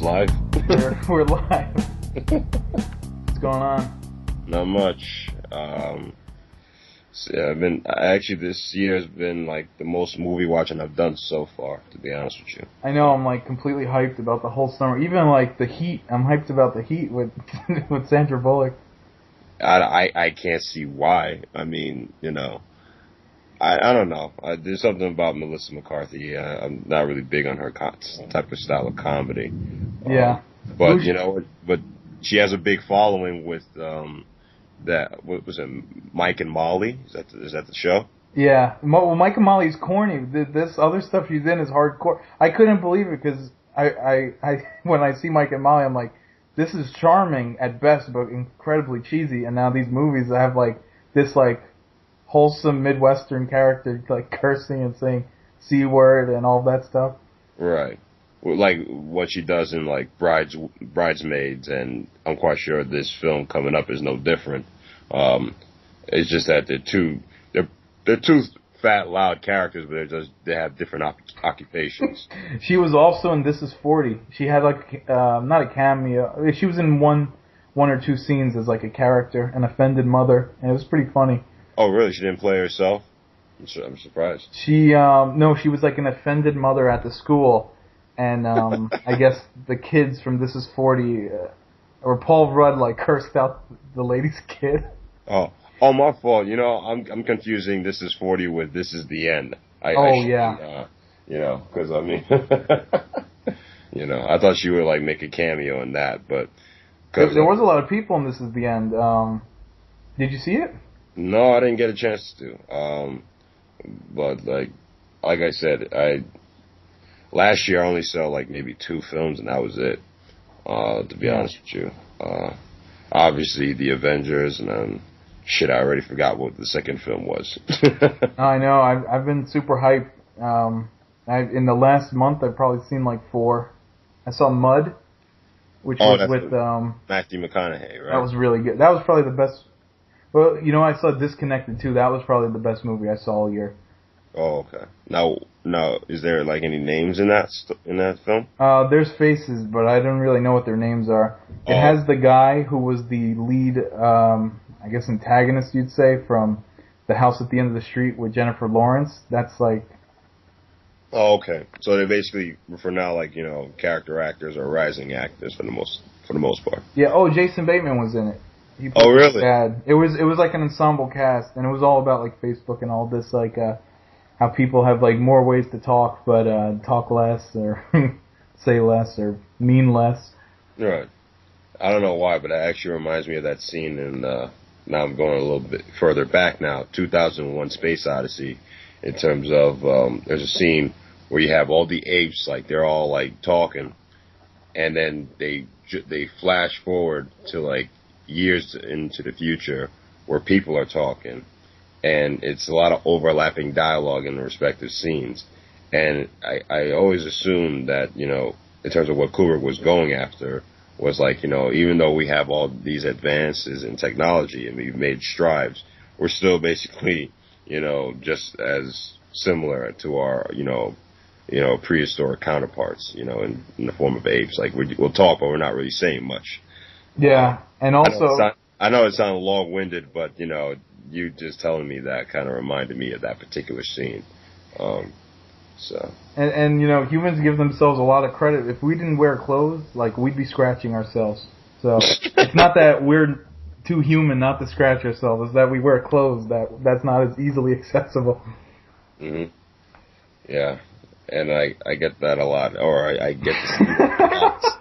live? We're live. What's going on? Not much. Yeah, this year has been like the most movie watching I've done so far, to be honest with you. I know I'm like completely hyped about the whole summer. Even like the Heat. I'm hyped about the Heat with with Sandra Bullock. I can't see why. I mean, I don't know. There's something about Melissa McCarthy. I'm not really big on her type of style of comedy. Yeah. But but she has a big following with that. What was it? Mike and Molly. Is that the show? Yeah. Well, Mike and Molly's corny. This other stuff she's in is hardcore. I couldn't believe it because I when I see Mike and Molly, I'm like, this is charming at best, but incredibly cheesy. And now these movies have like this like wholesome Midwestern character like cursing and saying C word and all that stuff. Right. Like what she does in like Bridesmaids, and I'm quite sure this film coming up is no different. It's just that they're two fat, loud characters, but they have different occupations. She was also in This Is 40. She had like not a cameo. She was in one or two scenes as like a character, an offended mother, and it was pretty funny. Oh, really? She didn't play herself? I'm surprised. She she was like an offended mother at the school, and I guess the kids from This Is 40 or Paul Rudd like cursed out the lady's kid. Oh, my fault. I'm confusing This Is 40 with This Is the End. Yeah. Because I mean, I thought she would like make a cameo in that, but there was a lot of people in This Is the End. Did you see it? No, I didn't get a chance to. But like I said, last year I only saw like maybe 2 films, and that was it. To be honest with you, obviously the Avengers, and shit, I already forgot what the second film was. I know. I've been super hyped. In the last month, I've probably seen like 4. I saw Mud, which was with Matthew McConaughey, right? That was really good. That was probably the best. Well, I saw Disconnected too. That was probably the best movie I saw all year. Oh, okay. Now, is there like any names in that film? There's faces, but I don't really know what their names are. It has the guy who was the lead, I guess antagonist, you'd say, from The House at the End of the Street with Jennifer Lawrence. That's like. Oh, okay. So they basically, for now, like character actors or rising actors for the most part. Yeah. Oh, Jason Bateman was in it. Oh, really? Bad. It was like an ensemble cast, and it was all about like Facebook and all this, like how people have like more ways to talk, but talk less or say less or mean less. Right. I don't know why, but it actually reminds me of that scene in. Now I'm going a little bit further back now. 2001: Space Odyssey. In terms of there's a scene where you have all the apes, like they're all like talking, and then they flash forward to like years into the future where people are talking, and it's a lot of overlapping dialogue in the respective scenes. And I always assumed that, in terms of what Kubrick was going after, was like, even though we have all these advances in technology and we've made strides, we're still basically, just as similar to our, prehistoric counterparts, in the form of apes. Like we'll talk, but we're not really saying much. Yeah, and also I know it sounds long-winded, but you just telling me that kind of reminded me of that particular scene. So. And humans give themselves a lot of credit. If we didn't wear clothes, like we'd be scratching ourselves. So it's not that we're too human not to scratch ourselves. It's that we wear clothes that's not as easily accessible. Mhm. Yeah, and I get that a lot, or I get to see that.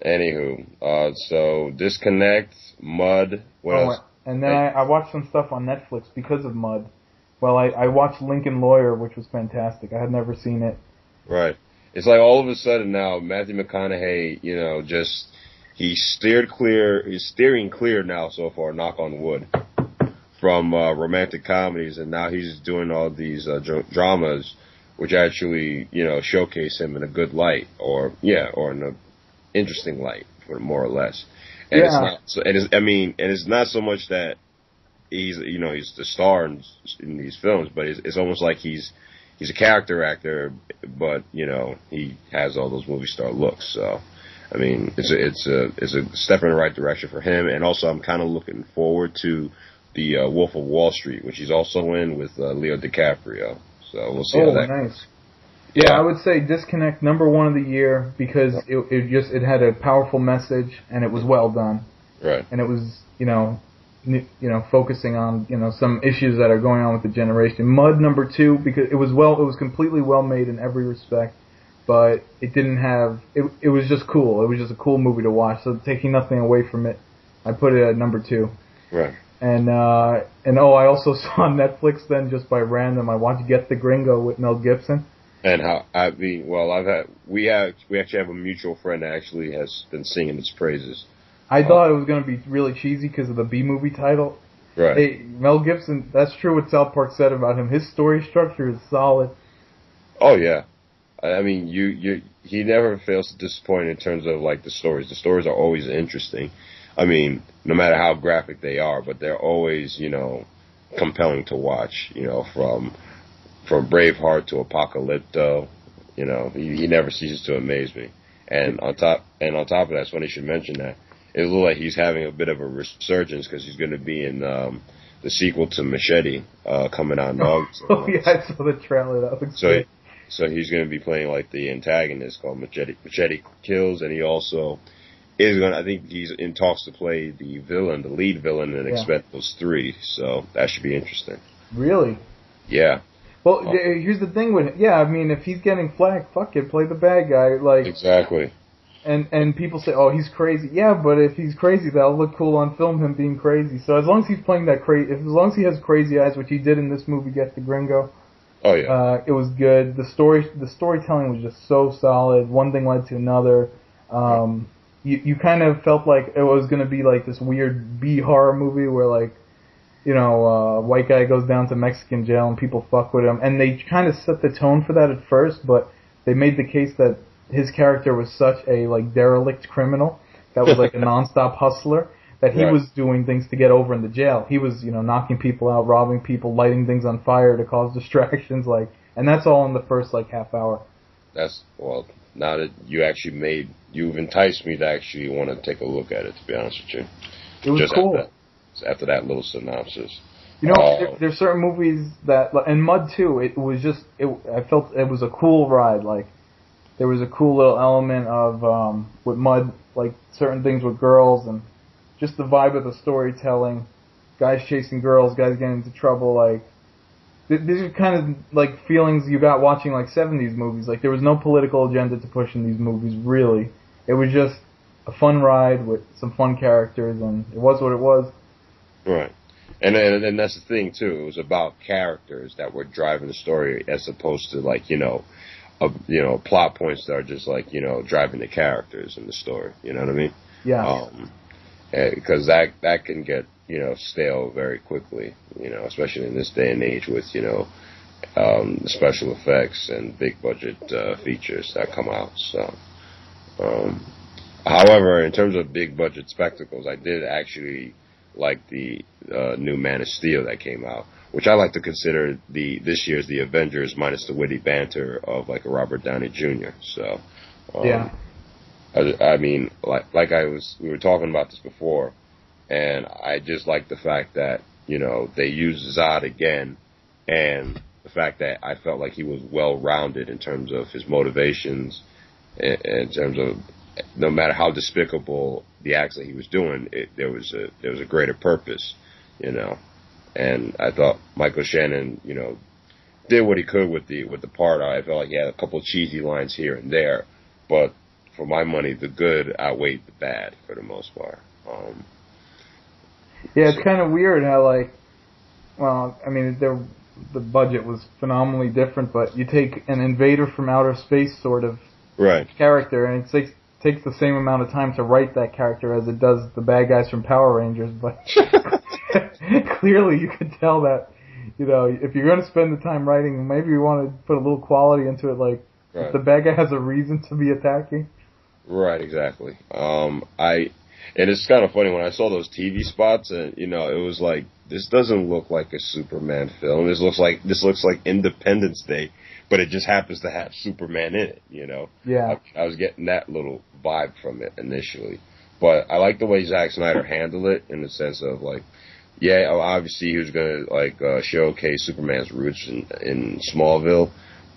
Anywho, so Disconnect, Mud, what else? And then I watched some stuff on Netflix because of Mud. Well, I watched Lincoln Lawyer, which was fantastic. I had never seen it. Right. It's like all of a sudden now, Matthew McConaughey, he's steering clear now so far, knock on wood, from romantic comedies, and now he's doing all these dramas, which actually, showcase him in a good light, or in an interesting light, more or less. And it's not. So, it's not so much that he's the star in these films, but it's almost like he's he's a character actor, but he has all those movie star looks. So, I mean, it's a step in the right direction for him. And also, I'm kind of looking forward to the Wolf of Wall Street, which he's also in with Leo DiCaprio. So we'll see how that. Nice. Goes. Yeah, I would say Disconnect #1 of the year because it had a powerful message and it was well done. Right. And it was focusing on some issues that are going on with the generation. Mud #2 because it was completely well made in every respect, but it didn't have it was just cool. It was just a cool movie to watch. So taking nothing away from it, I put it at #2. Right. And I also saw on Netflix then just by random I watched Get the Gringo with Mel Gibson. And we actually have a mutual friend that actually has been singing its praises. I thought it was going to be really cheesy because of the B movie title. Right. Hey, Mel Gibson, that's true what South Park said about him. His story structure is solid. Oh yeah, I mean he never fails to disappoint in terms of like the stories. The stories are always interesting. I mean, no matter how graphic they are, but they're always compelling to watch. From Braveheart to Apocalypto, he never ceases to amaze me. And on top of that, it's funny you should mention that. It looks like he's having a bit of a resurgence because he's going to be in the sequel to Machete coming out in August. Oh yeah, I saw the trailer. That looks good. So he's going to be playing like the antagonist called Machete. Machete kills, and he also is going. I think he's in talks to play the lead villain in Expendables 3. So that should be interesting. Really? Yeah. Well, here's the thing with him. Yeah, I mean, if he's getting flack, fuck it, play the bad guy. Like exactly. And people say, oh, he's crazy. Yeah, but if he's crazy, that'll look cool on film, him being crazy. So as long as he's playing that as long as he has crazy eyes, which he did in this movie, Get the Gringo. Oh yeah. It was good. The storytelling was just so solid. One thing led to another. You kind of felt like it was going to be like this weird B horror movie where like, white guy goes down to Mexican jail and people fuck with him. And they kind of set the tone for that at first, but they made the case that his character was such a like derelict criminal that was like a nonstop hustler that he was doing things to get over in the jail. He was, knocking people out, robbing people, lighting things on fire to cause distractions, and that's all in the first like half hour. Now that you've enticed me to actually want to take a look at it, to be honest with you. It was cool. After that little synopsis. There's certain movies that, and Mud too, I felt it was a cool ride, like, there was a cool little element of, with Mud, like, certain things with girls, and just the vibe of the storytelling, guys chasing girls, guys getting into trouble, like, these are kind of, like, feelings you got watching, like, 70s movies, like, there was no political agenda to push in these movies, really. It was just a fun ride with some fun characters, and it was what it was. Right. And that's the thing, too. It was about characters that were driving the story as opposed to, like, plot points that are just, like, driving the characters in the story. You know what I mean? Yeah. Because that can get, stale very quickly, especially in this day and age with, special effects and big budget features that come out. So, however, in terms of big budget spectacles, I did actually like the new Man of Steel that came out, which I like to consider this year's The Avengers minus the witty banter of like a Robert Downey Jr. So, I mean, we were talking about this before, and I just like the fact that they used Zod again, and the fact that I felt like he was well rounded in terms of his motivations, in terms of no matter how despicable the acts that he was doing, there was a greater purpose, And I thought Michael Shannon, did what he could with the part. I felt like he had a couple of cheesy lines here and there, but for my money, the good outweighed the bad for the most part. It's kind of weird how the budget was phenomenally different, but you take an invader from outer space sort of character, and it takes the same amount of time to write that character as it does the bad guys from Power Rangers, but clearly you could tell that, if you're going to spend the time writing, maybe you want to put a little quality into it, like, if the bad guy has a reason to be attacking. Right, exactly. And it's kind of funny when I saw those TV spots, and it was like this doesn't look like a Superman film. This looks like Independence Day, but it just happens to have Superman in it. Yeah. I was getting that little vibe from it initially, but I like the way Zack Snyder handled it in the sense of like, yeah, obviously he was gonna showcase Superman's roots in Smallville,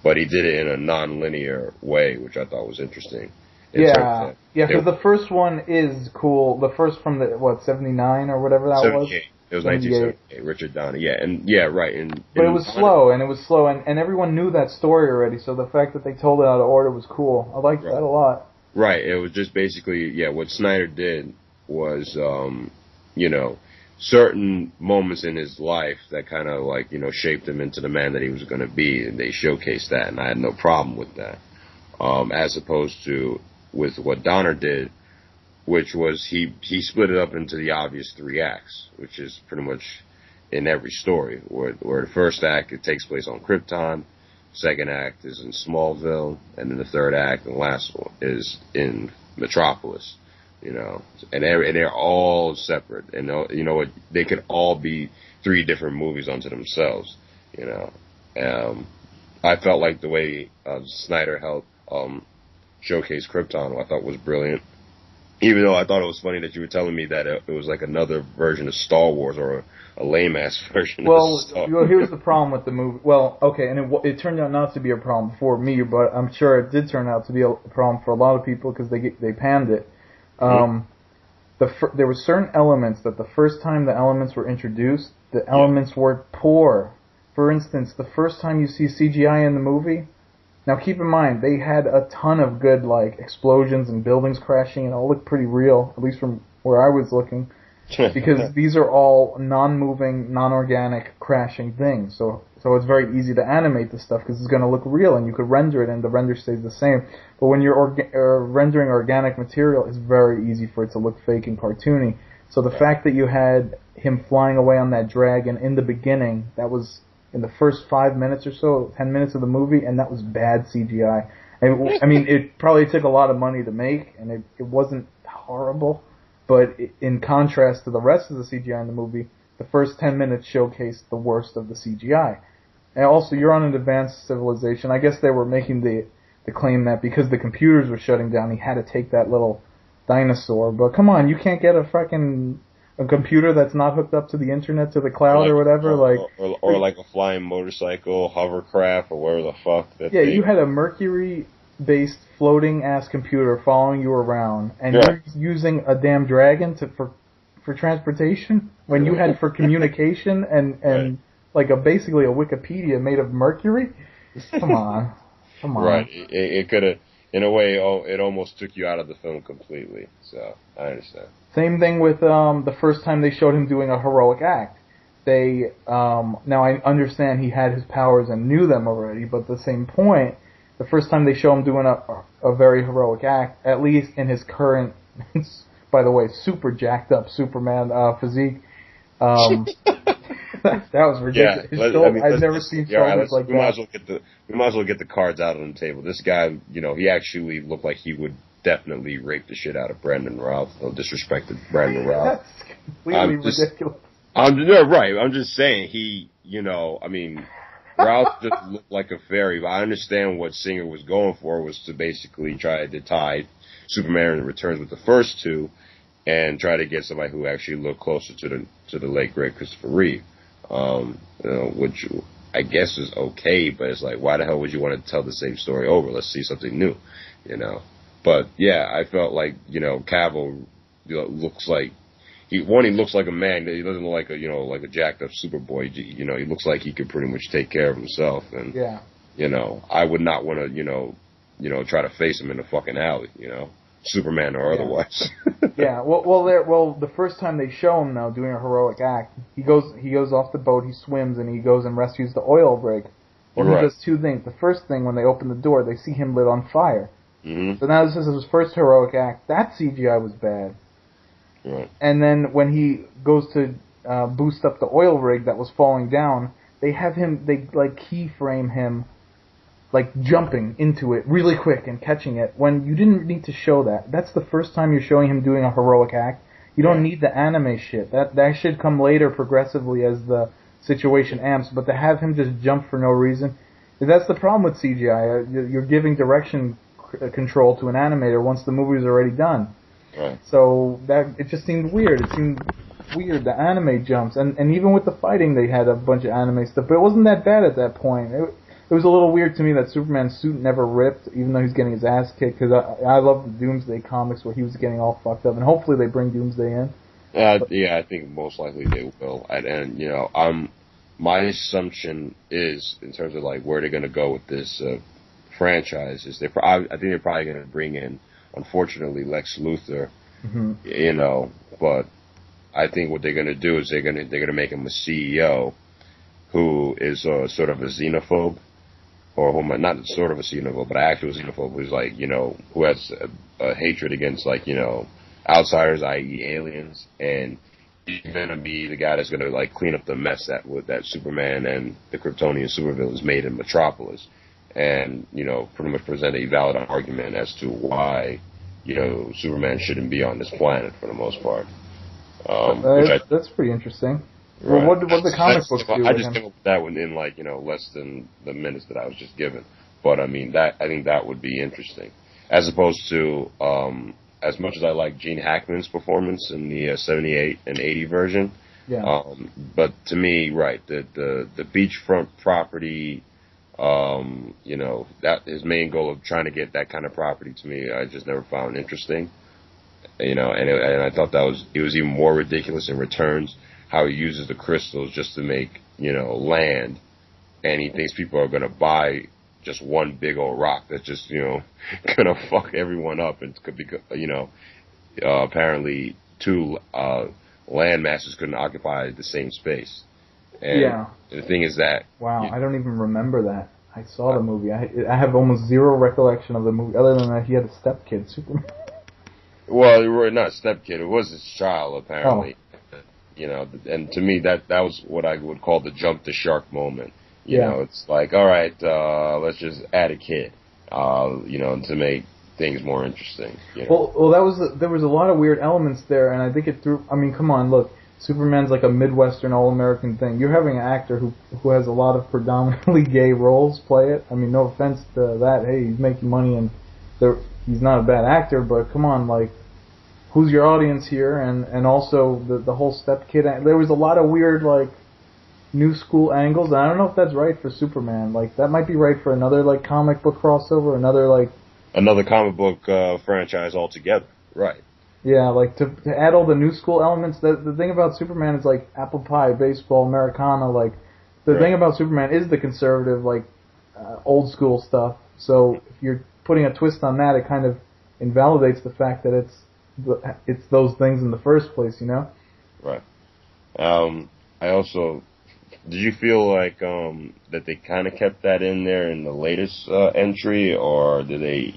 but he did it in a non-linear way, which I thought was interesting. Yeah, because the first one is cool. The first from the 79 or whatever that 78. was. It was 1978. Richard Donner. Yeah, right. But it was slow, and everyone knew that story already. So the fact that they told it out of order was cool. I liked that a lot. Right. It was just basically what Snyder did was certain moments in his life that kind of shaped him into the man that he was going to be, and they showcased that, and I had no problem with that. As opposed to with what Donner did, which was he split it up into the obvious 3 acts, which is pretty much in every story. Where the first act, it takes place on Krypton, second act is in Smallville, and then the third act and last one is in Metropolis. And they're all separate, and what, they could all be 3 different movies unto themselves. I felt like the way Snyder helped showcase Krypton, I thought was brilliant. Even though I thought it was funny that you were telling me that it was like another version of Star Wars or a lame-ass version of Star Wars. Well, here's the problem with the movie. Well, okay, and it turned out not to be a problem for me, but I'm sure it did turn out to be a problem for a lot of people because they panned it. There were certain elements that the first time the elements were introduced, the elements were poor. For instance, the first time you see CGI in the movie, now keep in mind, they had a ton of good, explosions and buildings crashing, and it all looked pretty real, at least from where I was looking, because these are all non-moving, non-organic crashing things, so it's very easy to animate this stuff, because it's going to look real, and you could render it, and the render stays the same. But when you're rendering organic material, it's very easy for it to look fake and cartoony. So the fact that you had him flying away on that dragon in the beginning, that was in the first 5 minutes or so, 10 minutes of the movie, and that was bad CGI. I mean, it probably took a lot of money to make, and it wasn't horrible, but in contrast to the rest of the CGI in the movie, the first 10 minutes showcased the worst of the CGI. And also, you're on an advanced civilization. I guess they were making the claim that because the computers were shutting down, he had to take that little dinosaur. But come on, you can't get a computer that's not hooked up to the internet, to the cloud or whatever, or like a flying motorcycle, hovercraft, or whatever the fuck. You had a Mercury-based floating-ass computer following you around, and you're using a damn dragon for transportation when you had for communication and basically a Wikipedia made of mercury. Come on. Right. It could have. In a way, it almost took you out of the film completely. So, I understand. Same thing with the first time they showed him doing a heroic act. Now I understand he had his powers and knew them already, but at the same point, the first time they show him doing a very heroic act, at least in his current, by the way, super jacked up Superman physique, that was ridiculous. Yeah, I've never seen shoulders like that. We might as well get the cards out on the table. This guy, he actually looked like he would definitely rape the shit out of Brandon Routh. No disrespect to Brandon Routh. That's completely ridiculous. Right. I'm just saying Routh just looked like a fairy, but I understand what Singer was going for was to basically try to tie Superman Returns with the first 2 and try to get somebody who actually looked closer to the late great Christopher Reeve. Which I guess is okay, but it's like, why the hell would you want to tell the same story over? Let's see something new, But yeah, I felt like Cavill looks like he looks like a man. He doesn't look like a jacked up Superboy. He looks like he could pretty much take care of himself. And I would not want to try to face him in the fucking alley. Superman or otherwise. Well, the first time they show him now doing a heroic act, he goes off the boat, he swims, and he goes and rescues the oil rig. Well, he does 2 things. The first thing, when they open the door, they see him lit on fire. Mm-hmm. So now this is his first heroic act. That CGI was bad. Right. And then when he goes to boost up the oil rig that was falling down, they keyframe him like jumping into it really quick and catching it when you didn't need to show that. That's the first time you're showing him doing a heroic act. You don't need the anime shit. That should come later progressively as the situation amps, but to have him just jump for no reason, that's the problem with CGI. You're giving direction control to an animator once the movie is already done. Right. So that it just seemed weird. It seemed weird, the anime jumps, and even with the fighting they had a bunch of anime stuff, but it wasn't that bad at that point. It was a little weird to me that Superman's suit never ripped, even though he's getting his ass kicked, because I love the Doomsday comics where he was getting all fucked up, and hopefully they bring Doomsday in. Yeah, I think most likely they will. And you know, my assumption is, in terms of like where they're going to go with this franchise, is I think they're probably going to bring in, unfortunately, Lex Luthor. Mm-hmm. You know, but I think what they're going to do is they're going to make him a CEO who is sort of a xenophobe, or who not sort of a xenophobe, but an actual xenophobe who's like, you know, who has a hatred against, like, you know, outsiders, i.e. aliens, and he's gonna be the guy that's gonna like clean up the mess that Superman and the Kryptonian supervillains made in Metropolis, and you know, pretty much present a valid argument as to why, you know, Superman shouldn't be on this planet for the most part. That's pretty interesting. Right. Well, what the comic books do? I just came up with that one in, like, you know, less than the minutes that I was just given. But I mean, I think that would be interesting, as opposed to as much as I like Gene Hackman's performance in the 78 and 80 version. Yeah. But to me, right, the beachfront property, you know, that his main goal of trying to get that kind of property, to me, I just never found interesting. You know, and I thought it was even more ridiculous in Returns, how he uses the crystals just to make, you know, land, and he thinks people are going to buy just one big old rock that's just, you know, going to fuck everyone up, and could be, you know, apparently two land masses couldn't occupy the same space. And yeah. The thing is that... Wow, I don't even remember that. I saw the movie. I have almost zero recollection of the movie, other than that he had a stepkid, Superman. Well, not stepkid, it was his child, apparently. Oh. You know, and to me, that was what I would call the jump the shark moment. You know, it's like, all right, let's just add a kid, you know, to make things more interesting. You know? Well, there was a lot of weird elements there, and I think it threw. I mean, come on, look, Superman's like a Midwestern all-American thing. You're having an actor who has a lot of predominantly gay roles play it. I mean, no offense to that. Hey, he's making money, and he's not a bad actor, but come on, like, who's your audience here? And also the whole stepkid. There was a lot of weird, like, new school angles. And I don't know if that's right for Superman. Like, that might be right for another, like, comic book crossover, another comic book franchise altogether. Right. Yeah, like, to add all the new school elements. The thing about Superman is, like, apple pie, baseball, Americana. Like, the thing about Superman is the conservative, like, old school stuff. So if you're putting a twist on that, it kind of invalidates the fact that it's those things in the first place, you know? Right. I also... Did you feel like that they kind of kept that in there in the latest entry, or did they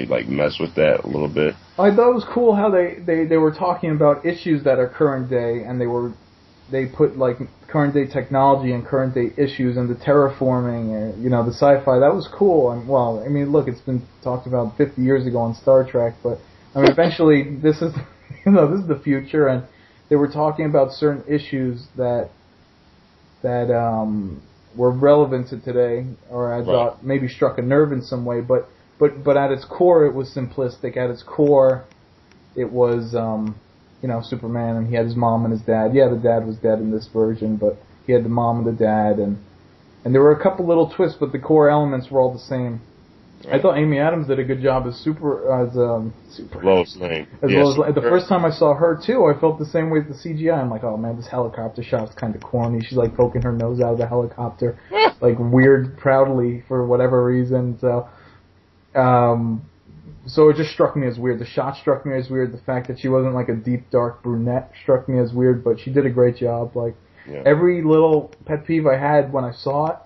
like mess with that a little bit? I thought it was cool how they were talking about issues that are current day, and they put like current day technology and current day issues and the terraforming and, you know, the sci-fi. That was cool. And well, I mean, look, it's been talked about 50 years ago on Star Trek, but I mean, eventually this is this is the future, and they were talking about certain issues that were relevant to today, or I thought maybe struck a nerve in some way, but at its core it was simplistic. At its core, it was Superman, and he had his mom and his dad. Yeah, the dad was dead in this version, but he had the mom and the dad, and there were a couple little twists, but the core elements were all the same. Right. I thought Amy Adams did a good job as Lois Lane. The first time I saw her too, I felt the same way with the CGI. I'm like, oh man, this helicopter shot's kind of corny. She's like poking her nose out of the helicopter, like weird, proudly for whatever reason. So it just struck me as weird. The shot struck me as weird. The fact that she wasn't like a deep, dark brunette struck me as weird, but she did a great job. Like every little pet peeve I had when I saw it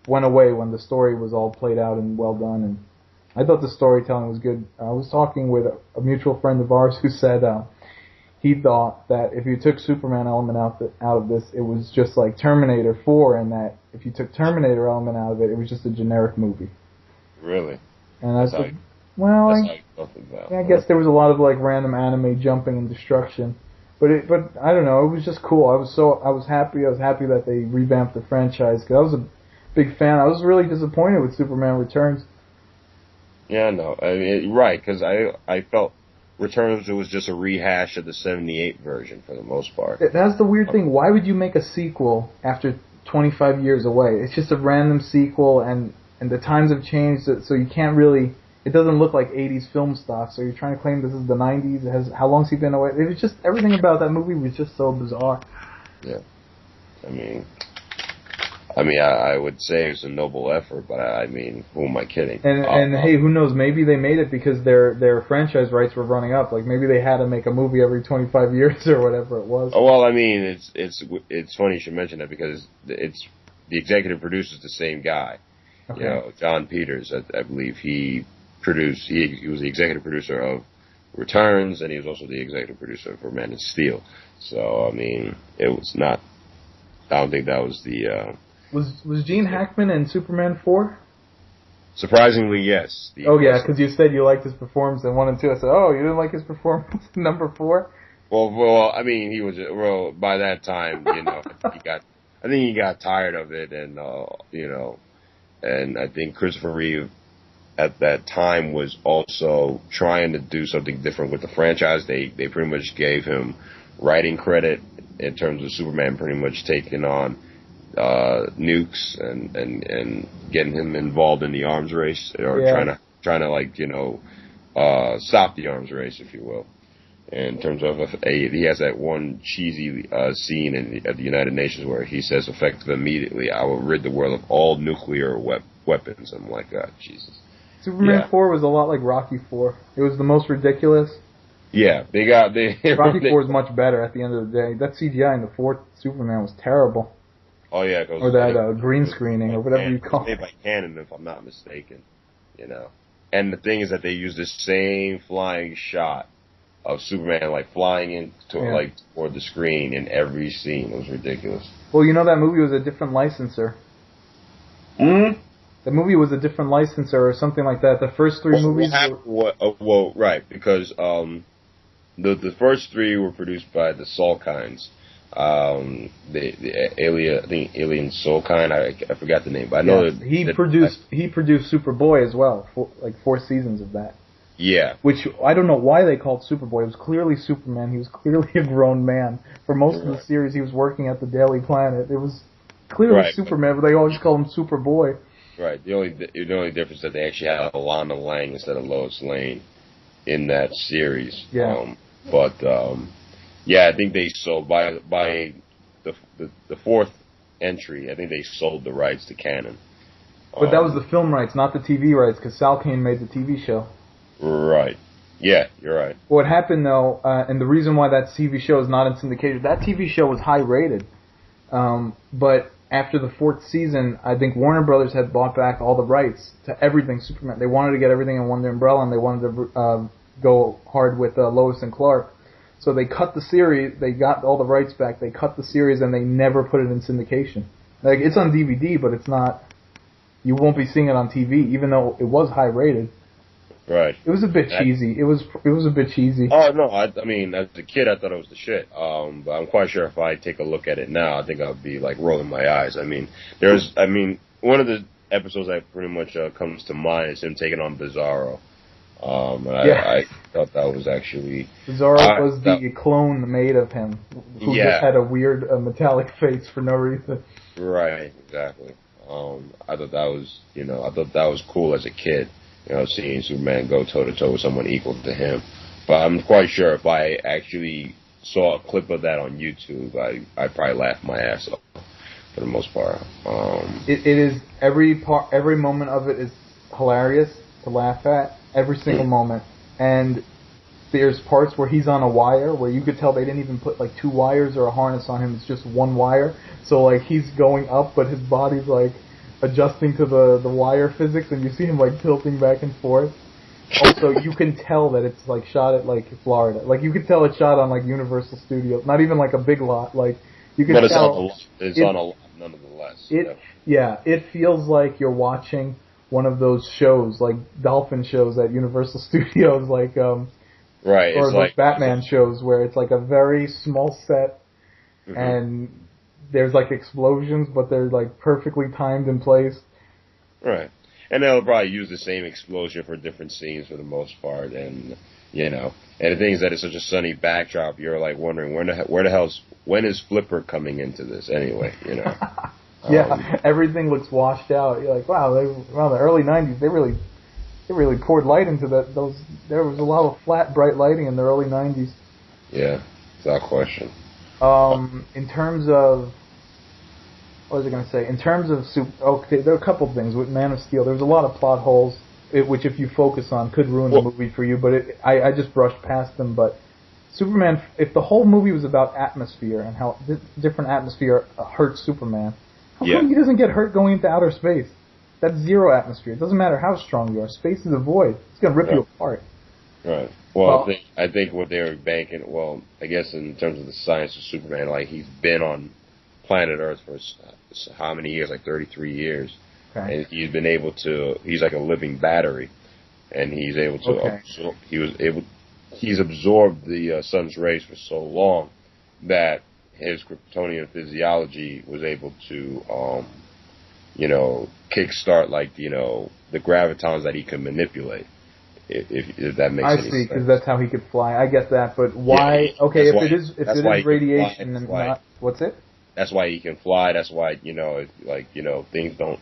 went away when the story was all played out and well done, and I thought the storytelling was good. I was talking with a mutual friend of ours who said he thought that if you took Superman element out of this, it was just like Terminator 4, and that if you took Terminator element out of it, it was just a generic movie. Really? And That's I how said, you, well, that's how you felt about I guess there was a lot of like random anime jumping and destruction. But I don't know. It was just cool. I was happy. I was happy that they revamped the franchise because I was a big fan. I was really disappointed with Superman Returns. Yeah, no, I mean, right, because I felt Returns was just a rehash of the '78 version for the most part. That's the weird thing. Why would you make a sequel after 25 years away? It's just a random sequel, and the times have changed, so you can't really. It doesn't look like 80s film stuff. So you're trying to claim this is the 90s. How long's he been away? It was just everything about that movie was just so bizarre. Yeah, I mean, I would say it's a noble effort, but I mean, who am I kidding? And hey, who knows? Maybe they made it because their franchise rights were running up. Like maybe they had to make a movie every 25 years or whatever it was. Oh, well, I mean, it's funny you should mention that because it's the executive producer is the same guy. Okay. You know, John Peters, I believe he produced. He was the executive producer of Returns, and he was also the executive producer for Man of Steel. So I mean, it was not. I don't think that was the. Was Gene Hackman in Superman 4? Surprisingly, yes. Oh yeah, because you said you liked his performance in 1 and 2. I said, oh, you didn't like his performance in number 4? Well, I mean, he was by that time, you know, I think he got tired of it, and you know, and I think Christopher Reeve at that time was also trying to do something different with the franchise. They pretty much gave him writing credit in terms of Superman pretty much taking on nukes and getting him involved in the arms race, or trying to like, you know, stop the arms race, if you will. In terms of he has that one cheesy scene at the United Nations where he says, effective immediately, I will rid the world of all nuclear weapons. I'm like, God, Jesus. Superman 4 was a lot like Rocky 4. It was the most ridiculous. Yeah, Rocky 4 is much better at the end of the day. That CGI in the 4th Superman was terrible. Oh yeah, or that green screening or whatever you call it. Made by Canon, if I'm not mistaken. You know, and the thing is that they use the same flying shot of Superman like flying into like toward the screen in every scene. It was ridiculous. Well, you know that movie was a different licensor. Hmm. The movie was a different licensor or something like that. The first 3 movies. Well, right, because the first 3 were produced by the Salkinds. The Alien, I think Alien Soulkind. I forgot the name, but I know that he produced Superboy as well. 4 seasons of that. Yeah. Which, I don't know why they called Superboy. It was clearly Superman. He was clearly a grown man. For most of the series, he was working at the Daily Planet. It was clearly Superman, but they always called him Superboy. Right. The only difference is that they actually had Alana Lang instead of Lois Lane in that series. Yeah. Yeah, I think they sold by the 4th entry. I think they sold the rights to Canon. But that was the film rights, not the TV rights, because Sal Kane made the TV show. Right. Yeah, you're right. What happened though, and the reason why that TV show is not in syndication, that TV show was high rated, but after the 4th season, I think Warner Brothers had bought back all the rights to everything Superman. They wanted to get everything in one umbrella, and they wanted to go hard with Lois and Clark. So they cut the series, they got all the rights back, they cut the series, and they never put it in syndication. Like, it's on DVD, but it's not, you won't be seeing it on TV, even though it was high rated. Right. It was a bit cheesy. It was a bit cheesy. Oh, no, I mean, as a kid, I thought it was the shit. But I'm quite sure if I take a look at it now, I think I'll be, like, rolling my eyes. I mean, one of the episodes that pretty much comes to mind is him taking on Bizarro. I thought that was actually... Bizarro was the clone made of him, who just had a weird metallic face for no reason. Right, exactly. I thought that was cool as a kid, you know, seeing Superman go toe-to-toe with someone equal to him. But I'm quite sure if I actually saw a clip of that on YouTube, I'd probably laugh my ass off for the most part. It is, every moment of it is hilarious to laugh at. Every single moment. And there's parts where he's on a wire where you could tell they didn't even put like 2 wires or a harness on him. It's just 1 wire. So like he's going up, but his body's like adjusting to the wire physics, and you see him like tilting back and forth. Also, you can tell that it's like shot at like Florida. Like you could tell it's shot on like Universal Studios. Not even like a big lot. Like you can tell. It's on a lot nonetheless. It feels like you're watching one of those shows, like dolphin shows at Universal Studios, like Right. or It's those like, Batman shows where it's like a very small set and there's like explosions, but they're like perfectly timed and placed. right. And they'll probably use the same explosion for different scenes for the most part, and and the thing is that it's such a sunny backdrop. You're like wondering when is Flipper coming into this anyway? Yeah, everything looks washed out. You're like, wow, the early '90s, they really poured light into that. There was a lot of flat, bright lighting in the early '90s. Yeah, without question. In terms of, what was I going to say? In terms of okay, there are a couple things with Man of Steel. There was a lot of plot holes, which if you focus on could ruin the movie for you. But I just brushed past them. But Superman, if the whole movie was about atmosphere and how different atmosphere hurts Superman, how come he doesn't get hurt going into outer space? That's zero atmosphere. It doesn't matter how strong you are. Space is a void. It's going to rip you apart. Right. Well, I think what they were banking, I guess in terms of the science of Superman, like he's been on planet Earth for how many years? Like 33 years. Okay. And he's been able to, he's like a living battery. And he's able to, he's absorbed the sun's rays for so long that his Kryptonian physiology was able to, kickstart the gravitons that he can manipulate. If that makes any sense. I see, because that's how he could fly. I get that, but why? Yeah, okay, if it is radiation and not, what's it? That's why he can fly. That's why things don't,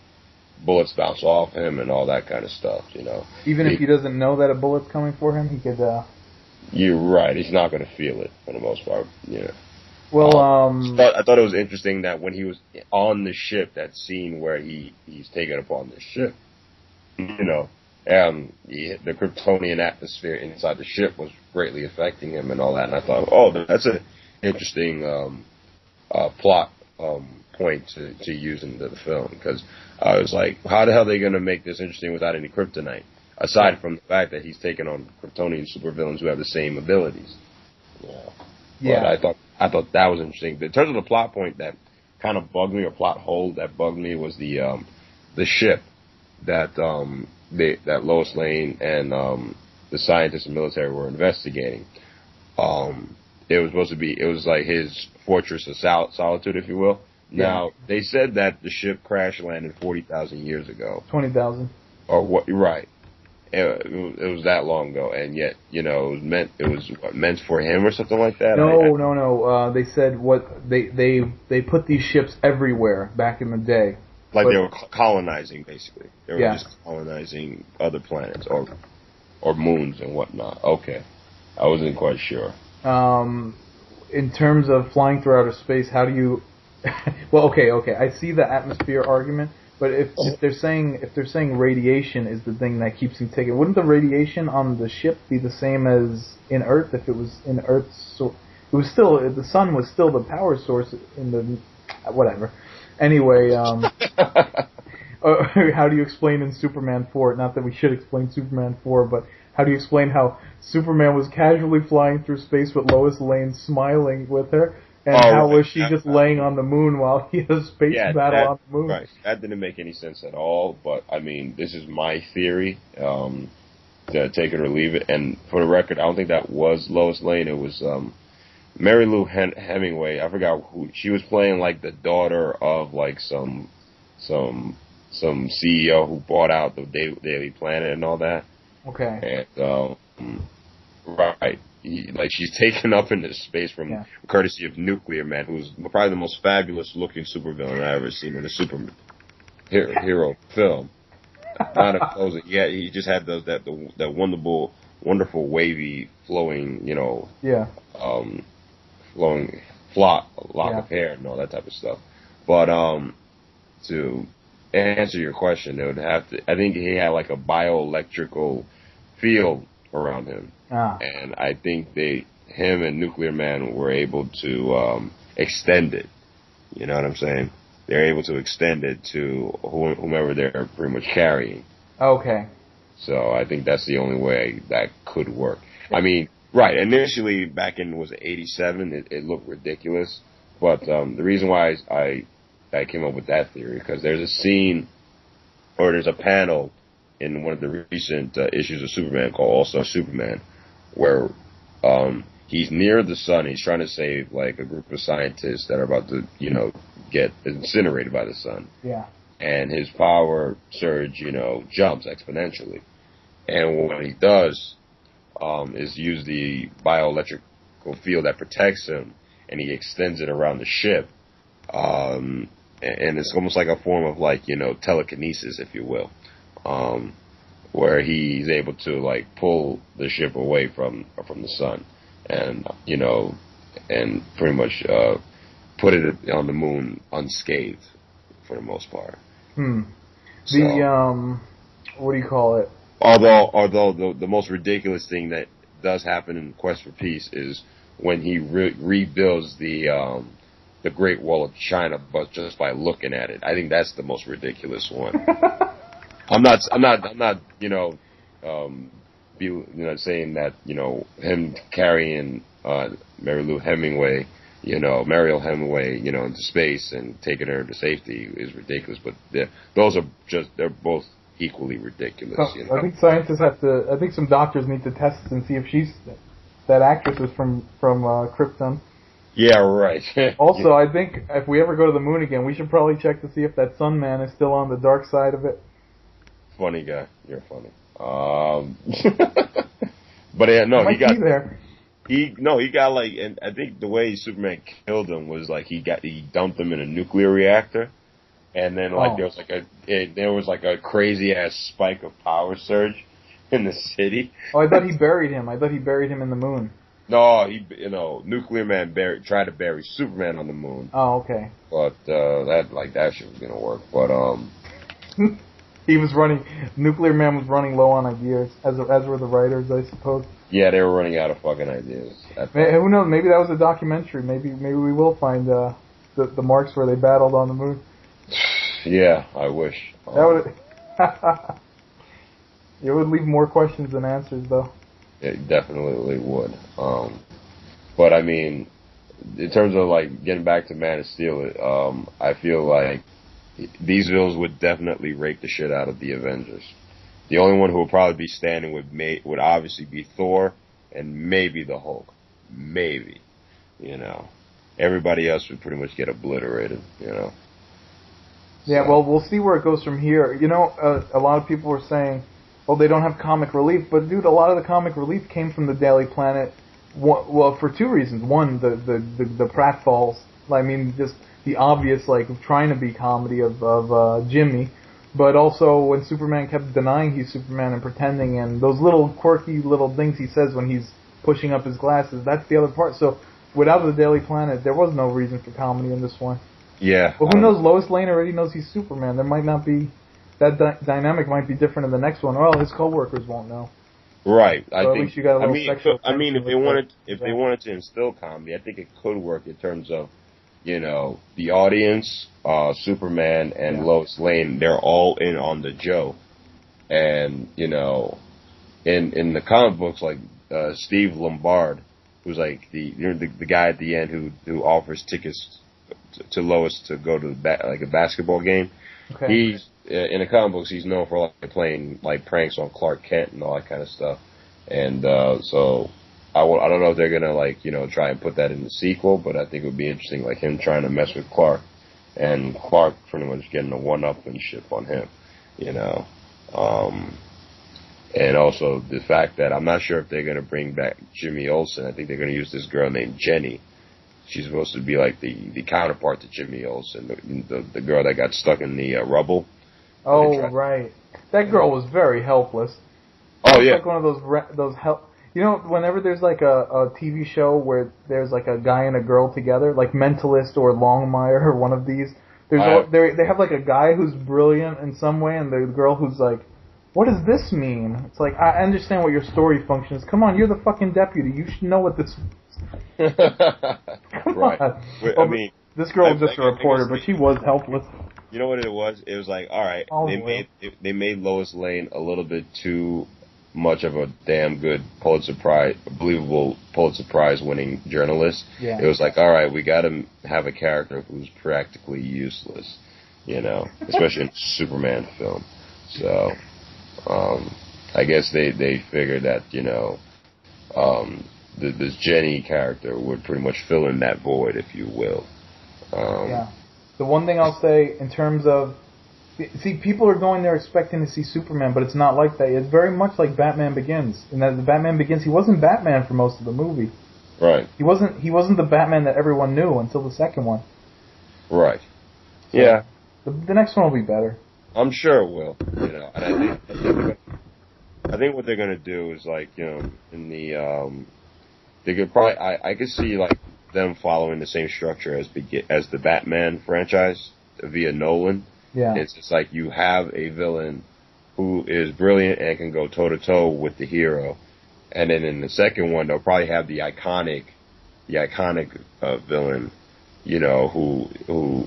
bullets bounce off him and all that kind of stuff. Even if he doesn't know that a bullet's coming for him, he could. You're right. He's not going to feel it for the most part. Yeah. Well, I thought it was interesting that when he was on the ship, that scene where he's taken upon the ship, the Kryptonian atmosphere inside the ship was greatly affecting him and all that. And I thought, that's an interesting plot point to use in the film, because I was like, how the hell are they going to make this interesting without any kryptonite? Aside from the fact that he's taken on Kryptonian supervillains who have the same abilities. Yeah. But I thought that was interesting. But in terms of the plot point that kind of bugged me, or plot hole that bugged me, was the ship that that Lois Lane and the scientists and military were investigating. It was supposed to be, it was like his fortress of solitude, if you will. Yeah. Now, they said that the ship crash landed 40,000 years ago. 20,000. Or what? Right. It was that long ago, and yet, it was meant for him or something like that. No. They said they put these ships everywhere back in the day. Like they were colonizing, basically. They were just colonizing other planets or moons and whatnot. Okay. I wasn't quite sure. In terms of flying through outer space, how do you... Well, okay. I see the atmosphere argument, but if they're saying radiation is the thing that keeps you taken, wouldn't the radiation on the ship be the same as in Earth if it was in Earth's... It was still... The sun was still the power source in the... Whatever. Anyway, how do you explain in Superman 4, not that we should explain Superman 4, but how do you explain how Superman was casually flying through space with Lois Lane smiling with her, and how was she just laying on the moon while he had a space battle on the moon? Right, that didn't make any sense at all, but, I mean, this is my theory, to take it or leave it, and for the record, I don't think that was Lois Lane, it was, Mary Lou Hemingway, I forgot who, she was playing like the daughter of like some CEO who bought out the Daily Planet and all that. Okay. And, right. She's taken up into space from courtesy of Nuclear Man, who's probably the most fabulous looking supervillain I've ever seen in a superhero film. Not opposing. Yeah, he just had that wonderful wavy flowing, flowing lock of hair and all that type of stuff. But to answer your question, it would have to. I think he had like a bioelectrical field around him, and I think him and Nuclear Man were able to extend it. You know what I'm saying? They're able to extend it to whomever they're pretty much carrying. Okay. So I think that's the only way that could work. I mean. Right. Initially, back in, was it 87, it looked ridiculous. But the reason why I came up with that theory, because there's a scene or there's a panel in one of the recent issues of Superman called All-Star Superman, where he's near the sun. He's trying to save like a group of scientists that are about to, get incinerated by the sun. Yeah. And his power surge, jumps exponentially. And what he does is use the bioelectrical field that protects him, and he extends it around the ship. And it's almost like a form of like, telekinesis, if you will, where he's able to like pull the ship away from the sun, and and pretty much put it on the moon unscathed for the most part. So, what do you call it? Although the most ridiculous thing that does happen in Quest for Peace is when he rebuilds the Great Wall of China, but just by looking at it. I think that's the most ridiculous one. I'm not saying that, him carrying Mariel Hemingway, Mariel Hemingway, into space and taking her to safety is ridiculous, but they're both equally ridiculous. I think scientists I think some doctors need to test and see if that actress is from Krypton. Yeah, right. Also, I think if we ever go to the moon again, we should probably check to see if that Sun Man is still on the dark side of it. Funny guy. You're funny. But no, he got there. He got like, and I think the way Superman killed him was like he dumped him in a nuclear reactor, and then like there was like a crazy ass spike of power surge in the city. Oh, I thought he buried him. I thought he buried him in the moon. No, Nuclear Man tried to bury Superman on the moon. Oh, okay. But that shit was gonna work. But he was running. Nuclear Man was running low on ideas, as were the writers, I suppose. Yeah, they were running out of fucking ideas. Who knows? Maybe that was a documentary. Maybe we will find the marks where they battled on the moon. Yeah, I wish. That would. It would leave more questions than answers, though. It definitely would. But I mean, in terms of like getting back to Man of Steel, I feel like these villains would definitely rape the shit out of the Avengers. The only one who would probably be standing would obviously be Thor and maybe the Hulk. Maybe. Everybody else would pretty much get obliterated, Yeah, so. Well, we'll see where it goes from here. A lot of people were saying, well, they don't have comic relief, but dude, a lot of the comic relief came from the Daily Planet. Well, for two reasons. One, the pratfalls. I mean, just the obvious, like, trying to be comedy of Jimmy, but also when Superman kept denying he's Superman and pretending, and those little quirky little things he says when he's pushing up his glasses. That's the other part. So without the Daily Planet, there was no reason for comedy in this one. Yeah. But who knows? Lois Lane already knows he's Superman. There might not be. That dynamic might be different in the next one. Well, his coworkers won't know. Right. So I think you got a little sexual if they wanted to instill comedy, I think it could work in terms of, the audience, Superman and Lois Lane, they're all in on the joke, and in the comic books, like Steve Lombard, who's like the guy at the end who offers tickets to Lois to go to like a basketball game. Okay. He's in the comic books. He's known for like playing like pranks on Clark Kent and all that kind of stuff. And so I don't know if they're gonna like try and put that in the sequel, but I think it would be interesting, like him trying to mess with Clark, and Clark pretty much getting a one-upmanship on him, And also the fact that I'm not sure if they're gonna bring back Jimmy Olsen. I think they're gonna use this girl named Jenny. She's supposed to be like the counterpart to Jimmy Olsen, the girl that got stuck in the rubble. Oh, right. That girl was very helpless. Oh, yeah. Like one of those whenever there's like a TV show where there's like a guy and a girl together, like Mentalist or Longmire or one of these, they have like a guy who's brilliant in some way and the girl who's like, what does this mean? It's like, I understand what your story function is. Come on, you're the fucking deputy. You should know what this Come right. on. I mean, this girl was just a reporter, but she was helpless. You know what it was? It was like, all right, they made Lois Lane a little bit too much of a damn good believable Pulitzer Prize winning journalist. Yeah. It was like, all right, we got to have a character who's practically useless, especially in a Superman film. So, I guess they figured that, this Jenny character would pretty much fill in that void, if you will. Yeah. The one thing I'll say in terms of, see, people are going there expecting to see Superman, but it's not like that. It's very much like Batman Begins. And that the Batman Begins, he wasn't Batman for most of the movie. Right. He wasn't the Batman that everyone knew until the second one. Right. So Yeah. The next one will be better. I'm sure it will. And I think what they're gonna do is like, in the they could probably I could see like them following the same structure as the Batman franchise via Nolan. Yeah. It's just like you have a villain who is brilliant and can go toe to toe with the hero, and then in the second one they'll probably have the iconic villain, who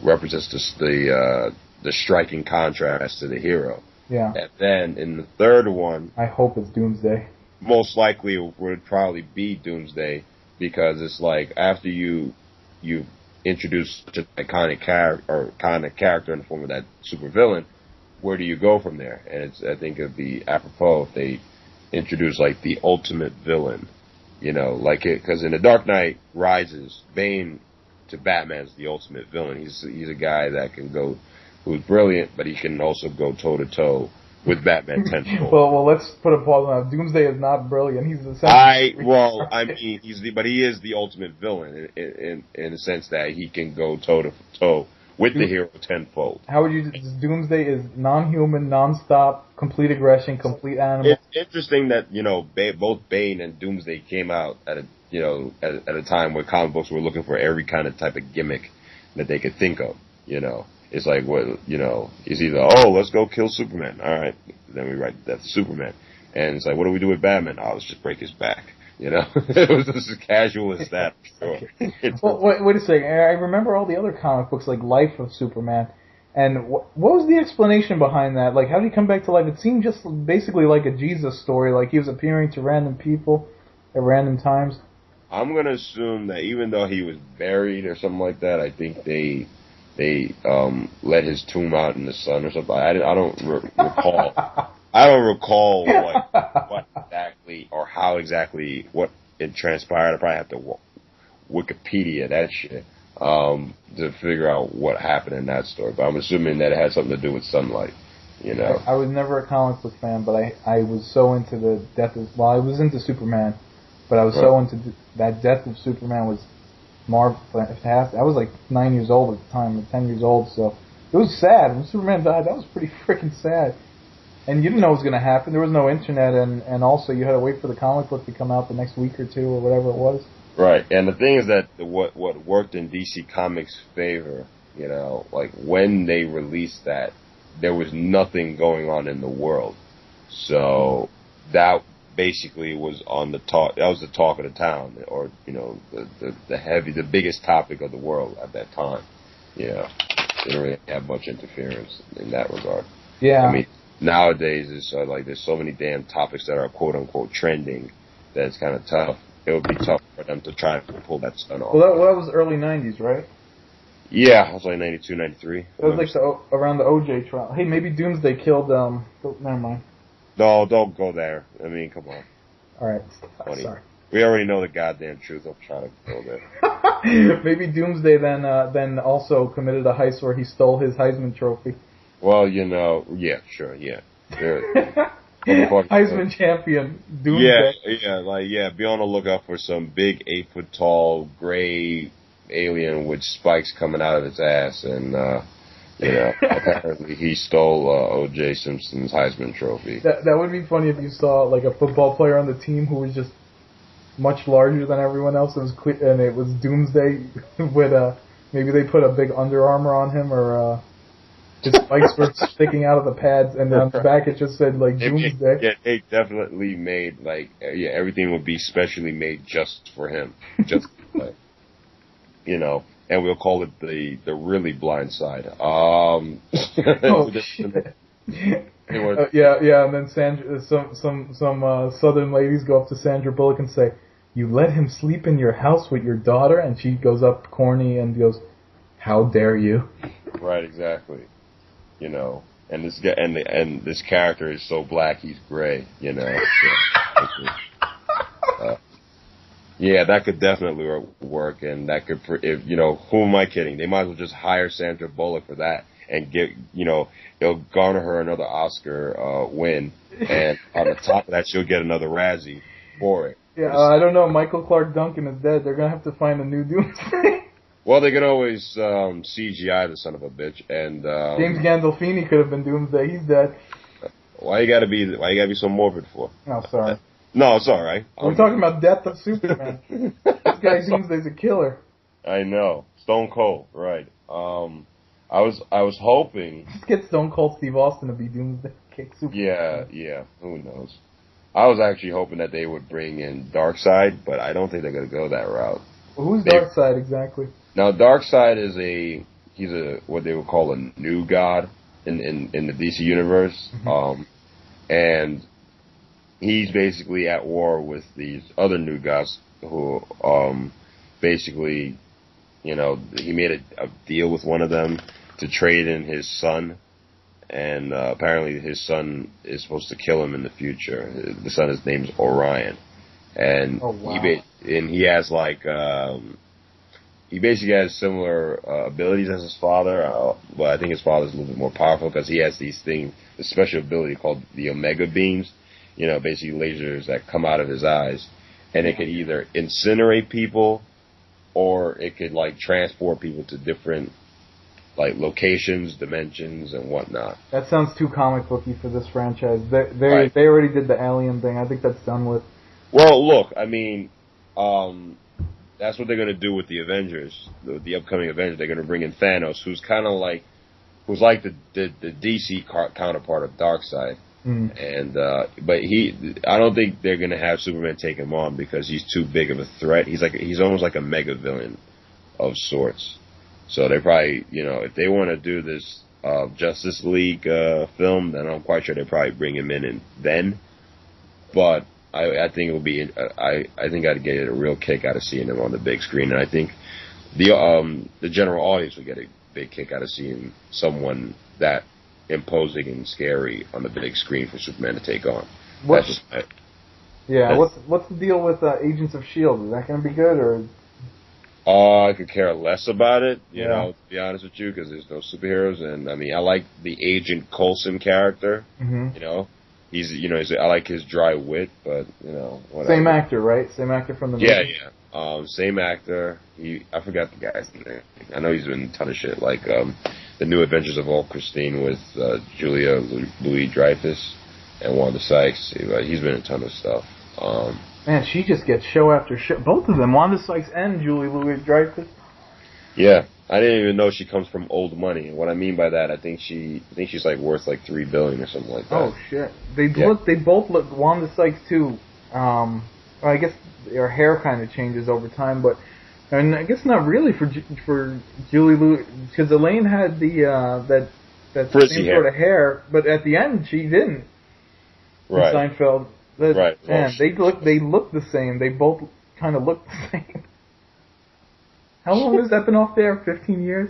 represents the striking contrast to the hero. Yeah. And then in the third one, I hope it's Doomsday. most likely it would probably be Doomsday, because it's like after you introduce such an iconic character in the form of that supervillain, where do you go from there? And I think it'd be apropos if they introduce like the ultimate villain, because in The Dark Knight Rises, Bane to Batman's the ultimate villain. He's a guy that can go, who's brilliant, but he can also go toe to toe with Batman tenfold. well, let's put a pause on that. Doomsday is not brilliant. He's he is the ultimate villain in the sense that he can go toe to toe with the hero tenfold. How would you? Doomsday is non-human, non-stop, complete aggression, complete animal. It's interesting that both Bane and Doomsday came out at a time where comic books were looking for every kind of type of gimmick that they could think of. It's like, it's either, let's go kill Superman. All right. Then we write that's Superman. And it's like, what do we do with Batman? Oh, let's just break his back. It was just as casual as that. Sure. Well, wait a second. I remember all the other comic books, like Life of Superman. And what was the explanation behind that? Like, how did he come back to life? It seemed just basically like a Jesus story. Like, he was appearing to random people at random times. I'm going to assume that even though he was buried or something like that, I think they let his tomb out in the sun or something. I don't recall. I don't recall what exactly or how exactly what it transpired. I probably have to Wikipedia that shit to figure out what happened in that story. But I'm assuming that it had something to do with sunlight. I was never a comic book fan, but I was so into the death of. Well, I was into Superman, but I was so into that death of Superman was fantastic. I was like 9 years old at the time, or 10 years old, so it was sad. When Superman died, that was pretty freaking sad. And you didn't know what was going to happen. There was no internet, and also you had to wait for the comic book to come out the next week or two or whatever it was. Right, and the thing is that what worked in DC Comics' favor, like when they released that, there was nothing going on in the world. So that basically was on the talk. That was the talk of the town, or the biggest topic of the world at that time. They didn't really have much interference in that regard. Yeah. I mean, nowadays it's like there's so many damn topics that are quote unquote trending that it's kind of tough. It would be tough for them to try to pull that stunt off. Well, that was early '90s, right? Yeah, it was like 92, 93. It was like around the OJ trial. Hey, maybe Doomsday killed. Never mind. No, don't go there. I mean, come on. All right. Sorry. We already know the goddamn truth. I'm trying to go there. Maybe Doomsday then also committed a heist where he stole his Heisman Trophy. Well, yeah, sure, yeah. Heisman champion, Doomsday. Yeah, be on the lookout for some big 8-foot-tall gray alien with spikes coming out of his ass, and apparently he stole O.J. Simpson's Heisman Trophy. That would be funny if you saw like a football player on the team who was just much larger than everyone else. And it was Doomsday with maybe they put a big Under Armour on him, or his spikes were sticking out of the pads, and then on the back it just said like Doomsday. Yeah, they definitely made everything would be specially made just for him, just like, and we'll call it the really blind side. Oh shit. Yeah, and then Sandra, some Southern ladies go up to Sandra Bullock and say, "You let him sleep in your house with your daughter," and she goes up corny and goes, "How dare you?" Right, exactly. and this guy and this character is so black he's gray, you know. So, yeah, that could definitely work, and that could, if you know, who am I kidding? They might as well just hire Sandra Bullock for that and get, you know, it'll garner her another Oscar win, and on the top of that, she'll get another Razzie for it. Yeah, I don't know. Michael Clark Duncan is dead. They're gonna have to find a new Doomsday. Well, they can always CGI the son of a bitch, and James Gandolfini could have been Doomsday. He's dead. Why you gotta be so morbid for? Oh, sorry. No, it's all right. We're talking about Death of Superman. This guy Doomsday's a killer. I know, Stone Cold, right? I was hoping. Just get Stone Cold Steve Austin to be Doomsday. Kick Superman. Yeah. Who knows? I was actually hoping that they would bring in Darkseid, but I don't think they're gonna go that route. Well, who's Darkseid exactly? Now, Darkseid is he's a what they would call a new god in the DC universe, and he's basically at war with these other new gods who basically, you know, he made a deal with one of them to trade in his son, and apparently his son is supposed to kill him in the future. The son, his name's Orion, and he has like. He basically has similar abilities as his father, but I think his father's a little bit more powerful because he has these things, a special ability called the Omega Beams, you know, basically lasers that come out of his eyes, and it could either incinerate people, or it could like transport people to different like locations, dimensions, and whatnot. That sounds too comic booky for this franchise. They Right. They already did the Alien thing. I think that's done with. Well, look, I mean, that's what they're going to do with the Avengers, the upcoming Avengers. They're going to bring in Thanos, who's like the DC counterpart of Darkseid. And but I don't think they're going to have Superman take him on because he's too big of a threat. He's almost like a mega villain of sorts. So they probably, you know, if they want to do this Justice League film, then I'm quite sure they'll probably bring him in then. But I think it will be. I think I'd get a real kick out of seeing him on the big screen, and I think the general audience would get a big kick out of seeing someone that imposing and scary on the big screen for Superman to take on. What's the deal with Agents of S.H.I.E.L.D.? Is that going to be good or? I could care less about it, you know, to be honest with you, because there's no superheroes, and I mean, I like the Agent Coulson character, you know. I like his dry wit, but, you know, whatever. Same actor, right? Same actor from the movie? Yeah. Same actor. I forgot the guy's name. I know he's been in a ton of shit, like The New Adventures of Old Christine with Julia Louis-Dreyfus and Wanda Sykes. He's been in a ton of stuff. Man, she just gets show after show. Both of them, Wanda Sykes and Julia Louis-Dreyfus. Yeah. I didn't even know she comes from old money. And what I mean by that, I think she's like worth like $3 billion or something like that. Oh shit! They both look. Wanda Sykes too. I guess her hair kind of changes over time, but and I guess not really for Julie Louis, because Elaine had the that same sort of hair, but at the end she didn't. Right. Seinfeld. Right. Man, they look the same. They both kind of look the same. How long has that been off there? 15 years?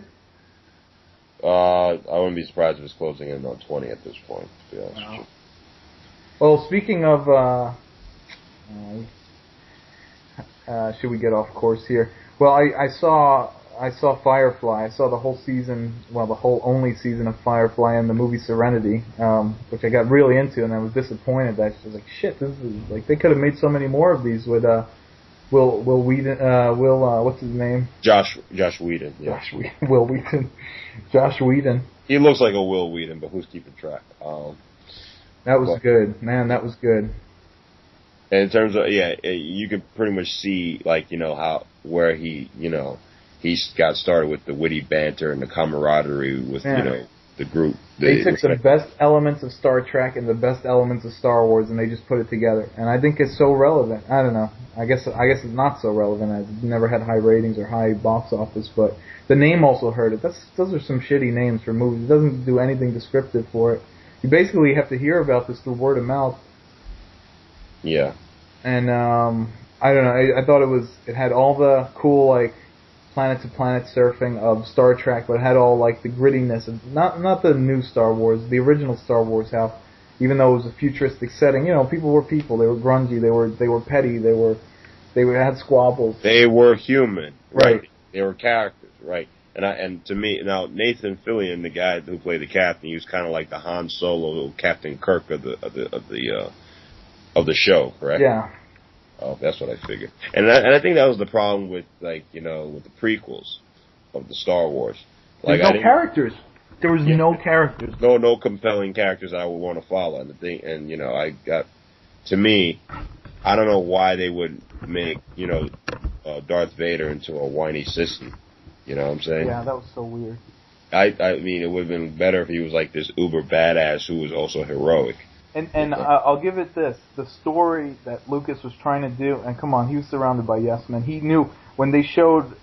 I wouldn't be surprised if it's closing in on 20 at this point, to be honest with you. Well, speaking of, should we get off course here? Well, I saw Firefly. I saw the whole season, the whole only season of Firefly in the movie Serenity, which I got really into, and I was disappointed. I was like, shit, this is like they could have made so many more of these with Will Whedon, what's his name? Josh Whedon. Yeah. Will Whedon. Josh Whedon. He looks like a Will Whedon, but who's keeping track? That was good. Man, that was good. And in terms of, you could pretty much see, like, you know, where he got started with the witty banter and the camaraderie with, you know, the group. They took the best elements of Star Trek and the best elements of Star Wars, and they just put it together. And I think it's so relevant. I don't know. I guess it's not so relevant. It never had high ratings or high box office, but the name also hurt it. Those are some shitty names for movies. It doesn't do anything descriptive for it. You basically have to hear about this through word of mouth. Yeah. And I don't know. I thought it had all the cool like planet-to-planet surfing of Star Trek, but it had all like the grittiness of not the new Star Wars, the original Star Wars. How even though it was a futuristic setting, people were people. They were grungy. They were petty. They had squabbles. They were human, Right. They were characters, right? And to me, now Nathan Fillion, the guy who played the captain, he was kind of like the Han Solo, Captain Kirk of the show, correct? Yeah. Oh, that's what I figured. And I think that was the problem with with the prequels of the Star Wars. There's no characters. There was no characters. No compelling characters that I would want to follow. To me, I don't know why they would make, Darth Vader into a whiny sissy. You know what I'm saying? Yeah, that was so weird. I mean, it would have been better if he was like this uber badass who was also heroic. And I'll give it this. The story that Lucas was trying to do, and come on, he was surrounded by yes men. He knew when they showed,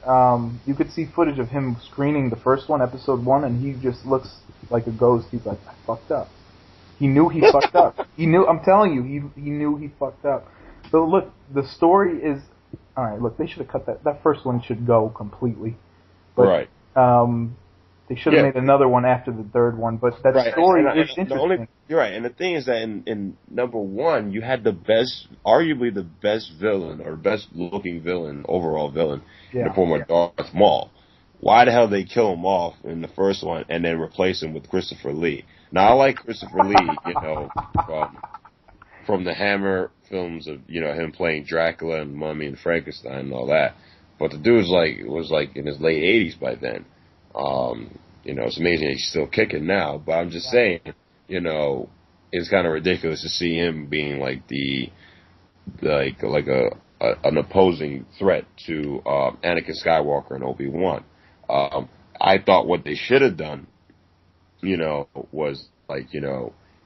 you could see footage of him screening the first one, episode 1, and he just looks like a ghost. He's like, I fucked up. He knew he fucked up. He knew, I'm telling you, he knew he fucked up. So look, the story is, alright, look, they should have cut that. That first one should go completely. But, right. They should have made another one after the third one, but that story is interesting. You're right, and the thing is that in number 1, you had arguably the best villain, or best looking villain, overall villain, in the form of Darth Maul. Why the hell did they kill him off in the first one and then replace him with Christopher Lee? Now, I like Christopher Lee, from the Hammer films of, him playing Dracula and Mummy and Frankenstein and all that. But the dude was in his late 80s by then. It's amazing he's still kicking now, but I'm just saying, it's kind of ridiculous to see him being like an opposing threat to Anakin Skywalker and Obi-Wan. I thought what they should have done, was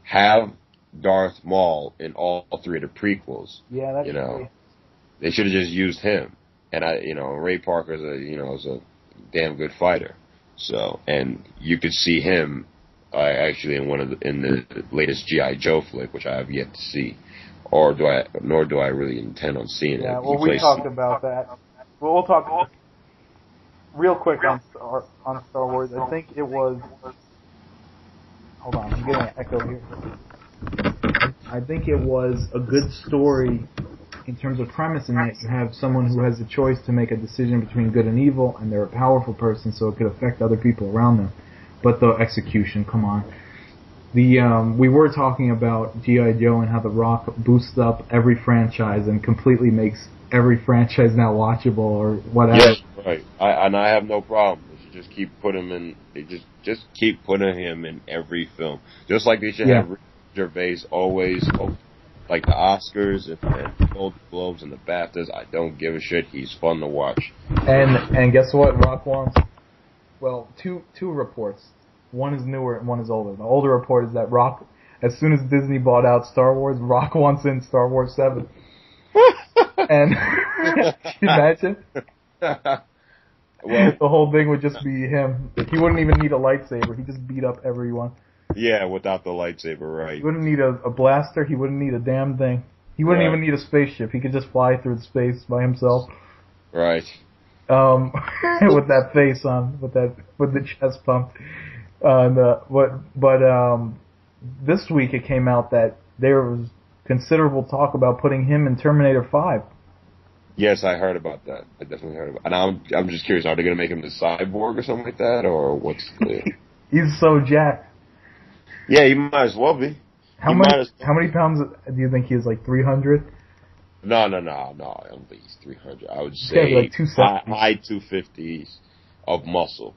have Darth Maul in all 3 of the prequels. Yeah, that's true. They should have just used him. And Ray Parker's is a damn good fighter. So, and you could see him actually in the latest G.I. Joe flick, which I have yet to see, nor do I really intend on seeing it. Yeah, well, we talked about that. Well, we'll talk real quick on Star Wars. I think it was. Hold on, I'm getting an echo here. I think it was a good story in terms of premise, in that you have someone who has the choice to make a decision between good and evil, and they're a powerful person, so it could affect other people around them. But the execution, come on. We were talking about G.I. Joe and how The Rock boosts up every franchise and completely makes every franchise now watchable or whatever. Yes, right. I have no problem. They should just keep putting him in. They just keep putting him in every film, just like they should have Gervais always. Like the Oscars and the Golden Globes and the BAFTAs, I don't give a shit. He's fun to watch. And guess what? Rock wants, two reports. One is newer and one is older. The older report is that Rock, as soon as Disney bought out Star Wars, Rock wants in Star Wars 7. And can you imagine? Well, the whole thing would just be him. He wouldn't even need a lightsaber. He just beat up everyone. Yeah, without the lightsaber, right. He wouldn't need a blaster. He wouldn't need a damn thing. He wouldn't even need a spaceship. He could just fly through space by himself. Right. With that face on, with the chest pumped. This week it came out that there was considerable talk about putting him in Terminator 5. Yes, I heard about that. I definitely heard about it. And I'm just curious, are they going to make him the cyborg or something like that, or what's the... He's so jacked. Yeah, he might as well be. How many pounds do you think he is? Like 300? No. I don't think he's 300. I would say like 270. high 250s of muscle.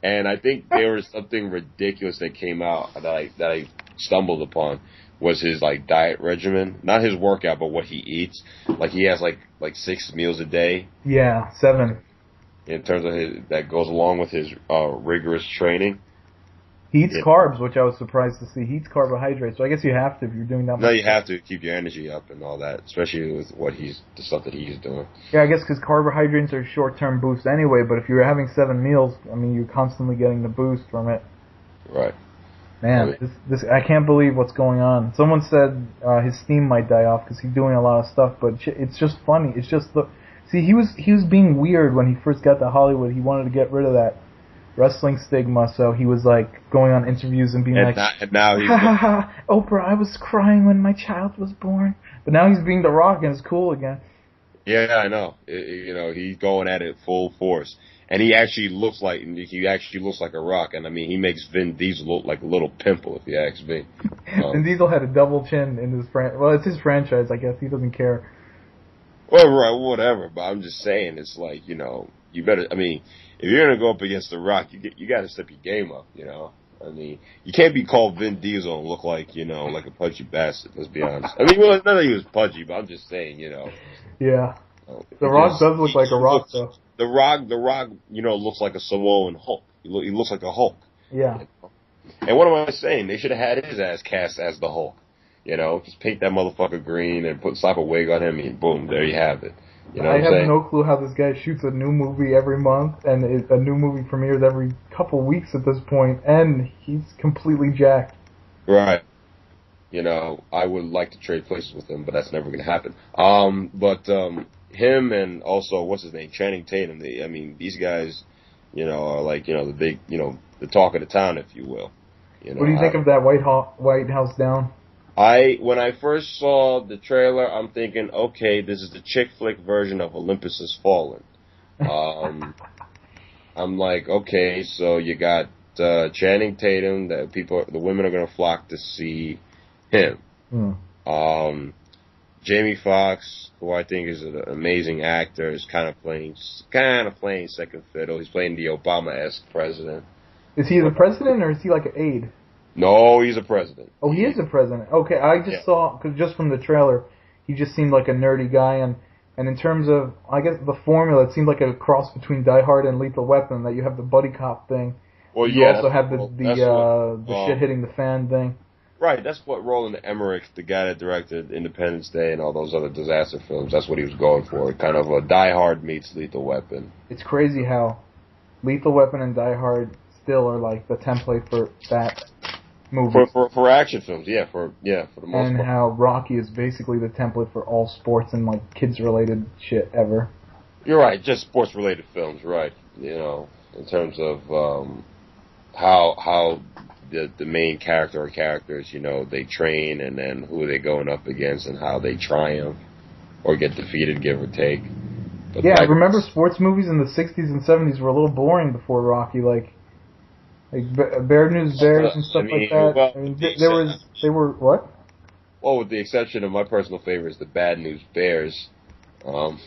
And I think there was something ridiculous that came out that I stumbled upon was his diet regimen. Not his workout, but what he eats. Like he has like 6 meals a day. Yeah, 7. In terms of that goes along with his rigorous training. He eats carbs, which I was surprised to see. He eats carbohydrates, so I guess you have to if you're doing that much. No, you have to keep your energy up and all that, especially with the stuff that he's doing. Yeah, I guess because carbohydrates are short-term boost anyway, but if you're having 7 meals, I mean, you're constantly getting the boost from it. Right. Man, I can't believe what's going on. Someone said his steam might die off because he's doing a lot of stuff, but it's just funny. It's just See, he was being weird when he first got to Hollywood. He wanted to get rid of that wrestling stigma, so he was like going on interviews and being like, and now he's ha ha ha, Oprah, I was crying when my child was born. But now he's being The Rock and it's cool again. yeah, I know. You know, he's going at it full force, and he actually looks like a Rock. And I mean, he makes Vin Diesel look like a little pimple, if you ask me. Vin Diesel had a double chin in his well, it's his franchise, I guess. He doesn't care. Well, right, whatever. But I'm just saying, it's like, you know, you better. I mean, if you're gonna go up against The Rock, you got to step your game up. You know, I mean, you can't be called Vin Diesel and look like, you know, like a pudgy bastard. Let's be honest. I mean, well, not that he was pudgy, but I'm just saying, you know. Yeah. The Rock does look like a Rock, though. The Rock, you know, looks like a Samoan Hulk. He looks like a Hulk. Yeah. You know? And what am I saying? They should have had his ass cast as the Hulk. You know, just paint that motherfucker green and slap a wig on him, and boom, there you have it. You know I what I'm have saying? no clue how this guy shoots a new movie every month, and a new movie premieres every couple weeks at this point, and he's completely jacked. Right. You know, I would like to trade places with him, but that's never going to happen. Him and also, what's his name, Channing Tatum, I mean, these guys, you know, are like, you know, the big, you know, the talk of the town, if you will. You know, what do you think of that White House Down? When I first saw the trailer, I'm thinking, okay, this is the chick flick version of Olympus Has Fallen. I'm like, okay, so you got Channing Tatum, the women are going to flock to see him. Jamie Foxx, who I think is an amazing actor, is kind of playing second fiddle. He's playing the Obama-esque president. Is he the president, or is he like an aide? No, he's a president. Oh, he is a president. Okay, I just saw, cause just from the trailer, he just seemed like a nerdy guy, and in terms of, I guess, the formula, it seemed like a cross between Die Hard and Lethal Weapon, that you have the buddy cop thing. Well, you also have the shit hitting the fan thing. Right, that's what Roland Emmerich, the guy that directed Independence Day and all those other disaster films, that's what he was going for. Kind of a Die Hard meets Lethal Weapon. It's crazy how Lethal Weapon and Die Hard still are like the template for that movie. For action films, for the most part. And how Rocky is basically the template for all sports and like kids-related shit ever. You're right, just sports-related films, right. You know, in terms of how the main character or characters, you know, they train, and then who they're going up against and how they triumph or get defeated, give or take. But I remember sports movies in the 60s and 70s were a little boring before Rocky, like Bear News Bears and stuff like that. Well, I mean, they were what? Well, with the exception of my personal favorites, the Bad News Bears. Well,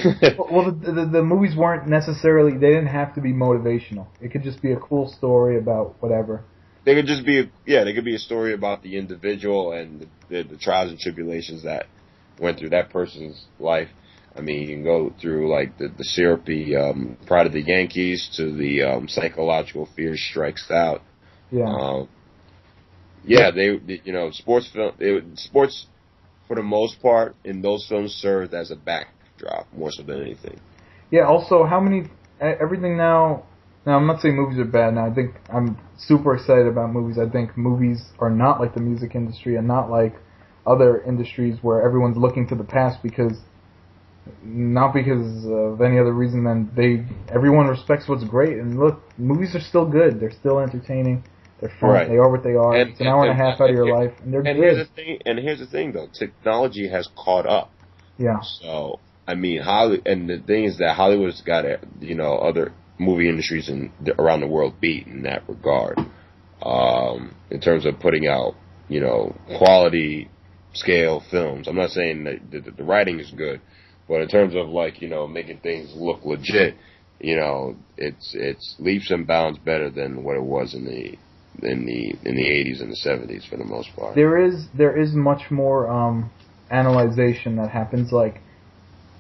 the movies weren't necessarily, they didn't have to be motivational. It could just be a cool story about whatever. They could just be they could be a story about the individual and the trials and tribulations that went through that person's life. I mean, you can go through like the syrupy Pride of the Yankees to the Psychological Fear Strikes Out. Yeah. They you know, sports for the most part in those films served as a backdrop more so than anything. Yeah. Also, everything now. Now, I'm not saying movies are bad now. I think I'm super excited about movies. I think movies are not like the music industry and not like other industries where everyone's looking to the past not because of any other reason than everyone respects what's great. And look, movies are still good. They're still entertaining. They're fun. Right. They are what they are. It's an hour and a half out of your life, and they're good. Here's the thing, though. Technology has caught up. Yeah. So, I mean, and the thing is that Hollywood's got, you know, other movie industries around the world beat in that regard, in terms of putting out, you know, quality scale films. I'm not saying that the writing is good, but in terms of like, you know, making things look legit, you know, it's leaps and bounds better than what it was in the 80s and the 70s for the most part. There is much more analyzation that happens. Like,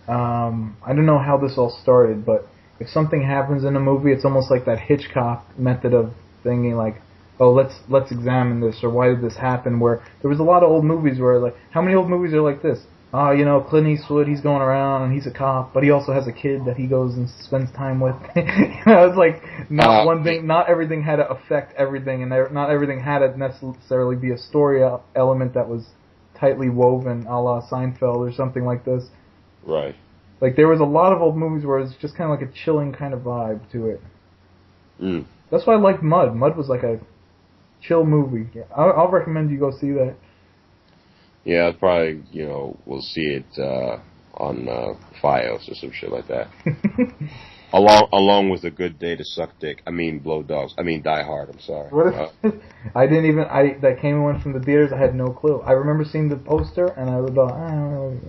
I don't know how this all started, but if something happens in a movie, it's almost like that Hitchcock method of thinking, like, oh, let's examine this, or why did this happen? Where there was a lot of old movies where, like, how many old movies are like this? Oh, you know, Clint Eastwood, he's going around and he's a cop, but he also has a kid that he goes and spends time with. You know, it's like not everything had to affect everything, and not everything had to necessarily be a story element that was tightly woven, a la Seinfeld or something like this. Right. Like, there was a lot of old movies where it's just kind of like a chilling kind of vibe to it. Mm. That's why I liked Mud. Mud was like a chill movie. I'll recommend you go see that. Yeah, I'll probably, we'll see it on Fios or some shit like that. Along with A Good Day to Suck Dick. I mean, Blow Dogs. I mean, Die Hard. I'm sorry. I didn't even. That came and went from the theaters. I had no clue. I remember seeing the poster, and I was like, I don't know.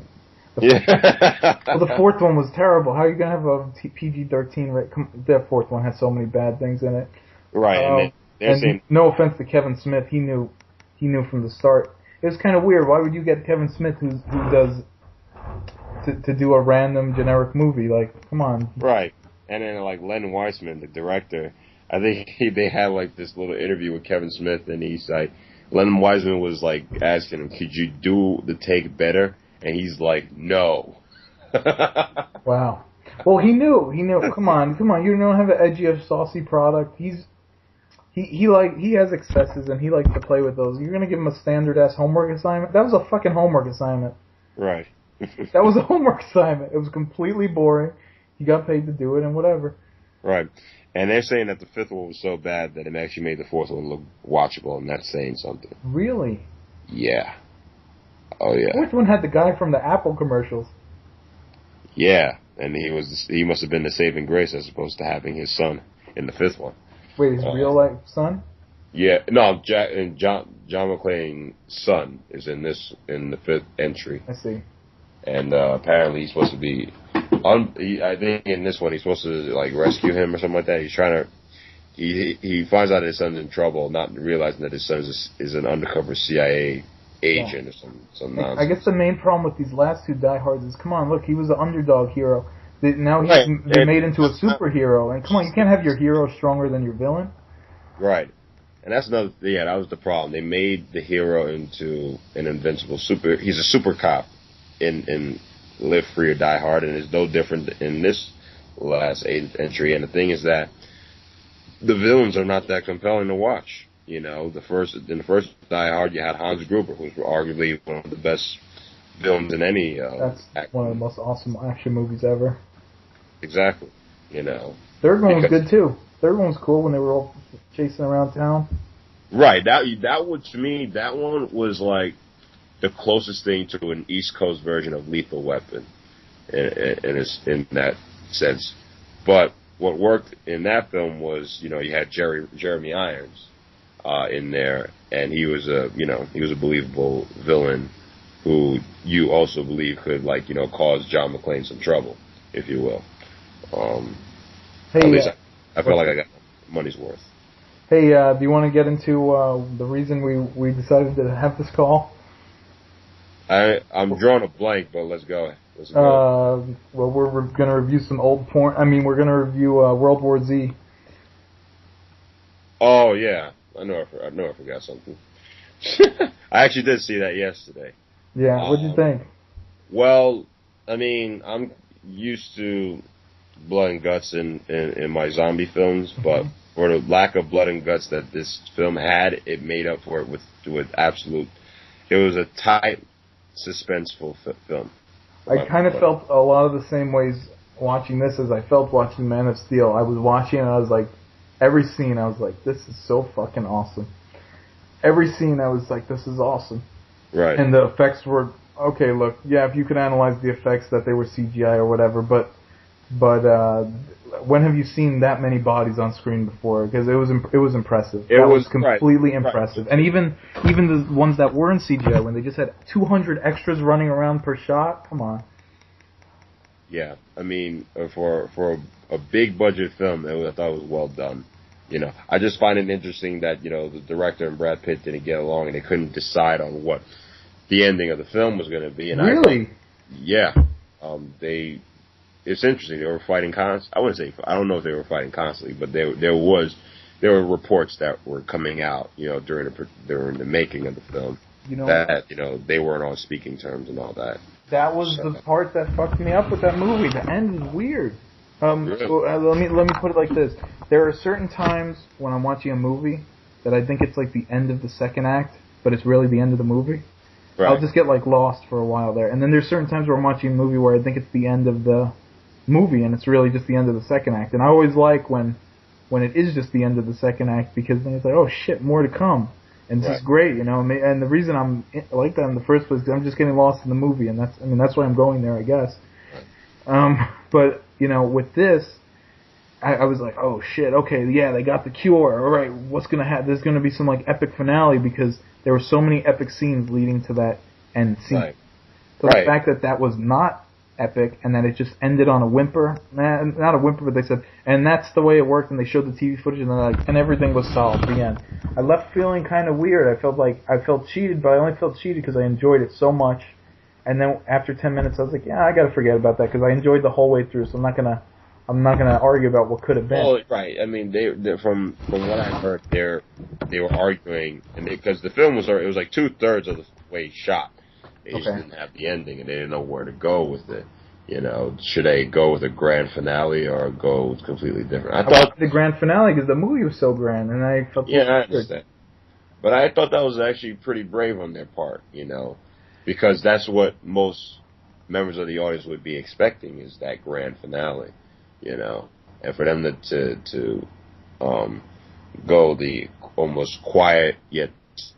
Well, the fourth one was terrible. How are you gonna have a PG-13 rate? The fourth one had so many bad things in it. Right, they're saying, no offense to Kevin Smith, he knew from the start. It was kind of weird. Why would you get Kevin Smith, who does to do a random generic movie? Like, come on. Right, and then like Len Wiseman, the director, I think they had like this little interview with Kevin Smith, and he's like, Len Wiseman was like asking him, "Could you do the take better?" And he's like, "No." Wow. Well, he knew. Come on. You don't have an edgy or saucy product. He has excesses, and he likes to play with those. You're gonna give him a standard ass homework assignment? That was a fucking homework assignment. Right. That was a homework assignment. It was completely boring. He got paid to do it, and whatever. Right. And they're saying that the fifth one was so bad that it actually made the fourth one look watchable, and that's saying something. Really? Yeah. Oh yeah. The fourth one had the guy from the Apple commercials. Yeah, and he must have been the saving grace as opposed to having his son in the fifth one. Wait, his real life son? Yeah, no, John McClane's son is in the fifth entry. I see. And apparently he's supposed to be, I think in this one he's supposed to like rescue him or something like that. He's trying to, he finds out his son's in trouble, not realizing that his son is an undercover CIA agent or some nonsense. I guess the main problem with these last two Die Hards is, come on, look, he was an underdog hero. Now he's been made into a superhero, and come on, you can't have your hero stronger than your villain. Right. And that's another, that was the problem. They made the hero into an invincible he's a super cop in Live Free or Die Hard, and it's no different in this last entry. And the thing is that the villains are not that compelling to watch. In the first Die Hard, you had Hans Gruber, who's arguably one of the best villains in any. That's one of the most awesome action movies ever. Exactly. Third one was good too. Third one was cool when they were all chasing around town. Right. That would, to me, that one was like the closest thing to an East Coast version of Lethal Weapon, in that sense. But what worked in that film was, you had Jeremy Irons in there, and he was a believable villain who you also believe could cause John McClane some trouble, if you will. At least I feel like I got money's worth. Hey, do you want to get into the reason we decided to have this call? I'm drawing a blank, but let's go. Well, we're going to review some old porn. I mean, we're going to review World War Z. Oh yeah, I know I forgot something. I actually did see that yesterday. Yeah, what'd you think? Well, I mean, I'm used to blood and guts in my zombie films, but for the lack of blood and guts that this film had, it made up for it with absolute. It was a tight, suspenseful film. I kind of felt a lot of the same ways watching this as I felt watching Man of Steel. I was watching and I was like, every scene I was like, this is so fucking awesome. Every scene I was like, this is awesome. Right. And the effects were, okay, look, yeah, if you could analyze the effects that they were CGI or whatever, but when have you seen that many bodies on screen before? Because it was impressive. It was completely impressive. Right. And even the ones that were in CGI, when they just had 200 extras running around per shot, come on. Yeah, I mean, for a big budget film, I thought it was well done. I just find it interesting that the director and Brad Pitt didn't get along, and they couldn't decide on what the ending of the film was going to be. And really? It's interesting. They were fighting I wouldn't say, I don't know if they were fighting constantly, but there were reports that were coming out, during the making of the film, that they weren't on speaking terms and all that. That was the part that fucked me up with that movie. The end is weird. Really? So, let me put it like this: there are certain times when I'm watching a movie that I think it's like the end of the second act, but it's really the end of the movie. I'll Right. just get like lost for a while there. And then there's certain times where I'm watching a movie where I think it's the end of the movie and it's really just the end of the second act. And I always like when it is just the end of the second act because then it's like, oh shit, more to come. And this Right. is great, you know. And the reason I'm like that in the first place is I'm just getting lost in the movie, and that's why I'm going there, I guess. Right. But you know, with this, I was like, oh shit, okay, yeah, they got the cure. All right, what's gonna happen? There's gonna be some like epic finale because there were so many epic scenes leading to that end scene. Right. So the fact that that was not epic and that it just ended on a whimper, not a whimper, but they said, and that's the way it worked, and they showed the TV footage, and they're like, and everything was solved. The end. I left feeling kind of weird. I felt cheated, but I only felt cheated because I enjoyed it so much. And then after 10 minutes, I was like, yeah, I gotta forget about that because I enjoyed the whole way through. So I'm not gonna argue about what could have been. Well, right. I mean, they from what I heard, they were arguing, and because the film was like 2/3 of the way shot, they just didn't have the ending, and they didn't know where to go with it. You know, should they go with a grand finale or go completely different? I thought the grand finale because the movie was so grand, and I felt I understand, but I thought that was actually pretty brave on their part. You know, because that's what most members of the audience would be expecting is that grand finale. You know, and for them to go the almost quiet yet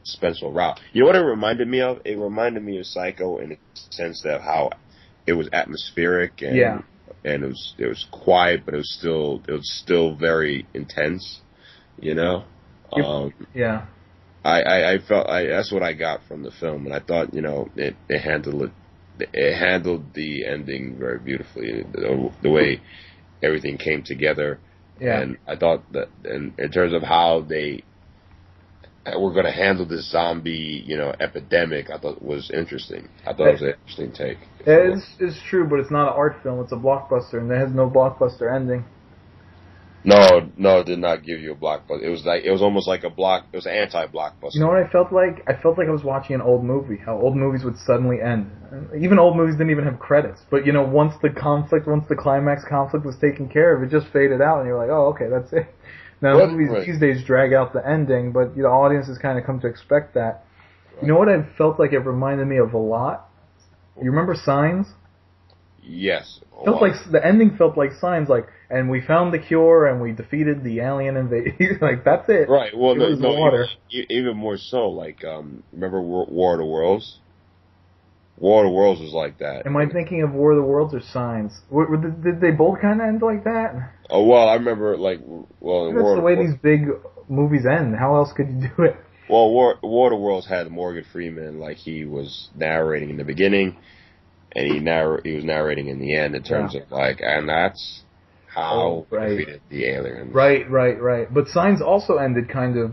suspenseful route. You know what it reminded me of? It reminded me of Psycho in the sense that how it was atmospheric and and it was quiet, but it was still very intense. You know, I felt that's what I got from the film, and I thought it handled the ending very beautifully. The way everything came together, and I thought that, in terms of how they were going to handle this zombie, epidemic, I thought was interesting. I thought it was an interesting take. It's true, but it's not an art film. It's a blockbuster, and it has no blockbuster ending. No, it did not give you a blockbuster. It was almost like it was an anti-blockbuster. You know what I felt like? I felt like I was watching an old movie. How old movies would suddenly end. Even old movies didn't even have credits. But once the climax conflict was taken care of, it just faded out, and you're like, oh, okay, that's it. Now movies these days drag out the ending, but audiences kind of come to expect that. Right. You know what I felt like it reminded me of a lot? You remember Signs? Yes. Felt like the ending felt like Signs, and we found the cure and we defeated the alien invasion. Like that's it. Right. Well, water. Even more so. Remember War of the Worlds? War of the Worlds was like that. Am I thinking of War of the Worlds or Signs? Did they both kind of end like that? Oh well, I remember that's the way these big movies end. How else could you do it? Well, War of the Worlds had Morgan Freeman, he was narrating in the beginning. And he was narrating in the end in terms of and that's how we defeated the aliens. Right. But Signs also ended kind of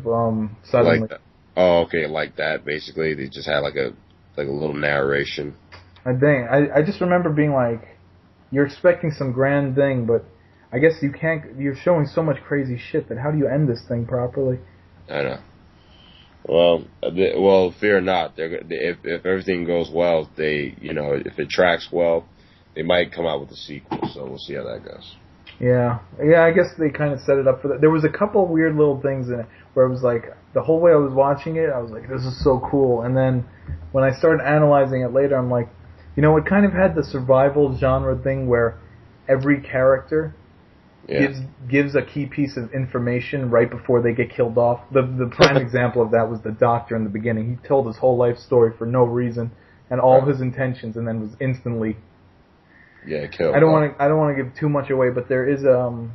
suddenly. Like that. Oh, okay, like that. Basically, they just had like a little narration. I just remember being like, you're expecting some grand thing, but I guess you can't. You're showing so much crazy shit that how do you end this thing properly? I know. Well, fear not. If everything goes well, if it tracks well, they might come out with a sequel. So we'll see how that goes. Yeah. I guess they kind of set it up for that. There was a couple weird little things in it where it was like the whole way I was watching it, I was like, this is so cool. And then when I started analyzing it later, I'm like, it kind of had the survival genre thing where every character gives a key piece of information right before they get killed off. The prime example of that was the doctor in the beginning. He told his whole life story for no reason and all of his intentions, and then was instantly killed. I don't want to give too much away, but there is a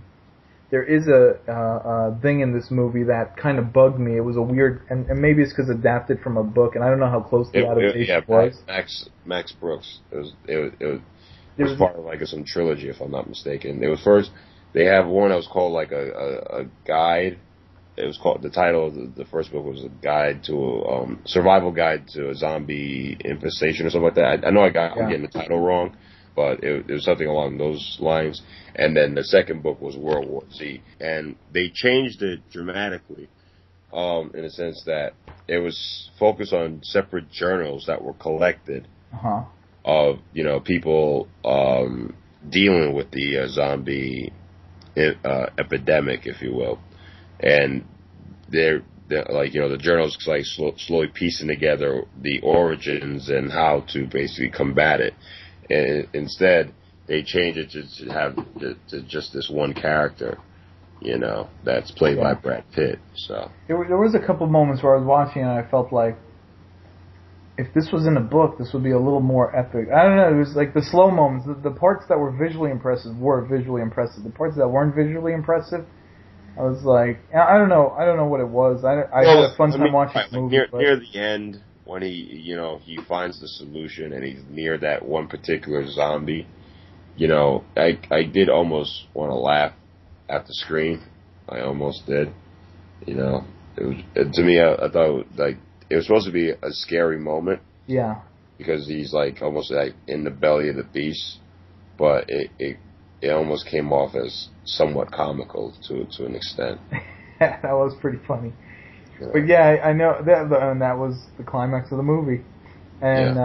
thing in this movie that kind of bugged me. It was a weird, and maybe it's because adapted from a book, and I don't know how close the adaptation was. Max Brooks. It was part of some trilogy, if I'm not mistaken. It was first. They have one that was called a guide. It was called, the title of the first book was a guide to survival guide to a zombie infestation or something like that. I know I'm getting the title wrong, but it was something along those lines. And then the second book was World War Z, and they changed it dramatically, in a sense that it was focused on separate journals that were collected of people dealing with the zombie epidemic, if you will, and the journalists like slowly piecing together the origins and how to basically combat it. And instead, they change it to have to just this one character, that's played by Brad Pitt. So there was a couple moments where I was watching and I felt like, if this was in a book, this would be a little more epic. I don't know. It was like the slow moments, the parts that were visually impressive were visually impressive. The parts that weren't visually impressive, I was like, I don't know what it was. I had a fun time watching the movie. Near the end, when he finds the solution and he's near that one particular zombie, I did almost want to laugh at the screen. I almost did. It was, to me, I thought like it was supposed to be a scary moment. Yeah. Because he's like almost like in the belly of the beast, but it almost came off as somewhat comical to an extent. That was pretty funny. Yeah. But yeah, I know that was the climax of the movie. And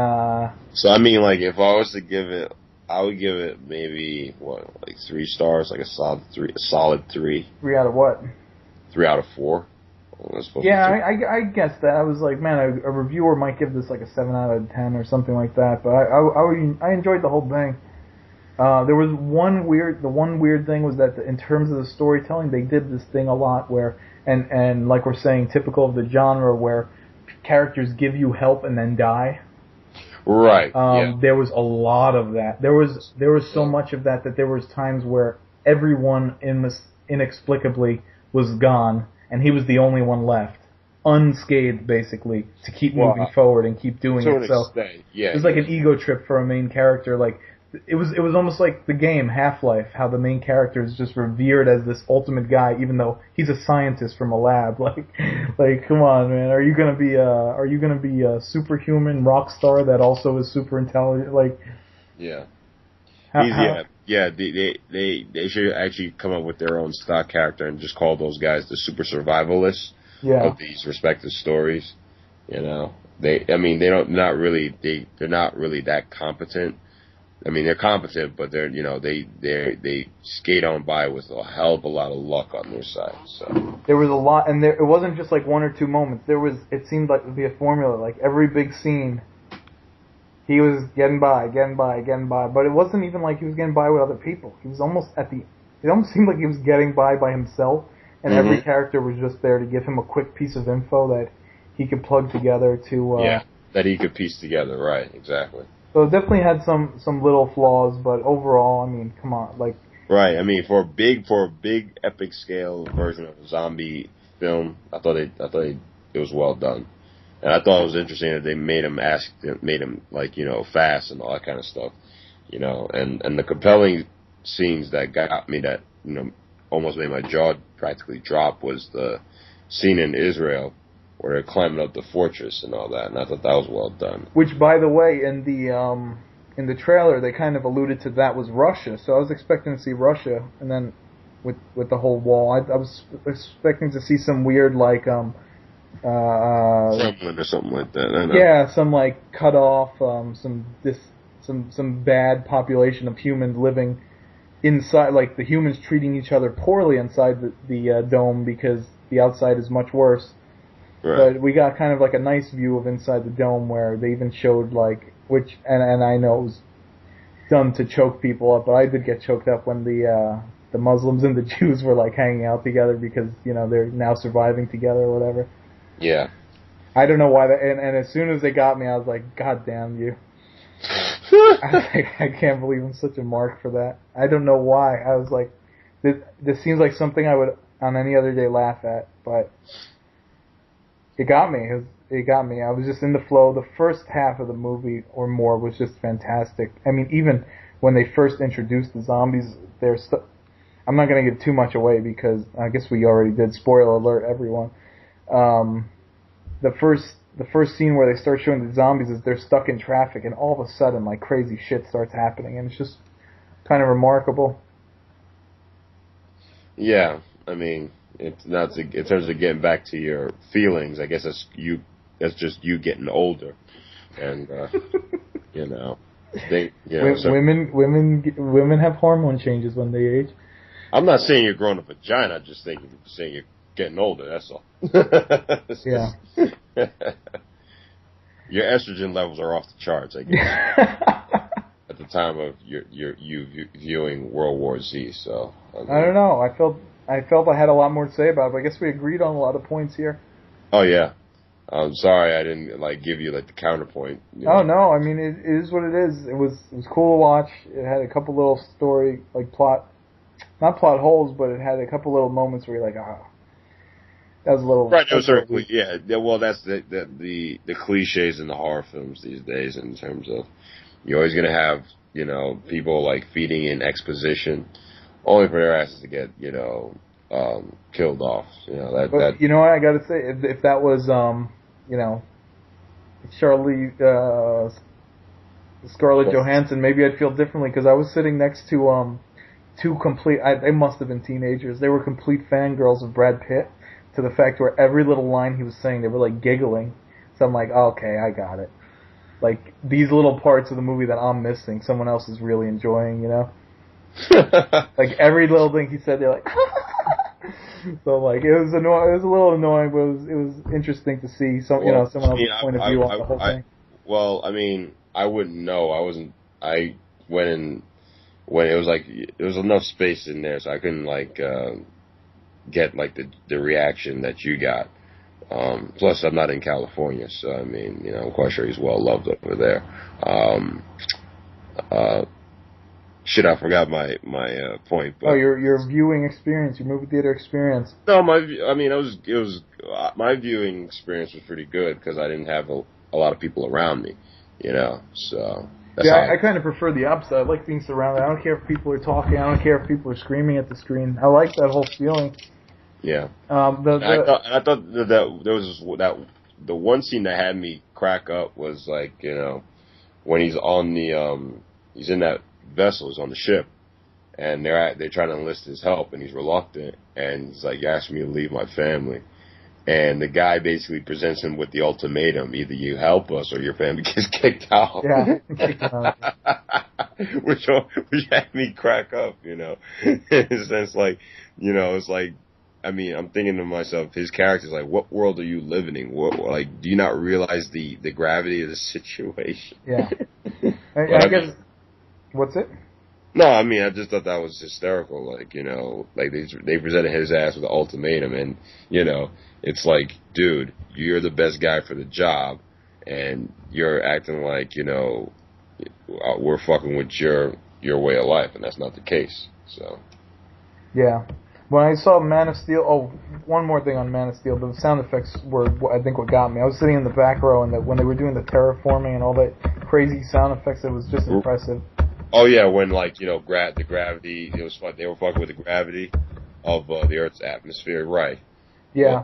so I mean, like if I was to give it, I would give it maybe 3 stars, like a solid 3. A solid 3. 3 out of what? 3 out of 4. Yeah, I guess that. I was like, man, a reviewer might give this like a 7 out of 10 or something like that. But I enjoyed the whole thing. There was one weird thing was that in terms of the storytelling, they did this thing a lot where, and like we're saying, typical of the genre, where characters give you help and then die. Right. There was a lot of that. There was so much of that there was times where everyone inexplicably was gone, and he was the only one left, unscathed, basically, to keep moving forward and keep doing it. So it was like an ego trip for a main character. Like it was almost like the game Half-Life, how the main character is just revered as this ultimate guy, even though he's a scientist from a lab. Like come on, man, are you gonna be a superhuman rock star that also is super intelligent? Like, yeah. They should actually come up with their own stock character and just call those guys the super survivalists of these respective stories. They're not really that competent. I mean, they're competent, but they skate on by with a hell of a lot of luck on their side. So there was a lot, and it wasn't just like 1 or 2 moments. It seemed like it would be a formula. Like every big scene, he was getting by, but it wasn't even like he was getting by with other people. He was almost it almost seemed like he was getting by himself, and every character was just there to give him a quick piece of info that he could plug together to. That he could piece together, right? Exactly. So it definitely had some little flaws, but overall, I mean, come on, like. Right. I mean, for a big epic scale version of a zombie film, I thought it was well done. And I thought it was interesting that they made him like, fast and all that kind of stuff, and the compelling scenes that got me that, almost made my jaw practically drop was the scene in Israel where they're climbing up the fortress and all that, and I thought that was well done. Which, by the way, in the trailer, they kind of alluded to that was Russia, so I was expecting to see Russia, and then with the whole wall, I was expecting to see some weird, like, Kremlin or something like that. I know. Yeah, some like cut off, some bad population of humans living inside, like the humans treating each other poorly inside the dome because the outside is much worse. Right. But we got kind of like a nice view of inside the dome where they even showed like and I know it was done to choke people up, but I did get choked up when the Muslims and the Jews were like hanging out together because they're now surviving together or whatever. Yeah. I don't know why that, and as soon as they got me, I was like, God damn you. I can't believe I'm such a mark for that. I don't know why. I was like, this seems like something I would on any other day laugh at, but it got me. It got me. I was just in the flow. The first half of the movie or more was just fantastic. I mean, even when they first introduced the zombies, I'm not going to give too much away because I guess we already did. Spoiler alert, everyone. The first scene where they start showing the zombies is they're stuck in traffic, and all of a sudden, like, crazy shit starts happening, and it's just kind of remarkable. Yeah, I mean, it's not in terms of getting back to your feelings. I guess that's just you getting older, and women have hormone changes when they age. I'm not saying you're growing a vagina. I'm just saying you're getting older. That's all. Yeah. Your estrogen levels are off the charts, I guess. At the time of you viewing World War Z, so I don't know. I felt I had a lot more to say about it, but I guess we agreed on a lot of points here. Oh yeah, I'm sorry I didn't like give you like the counterpoint. Oh no, I mean it is what it is. It was cool to watch. It had a couple little story like not plot holes, but it had a couple little moments where you're like, that was a little Right, no, certainly, yeah. Well, that's the cliches in the horror films these days. In terms of you're always gonna have people like feeding in exposition, only for their asses to get killed off. But you know what I got to say? If that was Scarlett Johansson, maybe I'd feel differently because I was sitting next to two complete. They must have been teenagers. They were complete fangirls of Brad Pitt to the fact where every little line he was saying, they were like giggling. So I'm like, okay, I got it. Like these little parts of the movie that I'm missing, someone else is really enjoying. Like every little thing he said, they're like. So like it was annoying. It was a little annoying, but it was interesting to see someone else's point of view on the whole thing. Well, I mean, I wouldn't know. I wasn't. I went in when it was like there was enough space in there, so I couldn't like get like the reaction that you got. Plus, I'm not in California, so I mean, I'm quite sure he's well loved over there. Shit, I forgot my point. But your viewing experience, your movie theater experience. No, it was my viewing experience was pretty good because I didn't have a lot of people around me, So that's I kind of prefer the opposite. I like being surrounded. I don't care if people are talking. I don't care if people are screaming at the screen. I like that whole feeling. Yeah. I thought that there was the one scene that had me crack up was like when he's on he's in that vessel, he's on the ship, and they're trying to enlist his help, and he's reluctant, and he's like, "You asked me to leave my family," and the guy basically presents him with the ultimatum: either you help us or your family gets kicked out. Yeah, which had me crack up, in a sense, like, it's like. I mean, I'm thinking to myself, his character's like, what world are you living in? Do you not realize the gravity of the situation? Yeah. I guess, what's it? No, I mean, I just thought that was hysterical. Like, like they presented his ass with an ultimatum, and, it's like, dude, you're the best guy for the job, and you're acting like, we're fucking with your way of life, and that's not the case, so. Yeah. When I saw Man of Steel, one more thing on Man of Steel, the sound effects were, I think, what got me. I was sitting in the back row, and when they were doing the terraforming and all that crazy sound effects, it was just impressive. Oh yeah, when like the gravity, it was fun. They were fucking with the gravity of the Earth's atmosphere, right? Yeah.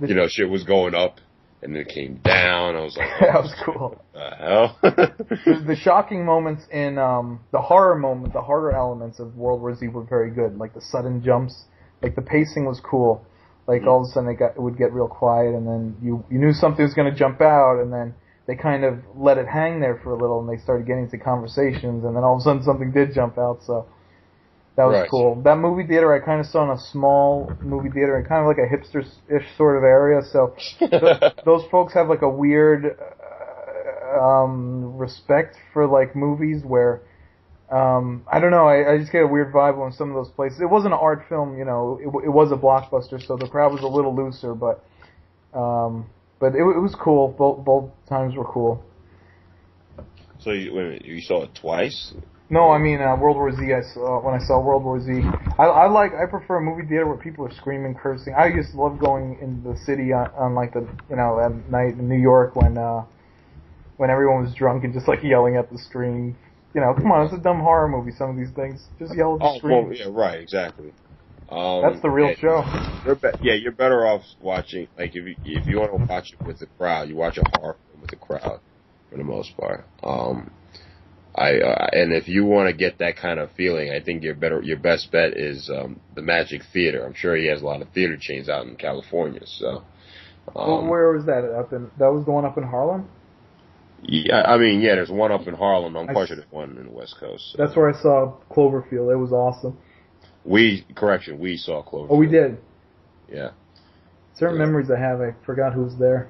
Well, shit was going up, and then it came down. I was like, that was cool. What the hell? The shocking moments in the horror elements of World War Z were very good. Like the sudden jumps. Like the pacing was cool. Like all of a sudden it would get real quiet, and then you knew something was going to jump out, and then they kind of let it hang there for a little, and they started getting into conversations, and then all of a sudden something did jump out. So that was cool. That movie theater I kind of saw in a small movie theater, in kind of like a hipster-ish sort of area. So those folks have like a weird respect for like movies where. I don't know. I just get a weird vibe on some of those places. It wasn't an art film, It was a blockbuster, so the crowd was a little looser, but it was cool. Both times were cool. So you saw it twice? No, I mean World War Z. When I saw World War Z, I prefer a movie theater where people are screaming, cursing. I used to love going in the city on like the at night in New York when everyone was drunk and just like yelling at the screen. Come on, it's a dumb horror movie, some of these things. Just yell at the screen. Well, yeah, right, exactly. That's the real show. You're better off watching, like, if you want to watch it with the crowd, you watch a horror film with the crowd, for the most part. And if you want to get that kind of feeling, I think your best bet is the Magic Theater. I'm sure he has a lot of theater chains out in California, so. Where was that? That was the one up in Harlem? Yeah, I mean, there's one up in Harlem. I'm quite sure there's one in the West Coast. So. That's where I saw Cloverfield. It was awesome. We saw Cloverfield. Oh, we did? Yeah. Certain Yeah. memories I have, I forgot who's there.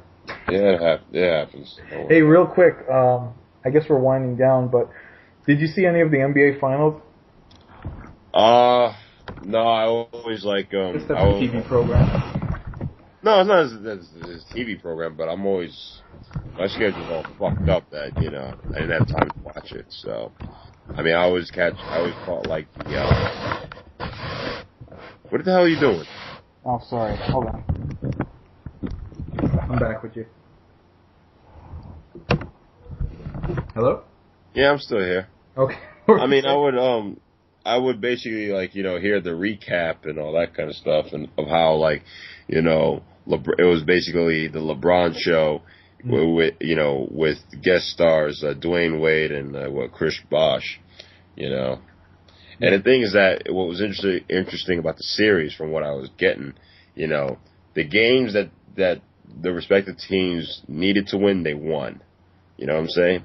Yeah, it happens. Don't Hey, worry about real quick, I guess we're winding down, but did you see any of the NBA finals? it. No, I always like Just as a TV program. No, it's not as a TV program, but I'm always my schedule's all fucked up that I didn't have time to watch it. So, I mean, I always caught like the. What the hell are you doing? Oh, sorry. Hold on. I'm back with you. Hello? Yeah, I'm still here. Okay. I mean, I would basically like hear the recap and all that kind of stuff, and of how like it was basically the LeBron show with guest stars Dwayne Wade and Chris Bosh, And the thing is that what was interesting about the series, from what I was getting, the games that the respective teams needed to win, they won. You know what I'm saying?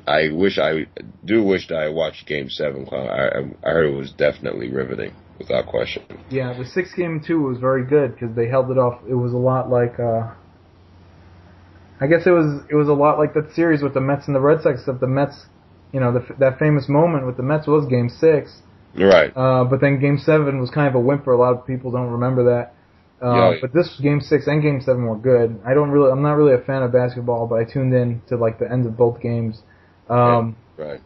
I do wish that I watched Game 7. I heard it was definitely riveting, without question. Yeah, the 6-game 2 was very good because they held it off. It was a lot like, I guess it was a lot like that series with the Mets and the Red Sox. Except the Mets, that famous moment with the Mets was Game 6. Right. But then Game 7 was kind of a whimper. A lot of people don't remember that. But this Game 6 and Game 7 were good. I'm not really a fan of basketball, but I tuned in to like the end of both games. Right.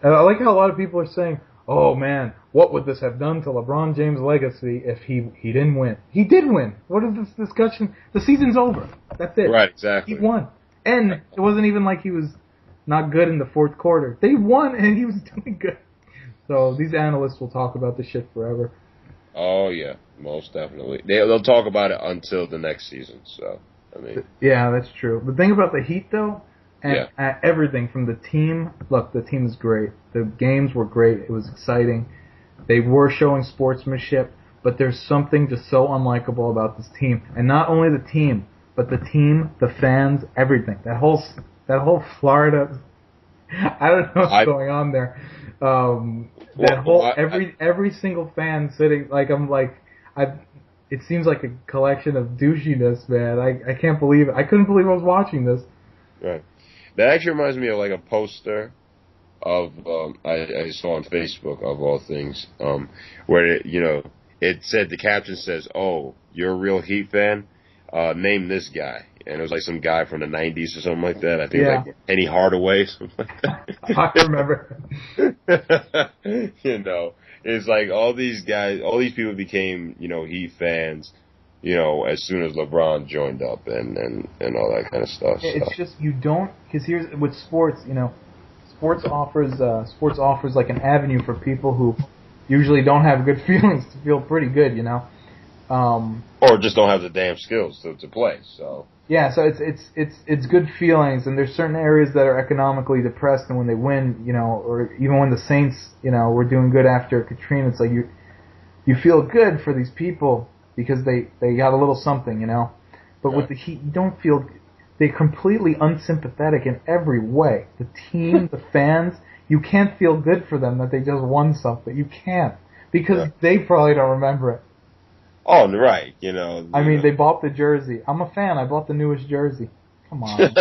I like how a lot of people are saying, "Oh man, what would this have done to LeBron James' legacy if he didn't win?" He did win. What is this discussion? The season's over. That's it. Right. Exactly. He won, and it wasn't even like he was not good in the fourth quarter. They won, and he was doing good. So these analysts will talk about this shit forever. Oh yeah, most definitely. They'll talk about it until the next season. So I mean, yeah, that's true. The thing about the Heat, though, and everything from the team. Look, the team is great. The games were great. It was exciting. They were showing sportsmanship, but there's something just so unlikable about this team, and not only the team, but the team, the fans, everything. That whole Florida. I don't know what's going on there. Every single fan sitting it seems like a collection of douchiness, man. I can't believe it. I couldn't believe I was watching this. Right. That actually reminds me of like a poster of I saw on Facebook, of all things, where it said, the caption says, "Oh, you're a real Heat fan? Name this guy." And it was like some guy from the 90s or something like that. I think it was like Penny Hardaway, something like that. I remember. It's like all these people became, Heat fans, as soon as LeBron joined up and all that kind of stuff. It's just, because here's, with sports, sports offers like an avenue for people who usually don't have good feelings to feel pretty good, or just don't have the damn skills to play, so. Yeah, so it's good feelings, and there's certain areas that are economically depressed, and when they win, or even when the Saints, were doing good after Katrina, it's like you feel good for these people because they got a little something, But with the Heat, you don't feel. They're completely unsympathetic in every way. The team, the fans, you can't feel good for them that they just won something. You can't, because they probably don't remember it. Oh, right, I mean, they bought the jersey. I'm a fan. I bought the newest jersey. Come on.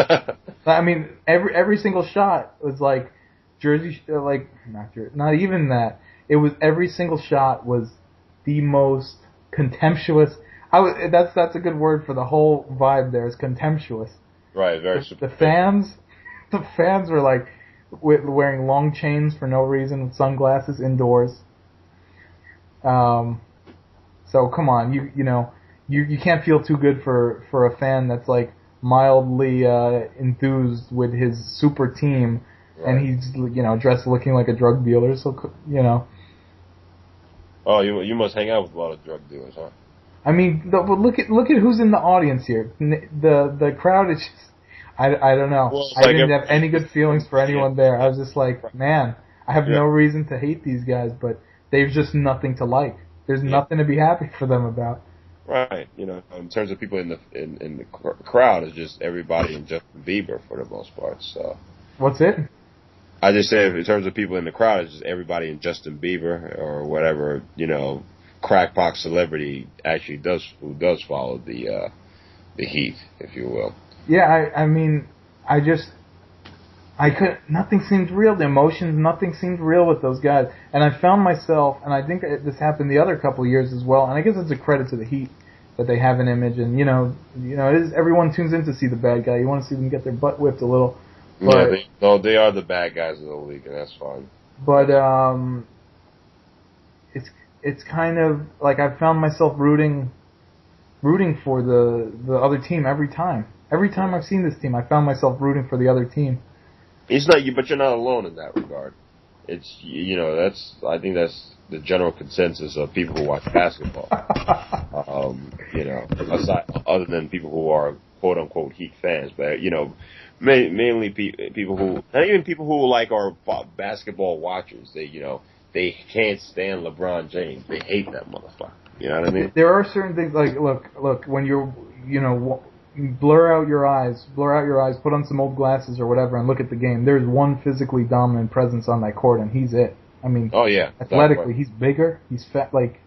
I mean, every single shot was like jersey, not even that. It was every single shot was the most contemptuous. That's a good word for the whole vibe. There is contemptuous. Right, very. The fans were like wearing long chains for no reason with sunglasses indoors. So come on, you can't feel too good for a fan that's like mildly enthused with his super team, and he's dressed looking like a drug dealer. So Oh, you must hang out with a lot of drug dealers, huh? I mean, look at who's in the audience here. The crowd is just, I don't know. Well, I didn't have any good feelings for anyone there. I was just like, man, I have no reason to hate these guys, but there's just nothing to like. There's nothing to be happy for them about. Right. In terms of people in the crowd, it's just everybody and Justin Bieber for the most part. So. What's it? I just say in terms of people in the crowd, it's just everybody and Justin Bieber or whatever, crackpot celebrity actually does follow the Heat, if you will. Yeah, I mean, nothing seemed real. The emotions, nothing seemed real with those guys. And I found myself, and I think this happened the other couple of years as well, and I guess it's a credit to the Heat that they have an image, and everyone tunes in to see the bad guy. You want to see them get their butt whipped a little. But, yeah, they are the bad guys of the league, and that's fine. But it's kind of like I've found myself rooting for the other team every time. Every time I've seen this team, I found myself rooting for the other team. It's not you, but you're not alone in that regard. It's I think that's the general consensus of people who watch basketball. Aside other than people who are quote unquote Heat fans, but mainly people who not even people who like are basketball watchers. They can't stand LeBron James. They hate that motherfucker. You know what I mean? There are certain things like look when you're blur out your eyes, put on some old glasses or whatever, and look at the game. There's one physically dominant presence on that court, and he's it. I mean, oh yeah, athletically, he's bigger, he's fat. Like,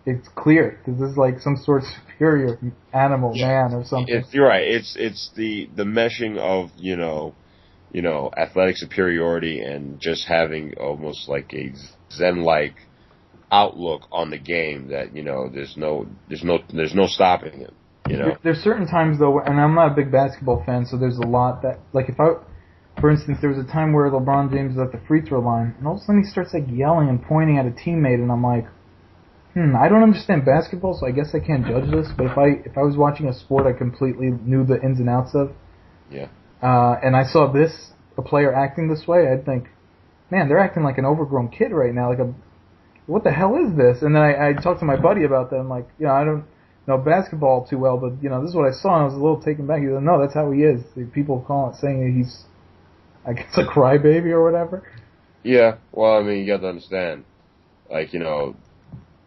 it's clear because this is like some sort of superior animal, man, or something. You're right. It's the meshing of athletic superiority and just having almost like a zen-like outlook on the game that there's no stopping it. There's certain times though, and I'm not a big basketball fan, so there's a lot that, like, for instance, there was a time where LeBron James was at the free throw line, and all of a sudden he starts like yelling and pointing at a teammate, and I'm like, I don't understand basketball, so I guess I can't judge this. But if I was watching a sport I completely knew the ins and outs of, and I saw a player acting this way, I'd think, man, they're acting like an overgrown kid right now, what the hell is this? And then I talked to my buddy about that. I'm like, I don't know basketball too well, but this is what I saw, and I was a little taken back. He said, no, that's how he is. People saying that he's, I guess, a crybaby or whatever. Yeah, well, I mean, you got to understand,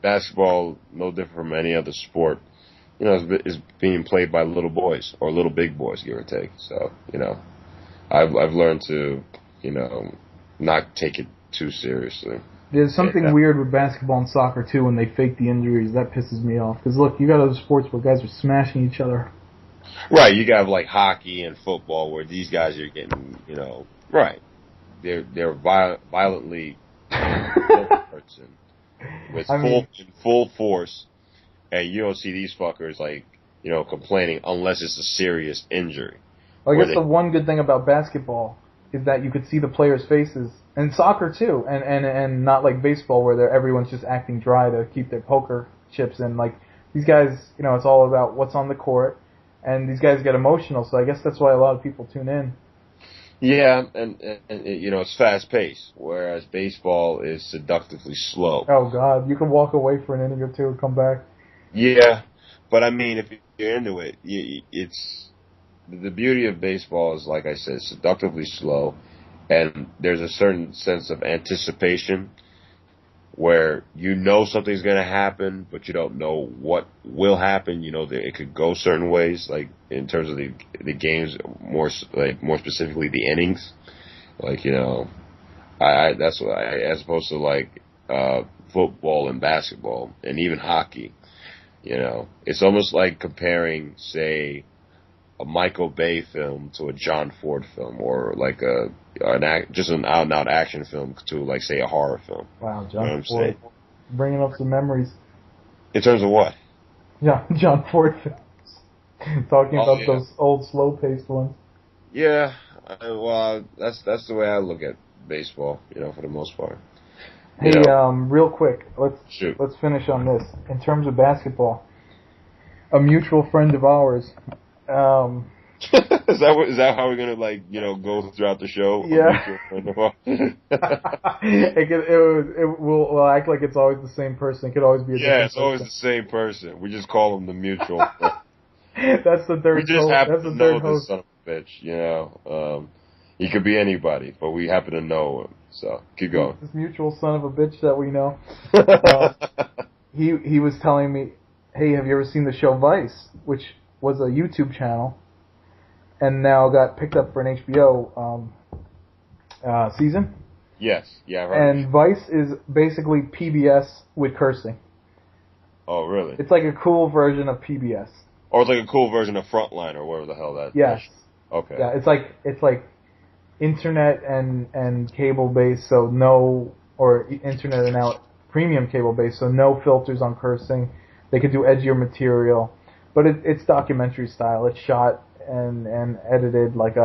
basketball, no different from any other sport, is being played by little boys or little big boys, give or take. So, I've learned to, not take it too seriously. There's something weird with basketball and soccer, too, when they fake the injuries. That pisses me off. Because, look, you got other sports where guys are smashing each other. Right, you got, like, hockey and football where these guys are getting, right. They're violently hurting with full force, and you don't see these fuckers, complaining unless it's a serious injury. Well, I guess the one good thing about basketball is that you could see the players' faces. And soccer too, and not like baseball where everyone's just acting dry to keep their poker chips in. Like, these guys, it's all about what's on the court, and these guys get emotional. So I guess that's why a lot of people tune in. Yeah, and it's fast paced, whereas baseball is seductively slow. Oh God, you can walk away for an inning or two and come back. Yeah, but I mean, if you're into it, it's the beauty of baseball is, like I said, seductively slow. And there's a certain sense of anticipation where something's going to happen, but you don't know what will happen. It could go certain ways, like in terms of the games, more specifically the innings. That's what as opposed to football and basketball and even hockey. It's almost like comparing, say, a Michael Bay film to a John Ford film, or like just an out-and-out action film to, like, say, a horror film. Wow, John Ford. Bringing up some memories. In terms of what? Yeah, John Ford films. Talking about those old, slow-paced ones. Yeah, well, that's the way I look at baseball, for the most part. Hey, real quick, let's finish on this. In terms of basketball, a mutual friend of ours. Is that how we're gonna go throughout the show? Yeah. We'll act like it's always the same person. It could always be a different it's always the same person. We just call him the mutual friend. That's the third. We just happen to know host. This son of a bitch. He could be anybody, but we happen to know him. So keep going. This mutual son of a bitch that we know. He was telling me, hey, have you ever seen the show Vice, which was a YouTube channel, and now got picked up for an HBO season? Yes, yeah, right. And Vice is basically PBS with cursing. Oh, really? It's like a cool version of PBS. Or it's like a cool version of Frontline or whatever the hell that. Yes. Okay. Yeah, it's like internet and cable based, so no, or internet and now premium cable based, so no filters on cursing. They could do edgier material, but it's documentary style. It's shot and edited like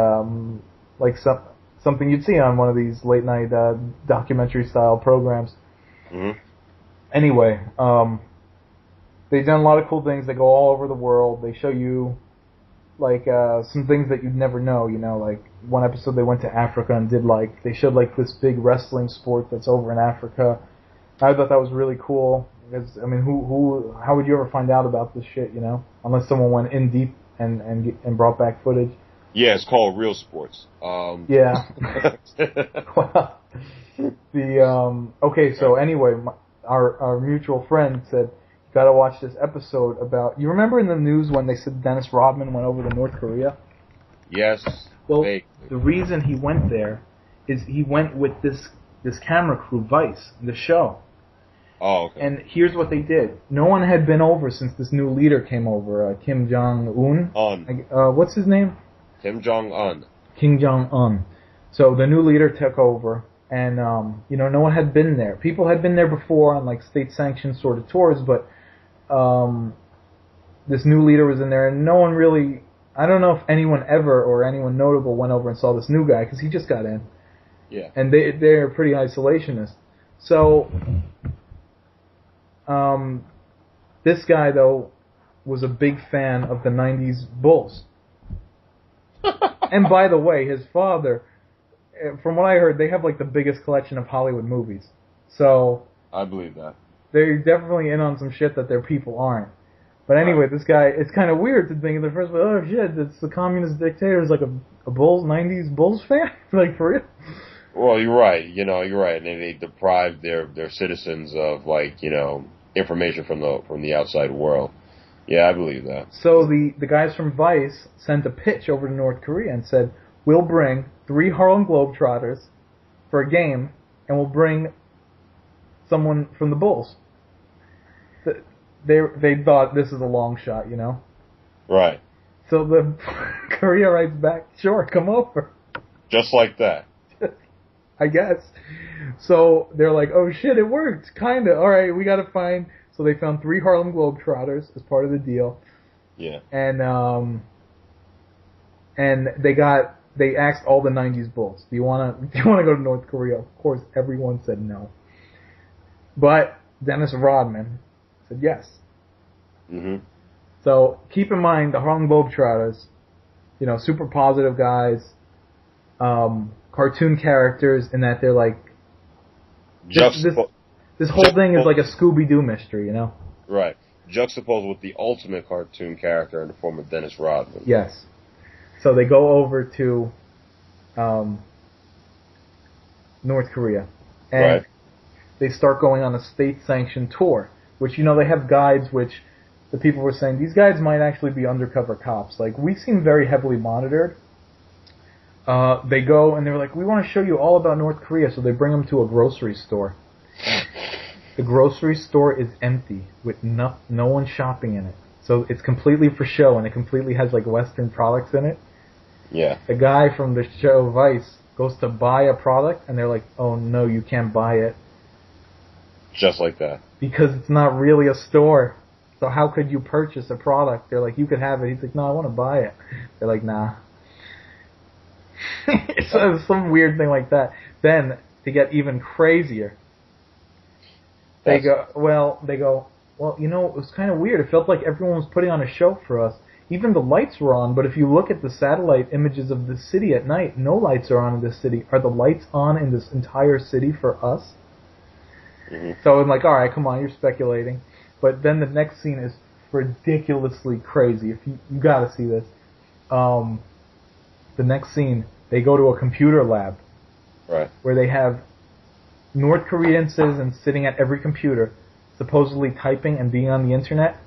something you'd see on one of these late night documentary style programs. Mm-hmm. Anyway, they've done a lot of cool things. They go all over the world. They show you like some things that you'd never know. You know, like one episode they went to Africa and they showed like this big wrestling sport that's over in Africa. I thought that was really cool because I mean, how would you ever find out about this shit? You know, unless someone went in deep and brought back footage. Yeah, it's called Real Sports. Yeah. Well, okay. So anyway, our mutual friend said, "You got to watch this episode about." You remember in the news when they said Dennis Rodman went over to North Korea? Yes. Well, the reason he went there is he went with this camera crew, Vice, the show. Oh, okay. And here's what they did. No one had been over since this new leader came over, Kim Jong-un. What's his name? Kim Jong-un. Kim Jong-un. So the new leader took over, and no one had been there. People had been there before on like state-sanctioned sort of tours, but this new leader was in there, and no one really. I don't know if anyone ever or anyone notable went over and saw this new guy because he just got in. Yeah. And they're pretty isolationist. So this guy though was a big fan of the '90s Bulls. And by the way, his father, from what I heard, they have like the biggest collection of Hollywood movies. So I believe that. They're definitely in on some shit that their people aren't. But anyway, this guy, it's kind of weird to think in the first place, oh shit, it's the communist dictator is like a Bulls, '90s Bulls fan? Like, for real? Well, you're right. You're right. And they deprive their citizens of information from the outside world. Yeah, I believe that. So the guys from Vice sent a pitch over to North Korea and said, we'll bring 3 Harlem Globetrotters for a game, and we'll bring someone from the Bulls. They thought this is a long shot, Right. So the Korea writes back, sure, come over. Just like that. I guess. So they're like, oh shit, it worked, kinda. All right, we gotta find. So they found 3 Harlem Globetrotters as part of the deal. Yeah. And they asked all the '90s Bulls, do you wanna go to North Korea? Of course, everyone said no. But Dennis Rodman said yes. Mhm. So keep in mind the Harlem Globetrotters, super positive guys, cartoon characters in that they're like this whole thing is like a Scooby-Doo mystery, Right. Juxtaposed with the ultimate cartoon character in the form of Dennis Rodman. Yes. So they go over to North Korea, and they start going on a state-sanctioned tour, which, they have guides which the people were saying, these guys might actually be undercover cops. Like, we seem very heavily monitored. They go, and they're like, we want to show you all about North Korea, so they bring them to a grocery store. The grocery store is empty, with no one shopping in it. So it's completely for show, and it completely has, like, Western products in it. Yeah. The guy from the show Vice goes to buy a product, and they're like, oh, no, you can't buy it. Just like that. Because it's not really a store. So how could you purchase a product? They're like, you could have it. He's like, no, I want to buy it. They're like, nah. So some weird thing like that. Then, to get even crazier, they go, it was kind of weird. It felt like everyone was putting on a show for us. Even the lights were on, but if you look at the satellite images of the city at night, no lights are on in this city. Are the lights on in this entire city for us? Mm-hmm. So I'm like, all right, come on, you're speculating. But then the next scene is ridiculously crazy. If you gotta see this. The next scene, they go to a computer lab. Right. Where they have North Korean citizens sitting at every computer, supposedly typing and being on the internet.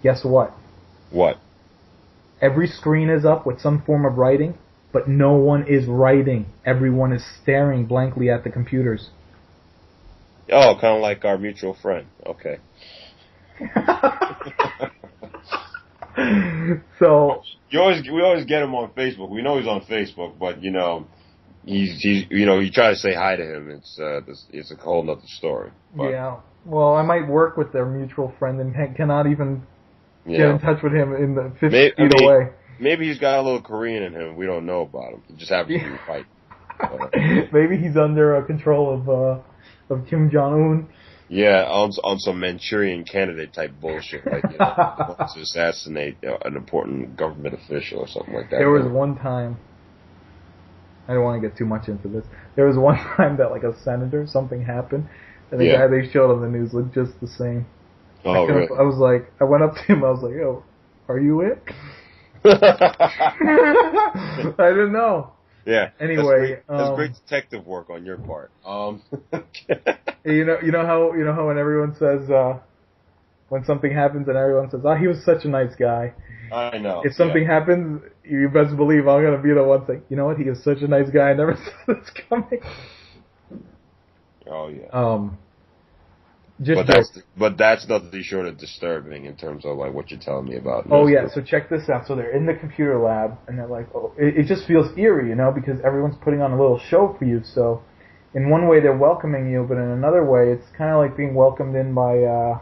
Guess what? What? Every screen is up with some form of writing, but no one is writing. Everyone is staring blankly at the computers. Oh, kind of like our mutual friend. Okay. So We always get him on Facebook. We know he's on Facebook, but he's you try to say hi to him. It's a whole nother story. But, yeah, well, I might work with their mutual friend and cannot even get in touch with him in the 50 feet away. Maybe he's got a little Korean in him. We don't know about him. He just happens to be white. Maybe he's under control of Kim Jong Un. Yeah, on some Manchurian candidate type bullshit, right? Wants to assassinate an important government official or something like that. There was one time. I don't want to get too much into this. There was one time that like a senator, something happened, and the guy they showed on the news looked just the same. Oh, really? I was like, I went up to him. I was like, "Yo, are you it?" I didn't know. Yeah. Anyway, that's great detective work on your part. you know how when everyone says when something happens and everyone says, "Oh, he was such a nice guy." I know. If something happens, you best believe I'm gonna be the one saying, "You know what? He is such a nice guy. I never saw this coming." Oh yeah. But that's nothing short of disturbing in terms of like what you're telling me about. Oh yeah, so check this out. So they're in the computer lab and they're like, oh, it just feels eerie, because everyone's putting on a little show for you. So in one way they're welcoming you, but in another way it's kind of like being welcomed in by a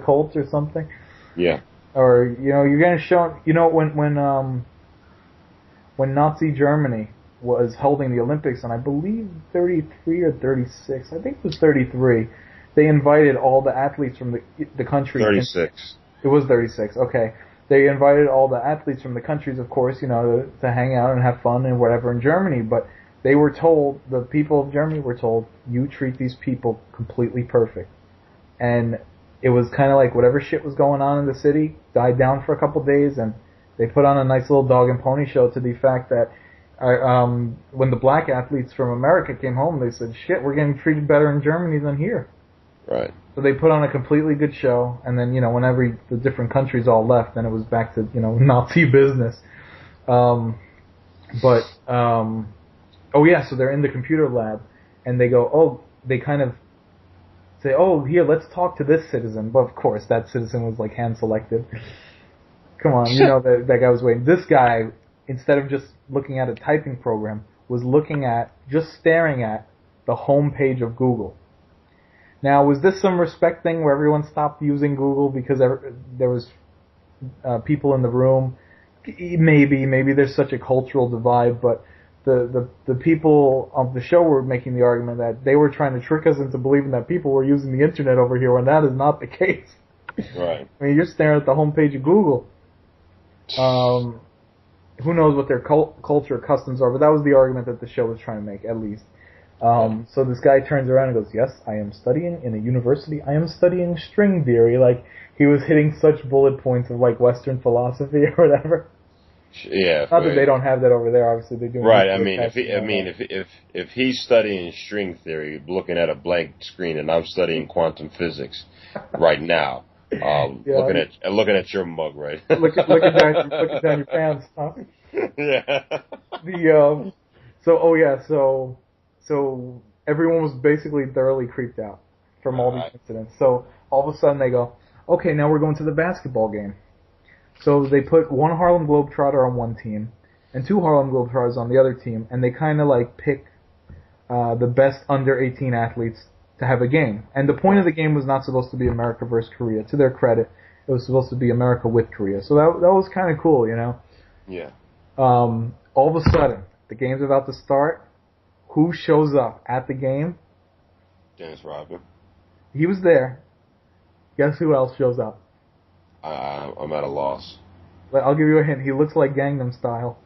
cult or something. Yeah. Or you're getting shown. When Nazi Germany was holding the Olympics, and I believe 33 or 36, I think it was 33. They invited all the athletes from the country. 36. It was 36. Okay. They invited all the athletes from the countries, of course, to hang out and have fun and whatever in Germany. But they were told, the people of Germany were told, you treat these people completely perfect. And it was kind of like whatever shit was going on in the city died down for a couple days, and they put on a nice little dog and pony show to the fact that when the black athletes from America came home, they said, shit, we're getting treated better in Germany than here. Right. So they put on a completely good show, and then, whenever the different countries all left, then it was back to, Nazi business. Oh yeah, so they're in the computer lab, and they kind of say, oh, here, let's talk to this citizen. But of course, that citizen was like hand-selected. Come on, that guy was waiting. This guy, instead of just looking at a typing program, was staring at the home page of Google. Now, was this some respect thing where everyone stopped using Google because there was people in the room? Maybe there's such a cultural divide, but the people of the show were making the argument that they were trying to trick us into believing that people were using the internet over here when that is not the case. Right. I mean, you're staring at the homepage of Google. Who knows what their culture customs are, but that was the argument that the show was trying to make, at least. So this guy turns around and goes, yes, I am studying in a university. I am studying string theory. Like, he was hitting such bullet points of, like, Western philosophy or whatever. Yeah. Not that they don't have that over there. Obviously, they do. Right. If he's studying string theory, looking at a blank screen, and I'm studying quantum physics right now, looking at your mug, right? looking down your pants, huh? Yeah. So everyone was basically thoroughly creeped out from all these incidents. So all of a sudden they go, okay, now we're going to the basketball game. So they put one Harlem Globetrotter on one team and two Harlem Globetrotters on the other team, and they kind of like pick the best under 18 athletes to have a game. And the point of the game was not supposed to be America versus Korea. To their credit, it was supposed to be America with Korea. So that was kind of cool, Yeah. All of a sudden, the game's about to start. Who shows up at the game? Dennis Rodman. He was there. Guess who else shows up? I'm at a loss. I'll give you a hint. He looks like Gangnam Style.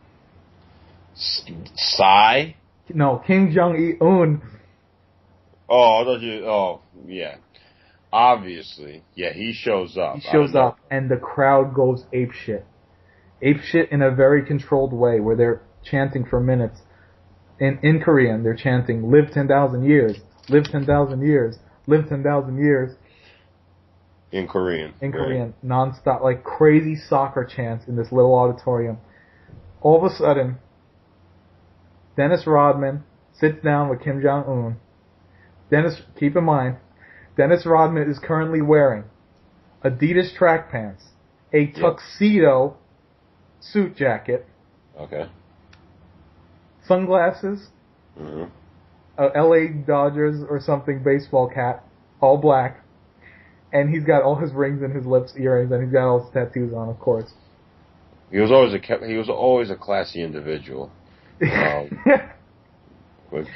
Psy? No, Kim Jong-un. Oh, I thought you... Oh, yeah. Obviously. Yeah, he shows up. He shows up, and the crowd goes apeshit. Apeshit in a very controlled way, where they're chanting for minutes. In Korean, they're chanting, live 10,000 years, live 10,000 years, live 10,000 years. In Korean. In Korean, non-stop, like crazy soccer chants in this little auditorium. All of a sudden, Dennis Rodman sits down with Kim Jong-un. Keep in mind, Dennis Rodman is currently wearing Adidas track pants, a tuxedo suit jacket, Okay. sunglasses, Mm-hmm. a LA Dodgers or something baseball cap, all black, and he's got all his rings and his lips, earrings, and he's got all his tattoos on, of course. He was always a classy individual. But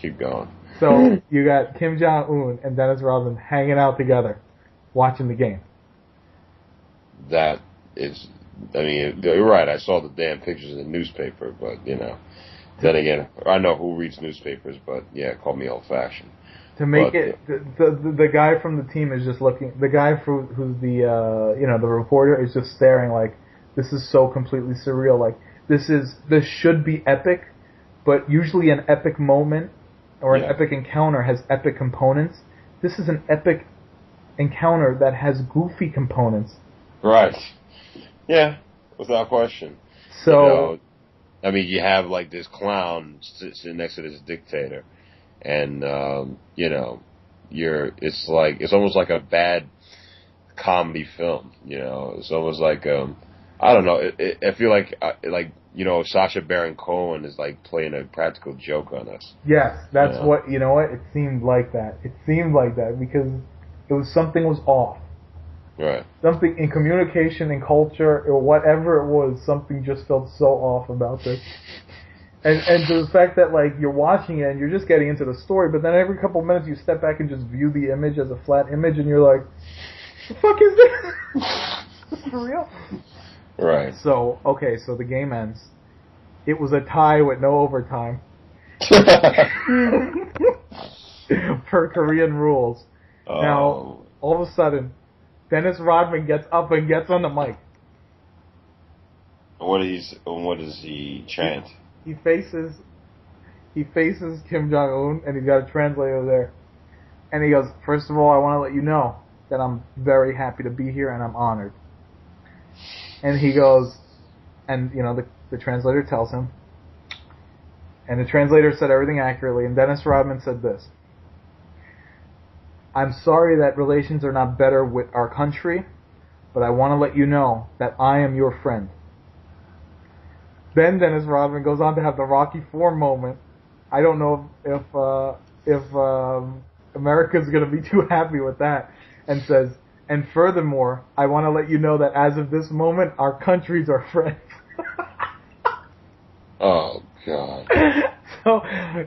keep going. So you got Kim Jong-un and Dennis Rodman hanging out together, watching the game. That is, I mean, you're right. I saw the damn pictures in the newspaper, but then again, I know who reads newspapers, but yeah, call me old-fashioned. To make it, the guy from the team is just looking. The guy who's the reporter is just staring like, this is so completely surreal. Like this should be epic, but usually an epic moment or an epic encounter has epic components. This is an epic encounter that has goofy components. Right. Yeah, without question. So, I mean, you have like this clown sitting next to this dictator, and it's almost like a bad comedy film. It's almost like I don't know. I feel like Sacha Baron Cohen is like playing a practical joke on us. Yes, that's what it seemed like that. It seemed like that because something was off. Right. Something in communication and culture or whatever it was, something just felt so off about this. And to the fact that like you're watching it and you're just getting into the story, but then every couple of minutes you step back and just view the image as a flat image and you're like, the fuck is this? Is this for real? Right. So the game ends. It was a tie with no overtime. Per Korean rules. Oh. Now, all of a sudden, Dennis Rodman gets up and gets on the mic. What does he chant? He faces Kim Jong-un, and he's got a translator there. And he goes, first of all, I want to let you know that I'm very happy to be here and I'm honored. And he goes, and the translator tells him, and the translator said everything accurately, and Dennis Rodman said this: I'm sorry that relations are not better with our country, but I want to let you know that I am your friend. Then Dennis Rodman goes on to have the Rocky IV moment. I don't know if America's going to be too happy with that, and says, and furthermore, I want to let you know that as of this moment, our countries are friends. Oh, God. So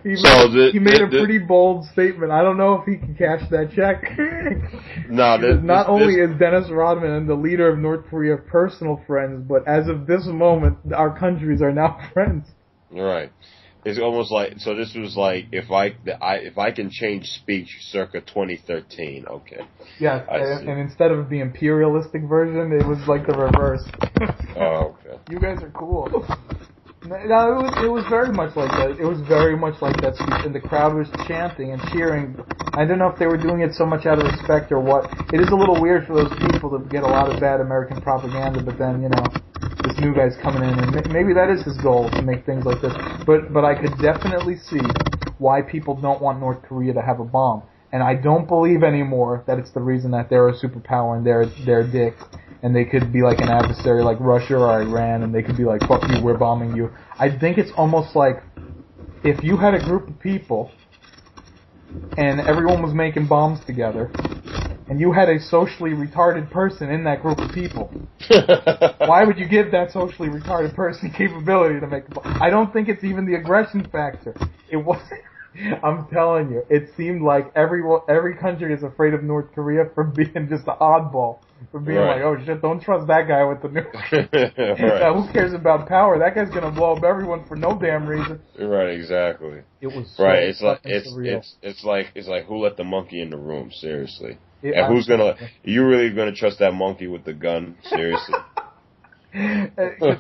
he made a pretty bold statement. I don't know if he can cash that check. Not only is Dennis Rodman and the leader of North Korea personal friends, but as of this moment, our countries are now friends. Right. It's almost like, so this was like, if I can change speech circa 2013, okay. Yeah, and instead of the imperialistic version, it was like the reverse. Oh, okay. You guys are cool. No, it was very much like that. It was very much like that speech, and the crowd was chanting and cheering. I don't know if they were doing it so much out of respect or what. It is a little weird for those people to get a lot of bad American propaganda, but then, this new guy's coming in, and maybe that is his goal, to make things like this. But I could definitely see why people don't want North Korea to have a bomb. And I don't believe anymore that it's the reason that they're a superpower and they're dicks. And they could be like an adversary like Russia or Iran, and they could be like, fuck you, we're bombing you. I think it's almost like if you had a group of people and everyone was making bombs together, and you had a socially retarded person in that group of people, why would you give that socially retarded person capability to make a bomb? I don't think it's even the aggression factor. It wasn't. I'm telling you, it seemed like every country is afraid of North Korea for being just an oddball. For being like, oh shit, don't trust that guy with the nuke. Right. Who cares about power? That guy's gonna blow up everyone for no damn reason. Right, exactly. It was so right. It's like who let the monkey in the room? Seriously. And who's gonna? You really gonna trust that monkey with the gun? Seriously. Oh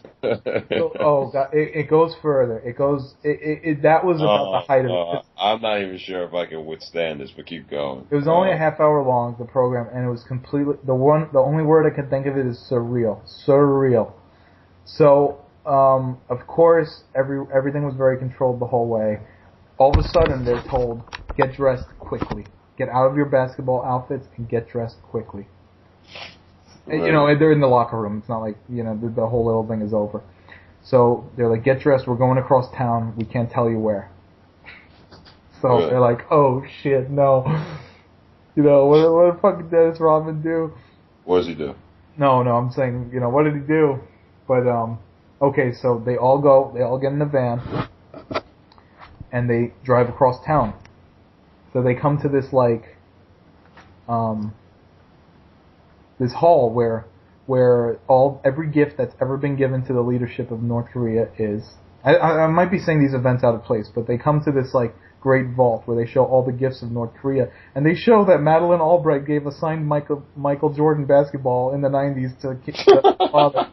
God! It goes further. It goes. That was about the height of it. I'm not even sure if I can withstand this, but keep going. It was only a half hour long, the program, and it was completely the only word I can think of it is surreal. Surreal. So, of course, everything was very controlled the whole way. All of a sudden, they're told, "Get dressed quickly. Get out of your basketball outfits and get dressed quickly." And, you know, they're in the locker room. It's not like, you know, the whole little thing is over. So they're like, get dressed. We're going across town. We can't tell you where. So they're like, oh shit, no. You know, what did fucking Dennis Rodman do? What does he do? No, I'm saying, you know, what did he do? But, okay, so they all get in the van, and they drive across town. So they come to this, like, this hall where every gift that's ever been given to the leadership of North Korea is. I might be saying these events out of place, but they come to this, like, great vault where they show all the gifts of North Korea, and they show that Madeleine Albright gave a signed Michael Jordan basketball in the 90s to her father.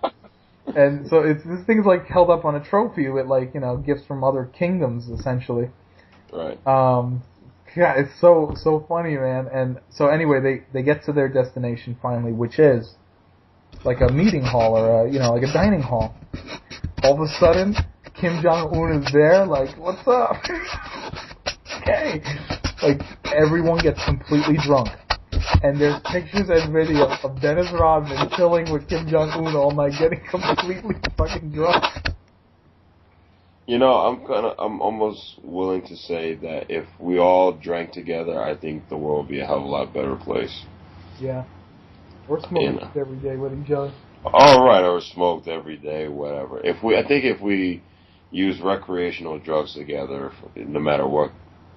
And so this thing's like held up on a trophy with, like, you know, gifts from other kingdoms essentially. Right. Yeah, it's so funny, man. And so anyway, they get to their destination finally, which is like a meeting hall or like a dining hall. All of a sudden, Kim Jong-un is there, like, what's up? Okay. Like, everyone gets completely drunk. And there's pictures and videos of Dennis Rodman chilling with Kim Jong-un all night, getting completely fucking drunk. You know, I'm almost willing to say that if we all drank together, I think the world would be a hell of a lot better place. Yeah. Or smoked every day with each other. All right, or smoked every day, whatever. I think if we use recreational drugs together, no matter what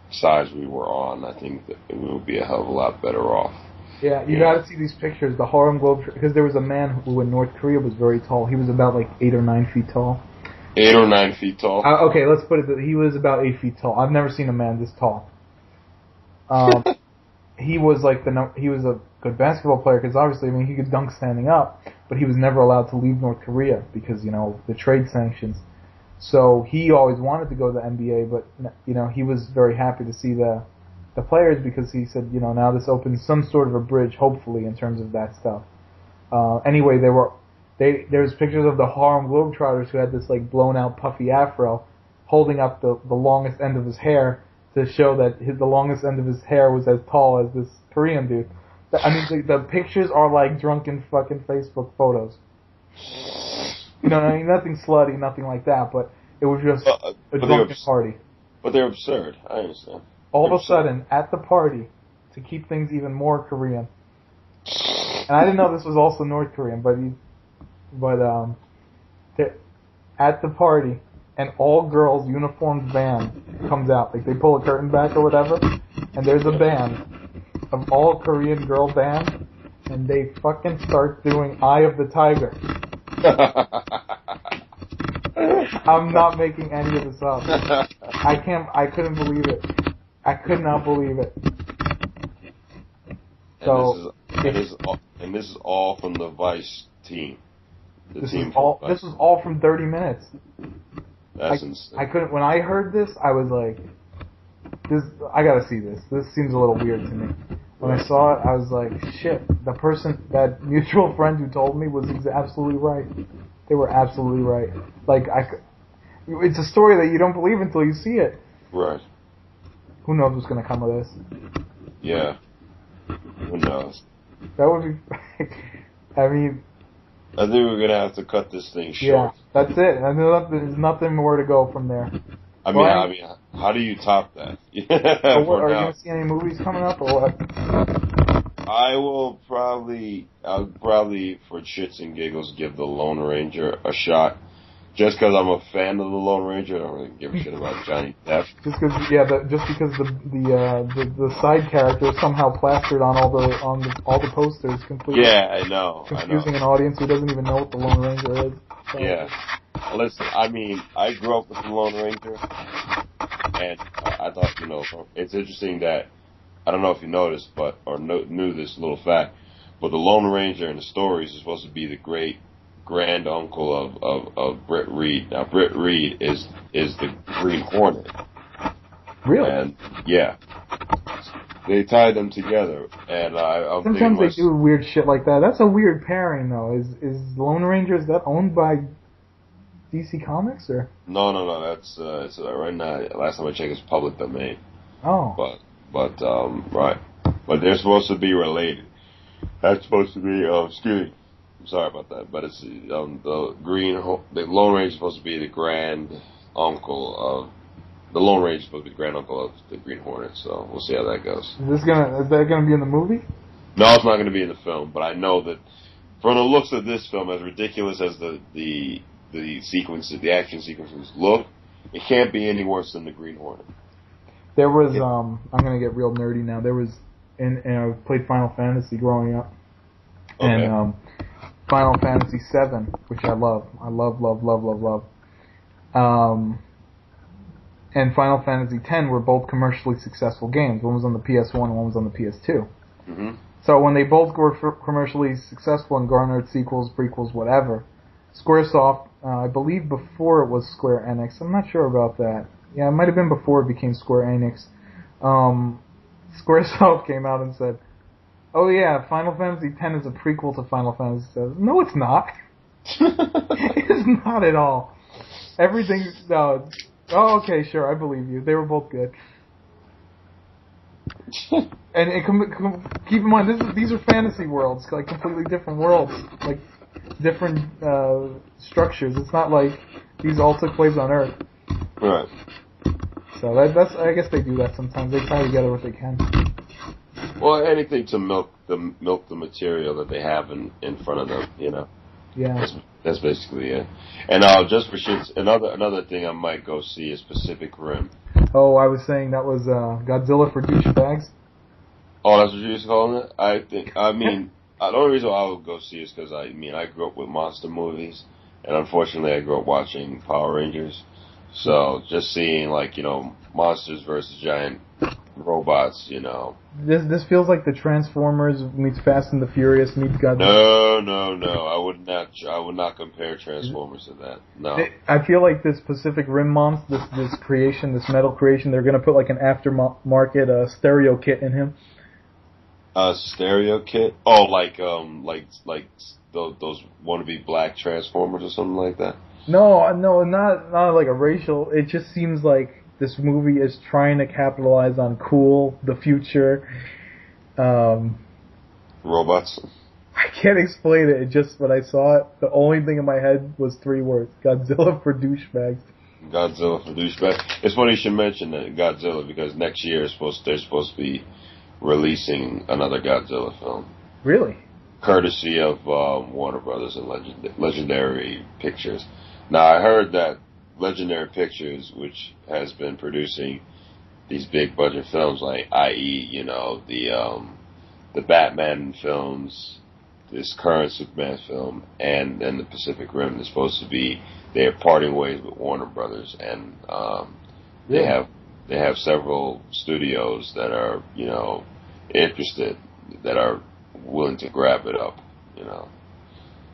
size we were on, I think that we would be a hell of a lot better off. Yeah, you gotta see these pictures. The Harlem Globetrotters, because there was a man who in North Korea was very tall. He was about like 8 or 9 feet tall. 8 or 9 feet tall. Okay, let's put it that he was about 8 feet tall. I've never seen a man this tall. He was like he was a good basketball player because obviously, I mean, he could dunk standing up, but he was never allowed to leave North Korea because, you know, the trade sanctions. So he always wanted to go to the NBA, but, you know, he was very happy to see the players because he said, you know, now this opens some sort of a bridge, hopefully, in terms of that stuff. Anyway, there's pictures of the Harlem Globetrotters who had this, like, blown out puffy afro holding up the longest end of his hair to show that the longest end of his hair was as tall as this Korean dude. I mean, the pictures are like drunken fucking Facebook photos. You know, I mean, nothing slutty, nothing like that, but it was just a drunken party. But they're absurd. I understand. All of a sudden, at the party, to keep things even more Korean, and I didn't know this was also North Korean, at the party, an all-girls uniformed band comes out. Like, they pull a curtain back or whatever, and there's a band of all Korean girl band, and they fucking start doing Eye of the Tiger. I'm not making any of this up. I couldn't believe it. I could not believe it. So, and this is all from the Vice team. This was all from 30 minutes. That's insane. I couldn't. When I heard this, I was like, I gotta see this. This seems a little weird to me. When I saw it, I was like, shit. That mutual friend who told me was absolutely right. They were absolutely right. Like, it's a story that you don't believe until you see it. Right. Who knows what's gonna come of this? Yeah. Who knows? That would be. I mean. I think we're gonna have to cut this thing short. Yeah, that's it. There's nothing more to go from there. I mean, how do you top that? Are you gonna see any movies coming up or what? I'll probably for shits and giggles give the Lone Ranger a shot. Just because I'm a fan of the Lone Ranger, I don't really give a shit about Johnny Depp. Just because the side character is somehow plastered on all the posters completely. Yeah, I know. Confusing an audience who doesn't even know what the Lone Ranger is. So. Yeah. Listen, I mean, I grew up with the Lone Ranger, and I thought, you know, it's interesting that, I don't know if you noticed, knew this little fact, but the Lone Ranger in the stories is supposed to be the great grand uncle of Britt Reed. Now, Britt Reed is the Green Hornet. Really? And, yeah. They tied them together, and I'm sometimes they do weird shit like that. That's a weird pairing, though. Is Lone Ranger, is that owned by DC Comics, or? No. That's right now. Last time I checked, it's public domain. Oh. But right. But they're supposed to be related. That's supposed to be. Excuse me. sorry about that, but it's the Lone Ranger is supposed to be the grand uncle of the Lone Ranger is supposed to be the grand uncle of the Green Hornet. So we'll see how that goes. Is that gonna be in the movie? No, it's not going to be in the film, but I know that from the looks of this film, as ridiculous as the sequences, the action sequences look, it can't be any worse than the Green Hornet. There was I'm gonna get real nerdy now. There was and I played Final Fantasy growing up. Okay. And Final Fantasy VII, which I love. I love. And Final Fantasy X were both commercially successful games. One was on the PS1 and one was on the PS2. Mm-hmm. So when they both were commercially successful and garnered sequels, prequels, whatever, Squaresoft, I believe before it was Square Enix, I'm not sure about that. Yeah, it might have been before it became Square Enix. Squaresoft came out and said, "Oh yeah, Final Fantasy X is a prequel to Final Fantasy VII." No, it's not. It is not at all. Everything. No. Oh, okay, sure, I believe you. They were both good. And keep in mind, these are fantasy worlds, like completely different worlds, like different structures. It's not like these all took place on Earth. Right. So that's I guess they do that sometimes. They tie together what they can. Well, anything to milk the material that they have in front of them, you know. Yeah. That's basically it. And just for shits, another thing I might go see is Pacific Rim. Oh, I was saying that was Godzilla for douchebags. Oh, that's what you was calling it? I mean, the only reason I would go see is because, I grew up with monster movies, and unfortunately I grew up watching Power Rangers. So, just seeing, like, monsters versus giant robots, This feels like the Transformers meets Fast and the Furious meets Godzilla. No. I would not compare Transformers to that. No. I feel like this Pacific Rim monster, this creation, this metal creation, they're going to put like an aftermarket stereo kit in him. A stereo kit? Oh, like those wannabe black Transformers or something like that? No, not like a racial. It just seems like this movie is trying to capitalize on cool, the future. Robots. I can't explain it. It just, when I saw it, the only thing in my head was 3 words: Godzilla for douchebags. Godzilla for douchebags. It's funny you should mention that Godzilla, because next year they're supposed to be releasing another Godzilla film. Really? Courtesy of Warner Brothers and Legendary Pictures. Now, I heard that Legendary Pictures, which has been producing these big budget films, like i.e., the Batman films, this current Superman film, and the Pacific Rim, is supposed to be, they're parting ways with Warner Brothers, and they have several studios that are interested, that are willing to grab it up,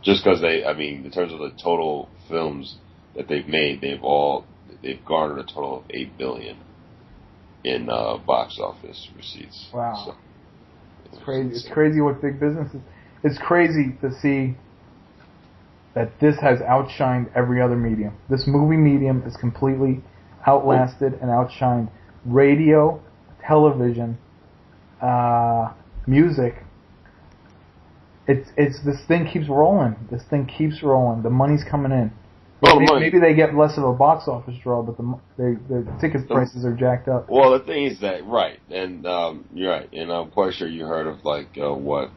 just because in terms of the total films that they've made, they've garnered a total of $8 billion in box office receipts. Wow. So, it's crazy. It's crazy what big business is. It's crazy to see that this has outshined every other medium. This movie medium is completely outlasted and outshined radio, television, music. It's this thing keeps rolling. This thing keeps rolling. The money's coming in. Maybe they get less of a box office draw, but the ticket prices are jacked up. Well, the thing is that, right, and you're right, and I'm quite sure you heard of what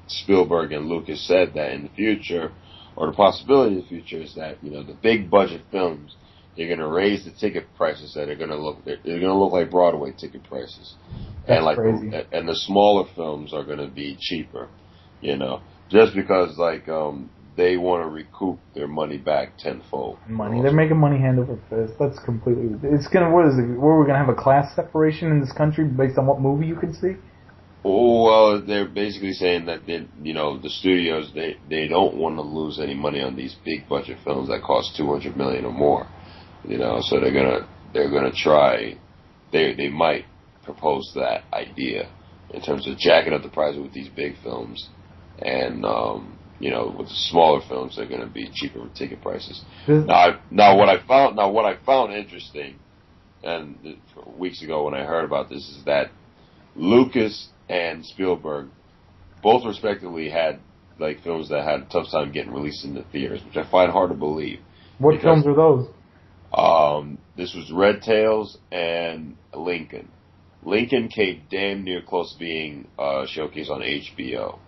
Spielberg and Lucas said, that in the future, or the possibility in the future, is that the big budget films, they're going to raise the ticket prices, that they're going to look like Broadway ticket prices. That's crazy. And the smaller films are going to be cheaper, just because they want to recoup their money back tenfold. They're making money hand over fist. That's completely. It's gonna. What is it? Where we're gonna have a class separation in this country based on what movie you can see? Oh, well, they're basically saying that the studios, they don't want to lose any money on these big budget films that cost $200 million or more. So they're gonna try. They might propose that idea in terms of jacking up the price with these big films, and with the smaller films, they're going to be cheaper with ticket prices. Now what I found interesting, and weeks ago when I heard about this, is that Lucas and Spielberg both respectively had like films that had a tough time getting released in the theaters, which I find hard to believe. What films are those? This was Red Tails and Lincoln. Lincoln came damn near close to being showcased on HBO.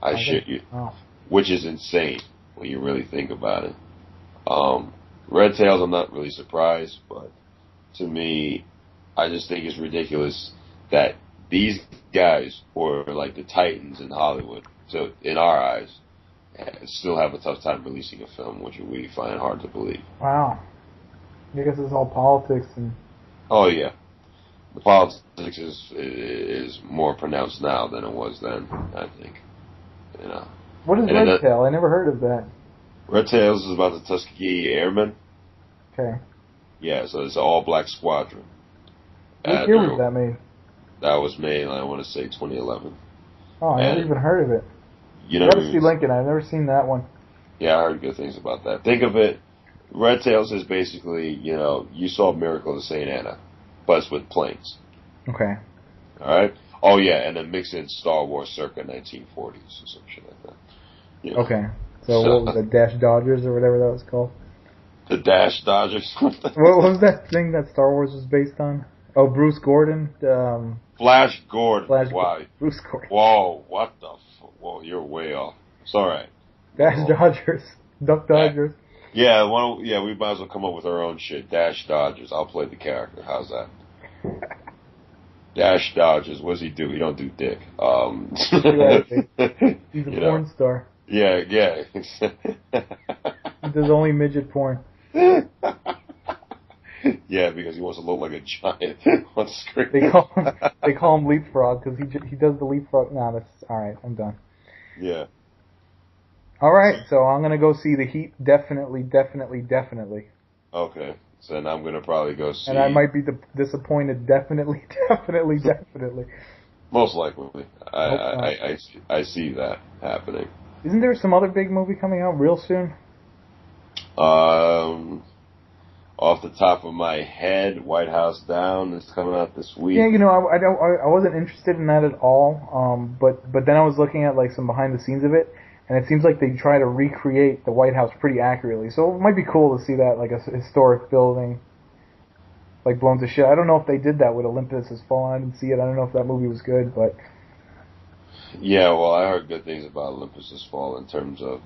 I shit you. Oh. Which is insane when you really think about it. Red Tails, I'm not really surprised, but to me, I just think it's ridiculous that these guys, who are like the titans in Hollywood, so in our eyes, still have a tough time releasing a film, which we find hard to believe. Wow. I guess it's all politics and. Oh yeah, the politics is more pronounced now than it was then. I think, you know. What is Red Tail? I never heard of that. Red Tails is about the Tuskegee Airmen. Okay. Yeah, so it's an all-black squadron. What year was that made? That was made, I want to say, 2011. Oh, I never even heard of it. You gotta see Lincoln. I've never seen that one. Yeah, I heard good things about that. Think of it, Red Tails is basically, you saw Miracle of St. Anna, but it's with planes. Okay. Alright? Oh, yeah, and then mix in Star Wars circa 1940s or some shit like that. You know? Okay. So what was it, Dash Dodgers or whatever that was called? The Dash Dodgers? What was that thing that Star Wars was based on? Oh, Bruce Gordon? Flash Gordon. Wow. Bruce Gordon. Whoa, what the whoa, you're way off. It's alright. Dash Dodgers. Duck Dodgers. Yeah, we might as well come up with our own shit. Dash Dodgers. I'll play the character. How's that? Dash Dodgers. What does he do? He don't do dick. He's a porn star. Yeah. He does only midget porn. Yeah, because he wants to look like a giant on screen. They call him Leapfrog because he does the leapfrog. No, that's all right. I'm done. Yeah. All right, so I'm gonna go see The Heat. Definitely. Okay, so then I'm gonna probably go see. And I might be disappointed. Definitely. Most likely, I see that happening. Isn't there some other big movie coming out real soon? Off the top of my head, White House Down is coming out this week. Yeah, I wasn't interested in that at all. But then I was looking at like some behind the scenes of it, and it seems like they try to recreate the White House pretty accurately. So it might be cool to see that, like a historic building, like blown to shit. I don't know if they did that with Olympus Has Fallen. I didn't see it. I don't know if that movie was good, but. Yeah, well, I heard good things about Olympus Has Fallen in terms of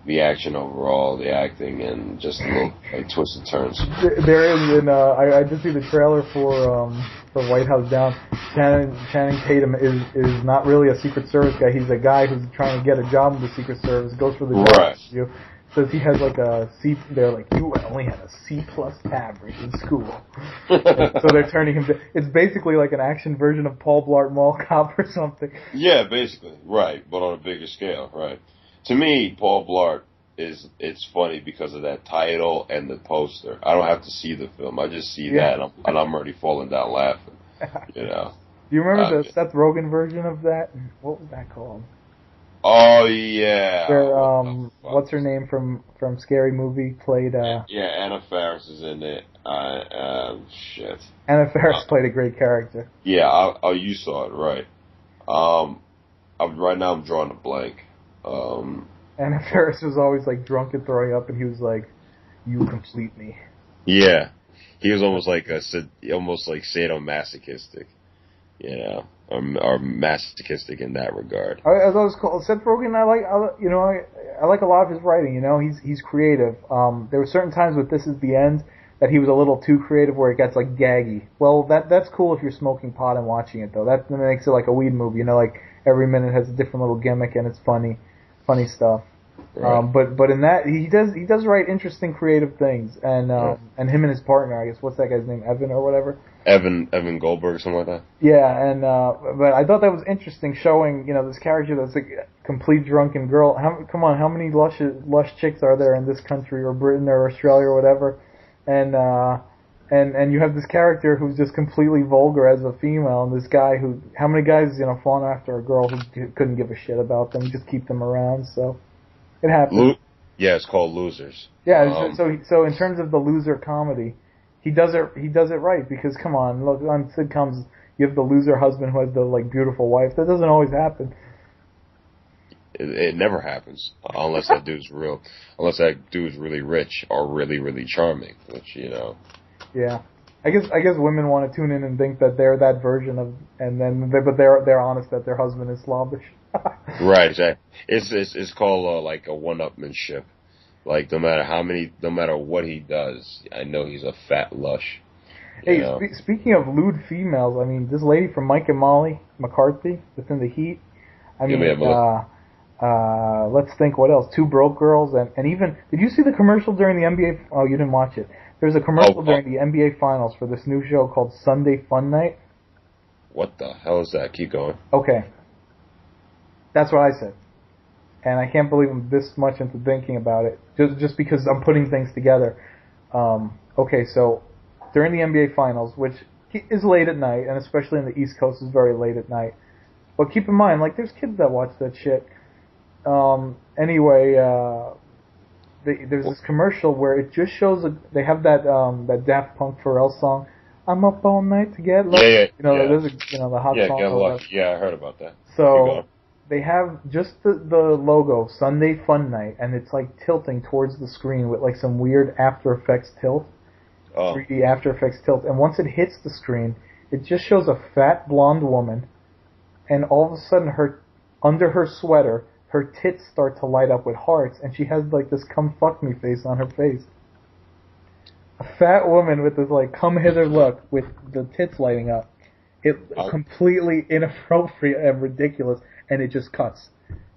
the action overall, the acting, and just the little twists and turns. There is, and I did see the trailer for White House Down. Channing Tatum is not really a Secret Service guy. He's a guy who's trying to get a job in the Secret Service. Goes for the job interview. Says he has like a C. They're like, you only had a C+ average in school. So they're turning him. It's basically like an action version of Paul Blart Mall Cop or something. Yeah, basically, right, but on a bigger scale, right. To me, Paul Blart it's funny because of that title and the poster. I don't have to see the film. I just see that, and I'm already falling down laughing. You know. Do you remember the Seth Rogen version of that? What was that called? Oh yeah. Where what's her name from Scary Movie played? Yeah, Anna Faris is in it. Shit. Anna Faris played a great character. Yeah. You saw it, right? Right now I'm drawing a blank. Anna Faris was always like drunk and throwing up, and he was like, "You complete me." Yeah, he was almost like sadomasochistic, or masochistic in that regard. I thought it was cool. Seth Rogen, I like a lot of his writing. He's creative. There were certain times with This Is the End that he was a little too creative, where it gets like gaggy. Well, that's cool if you're smoking pot and watching it, though. That makes it like a weed movie. Like every minute has a different little gimmick and it's funny stuff. Right. But in that he does write interesting creative things, and him and his partner, I guess, what's that guy's name, Evan or whatever? Evan Goldberg, something like that. Yeah, and but I thought that was interesting, showing this character that's a complete drunken girl. How many lush chicks are there in this country or Britain or Australia or whatever, and you have this character who's just completely vulgar as a female, and this guy how many guys falling after a girl who couldn't give a shit about them, just keep them around. So it happens. Yeah, it's called Losers. Yeah, so in terms of the loser comedy, he does it right, because come on, look, on sitcoms you have the loser husband who has the beautiful wife. That doesn't always happen. It never happens unless that dude's really rich or really, really charming, which, Yeah. I guess women want to tune in and think that they're that version of, and then but they're honest that their husband is slavish. Right, exactly. It's called like a one-upmanship. Like no matter what he does, I know he's a fat lush. You Hey, know. speaking of lewd females, I mean, this lady from Mike and Molly McCarthy that's in the Heat. I Give me a mean, look. let's think what else. Two Broke Girls, and even did you see the commercial during the NBA? Oh, you didn't watch it. There's a commercial Oh, during the NBA Finals for this new show called Sunday Fun Night. what the hell is that? Keep going. Okay, that's what I said, and I can't believe I'm this much into thinking about it. Just because I'm putting things together. Okay, so during the NBA Finals, which is late at night, and especially in the East Coast is very late at night. But keep in mind, like, there's kids that watch that shit. Anyway, there's this commercial where it just shows they have that Daft Punk Pharrell song, "I'm up all night to get lucky." Yeah, Yeah. There's the hot yeah. song. Get lucky. Yeah, I heard about that. Keep So going. they have just the logo Sunday Fun Night, and it's like tilting towards the screen with like some weird After Effects tilt, Oh, 3D After Effects tilt. And once it hits the screen, it just shows a fat blonde woman, and all of a sudden under her sweater, her tits start to light up with hearts, and she has like this "come fuck me" face on her face. A fat woman with this like "come hither" look with the tits lighting up. It completely inappropriate and ridiculous, and it just cuts.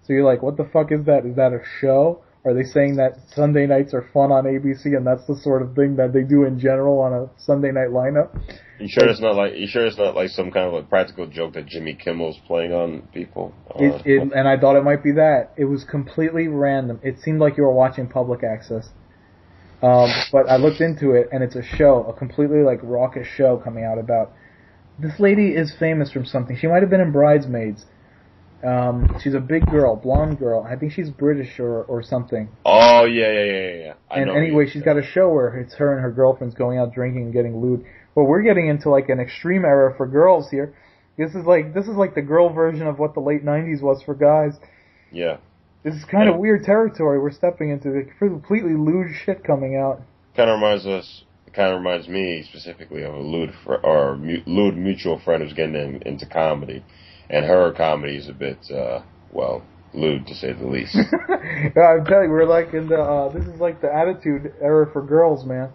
So you're like, what the fuck is that? Is that a show? Are they saying that Sunday nights are fun on ABC, and that's the sort of thing that they do in general on a Sunday night lineup? you sure it's not like some kind of a practical joke that Jimmy Kimmel's playing on people? And I thought it might be that. It was completely random. It seemed like you were watching public access. But I looked into it, and it's a show, a completely like raucous show coming out about. This lady is famous from something. She might have been in Bridesmaids. She's a big girl, blonde girl. I think she's British or something. Oh yeah. And anyway, she's got a show where it's her and her girlfriends going out drinking and getting lewd. But we're getting into like an extreme era for girls here. This is like the girl version of what the late '90s was for guys. Yeah. This is kind of weird territory we're stepping into. Completely lewd shit coming out. Kind of reminds me specifically of a lewd mutual friend who's getting into comedy, and her comedy is a bit lewd to say the least. I'm telling you, we're like in the this is like the attitude era for girls, man.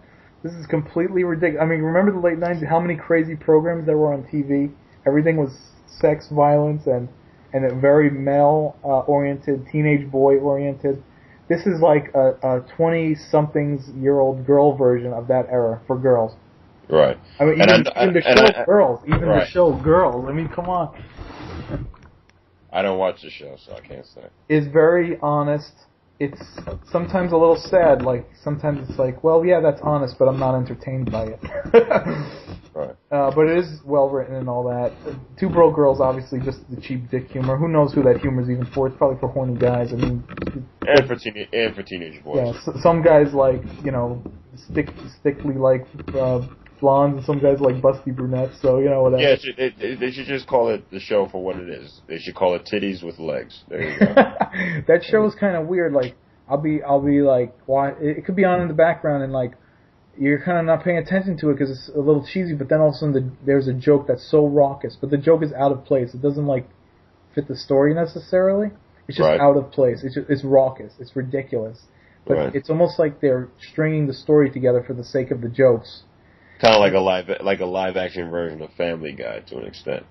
This is completely ridiculous. I mean, remember the late '90s? How many crazy programs there were on TV? Everything was sex, violence, and a very male oriented, teenage boy oriented. This is like a 20-somethings-year-old girl version of that era for girls. Right. I mean, even the show Girls. I mean, come on. I don't watch the show, so I can't say. It's very honest. It's sometimes a little sad. Like, sometimes it's like, well, yeah, that's honest, but I'm not entertained by it. Right. But it is well written and all that. Two Broke Girls, obviously, just the cheap dick humor. Who knows who that humor is even for? It's probably for horny guys. I mean, and for teenage boys. Yeah, some guys like stickly like blondes, and some guys like busty brunettes. So whatever. Yeah, they should just call it the show for what it is. They should call it titties with legs. There you go. That show is kind of weird. Like I'll be like, why? It could be on in the background and like. You're kind of not paying attention to it because it's a little cheesy, but then all of a sudden there's a joke that's so raucous, but the joke is out of place. It doesn't like fit the story necessarily. It's just out of place. It's raucous. It's ridiculous. But it's almost like they're stringing the story together for the sake of the jokes. Kind of like a live action version of Family Guy to an extent.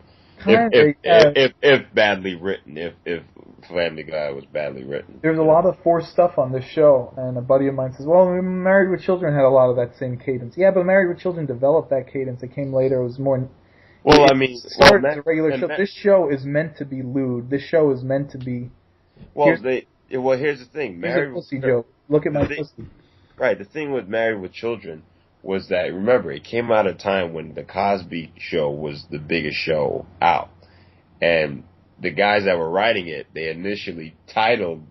If badly written, if Family Guy was badly written. There's a lot of forced stuff on this show, and a buddy of mine says, well, Married with Children had a lot of that same cadence. Yeah, but Married with Children developed that cadence. It came later. It was more... Well, I mean... It started as a regular show. This show is meant to be lewd. This show is meant to be... Well, here's the thing. Here's a pussy joke. Look at my pussy. Right, the thing with Married with Children was that, remember, it came out at a time when The Cosby Show was the biggest show out. And the guys that were writing it, they initially titled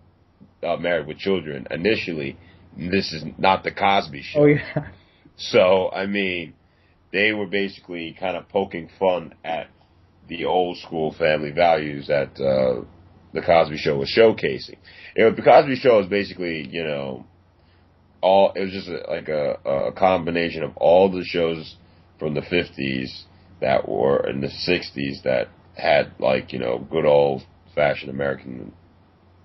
Married with Children, this is not The Cosby Show. Oh, yeah. So, I mean, they were basically kind of poking fun at the old school family values that the Cosby Show was showcasing. The Cosby Show is basically, all, it was just like a combination of all the shows from the 50s that were in the 60s that had, like, good old fashioned American